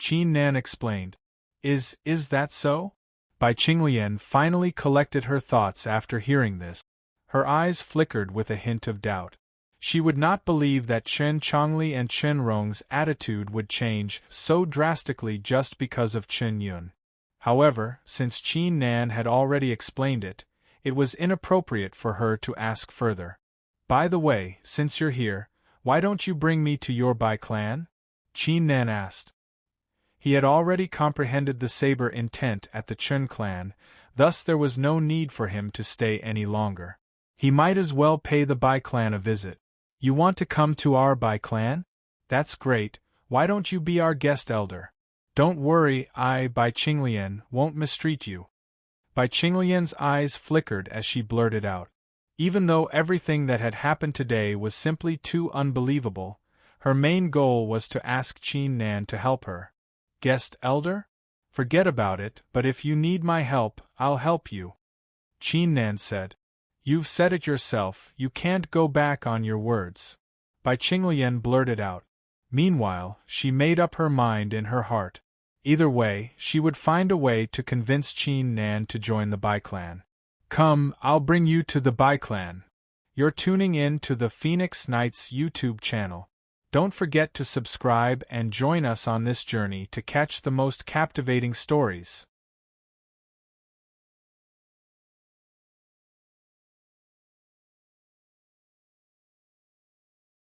Qin Nan explained. Is that so? Bai Qinglian finally collected her thoughts after hearing this. Her eyes flickered with a hint of doubt. She would not believe that Chen Chongli and Chen Rong's attitude would change so drastically just because of Qin Yun. However, since Qin Nan had already explained it, it was inappropriate for her to ask further. By the way, since you're here, why don't you bring me to your Bai clan? Qin Nan asked. He had already comprehended the saber intent at the Chen clan, thus there was no need for him to stay any longer. He might as well pay the Bai clan a visit. You want to come to our Bai clan? That's great, why don't you be our guest elder? Don't worry, I, Bai Qinglian, won't mistreat you. Bai Qinglian's eyes flickered as she blurted out. Even though everything that had happened today was simply too unbelievable, her main goal was to ask Qin Nan to help her. Guest elder? Forget about it, but if you need my help, I'll help you. Qin Nan said. You've said it yourself, you can't go back on your words. Bai Qinglian blurted out. Meanwhile, she made up her mind in her heart. Either way, she would find a way to convince Qin Nan to join the Bai clan. Come, I'll bring you to the Bai clan. You're tuning in to the Phoenix Knights YouTube channel. Don't forget to subscribe and join us on this journey to catch the most captivating stories.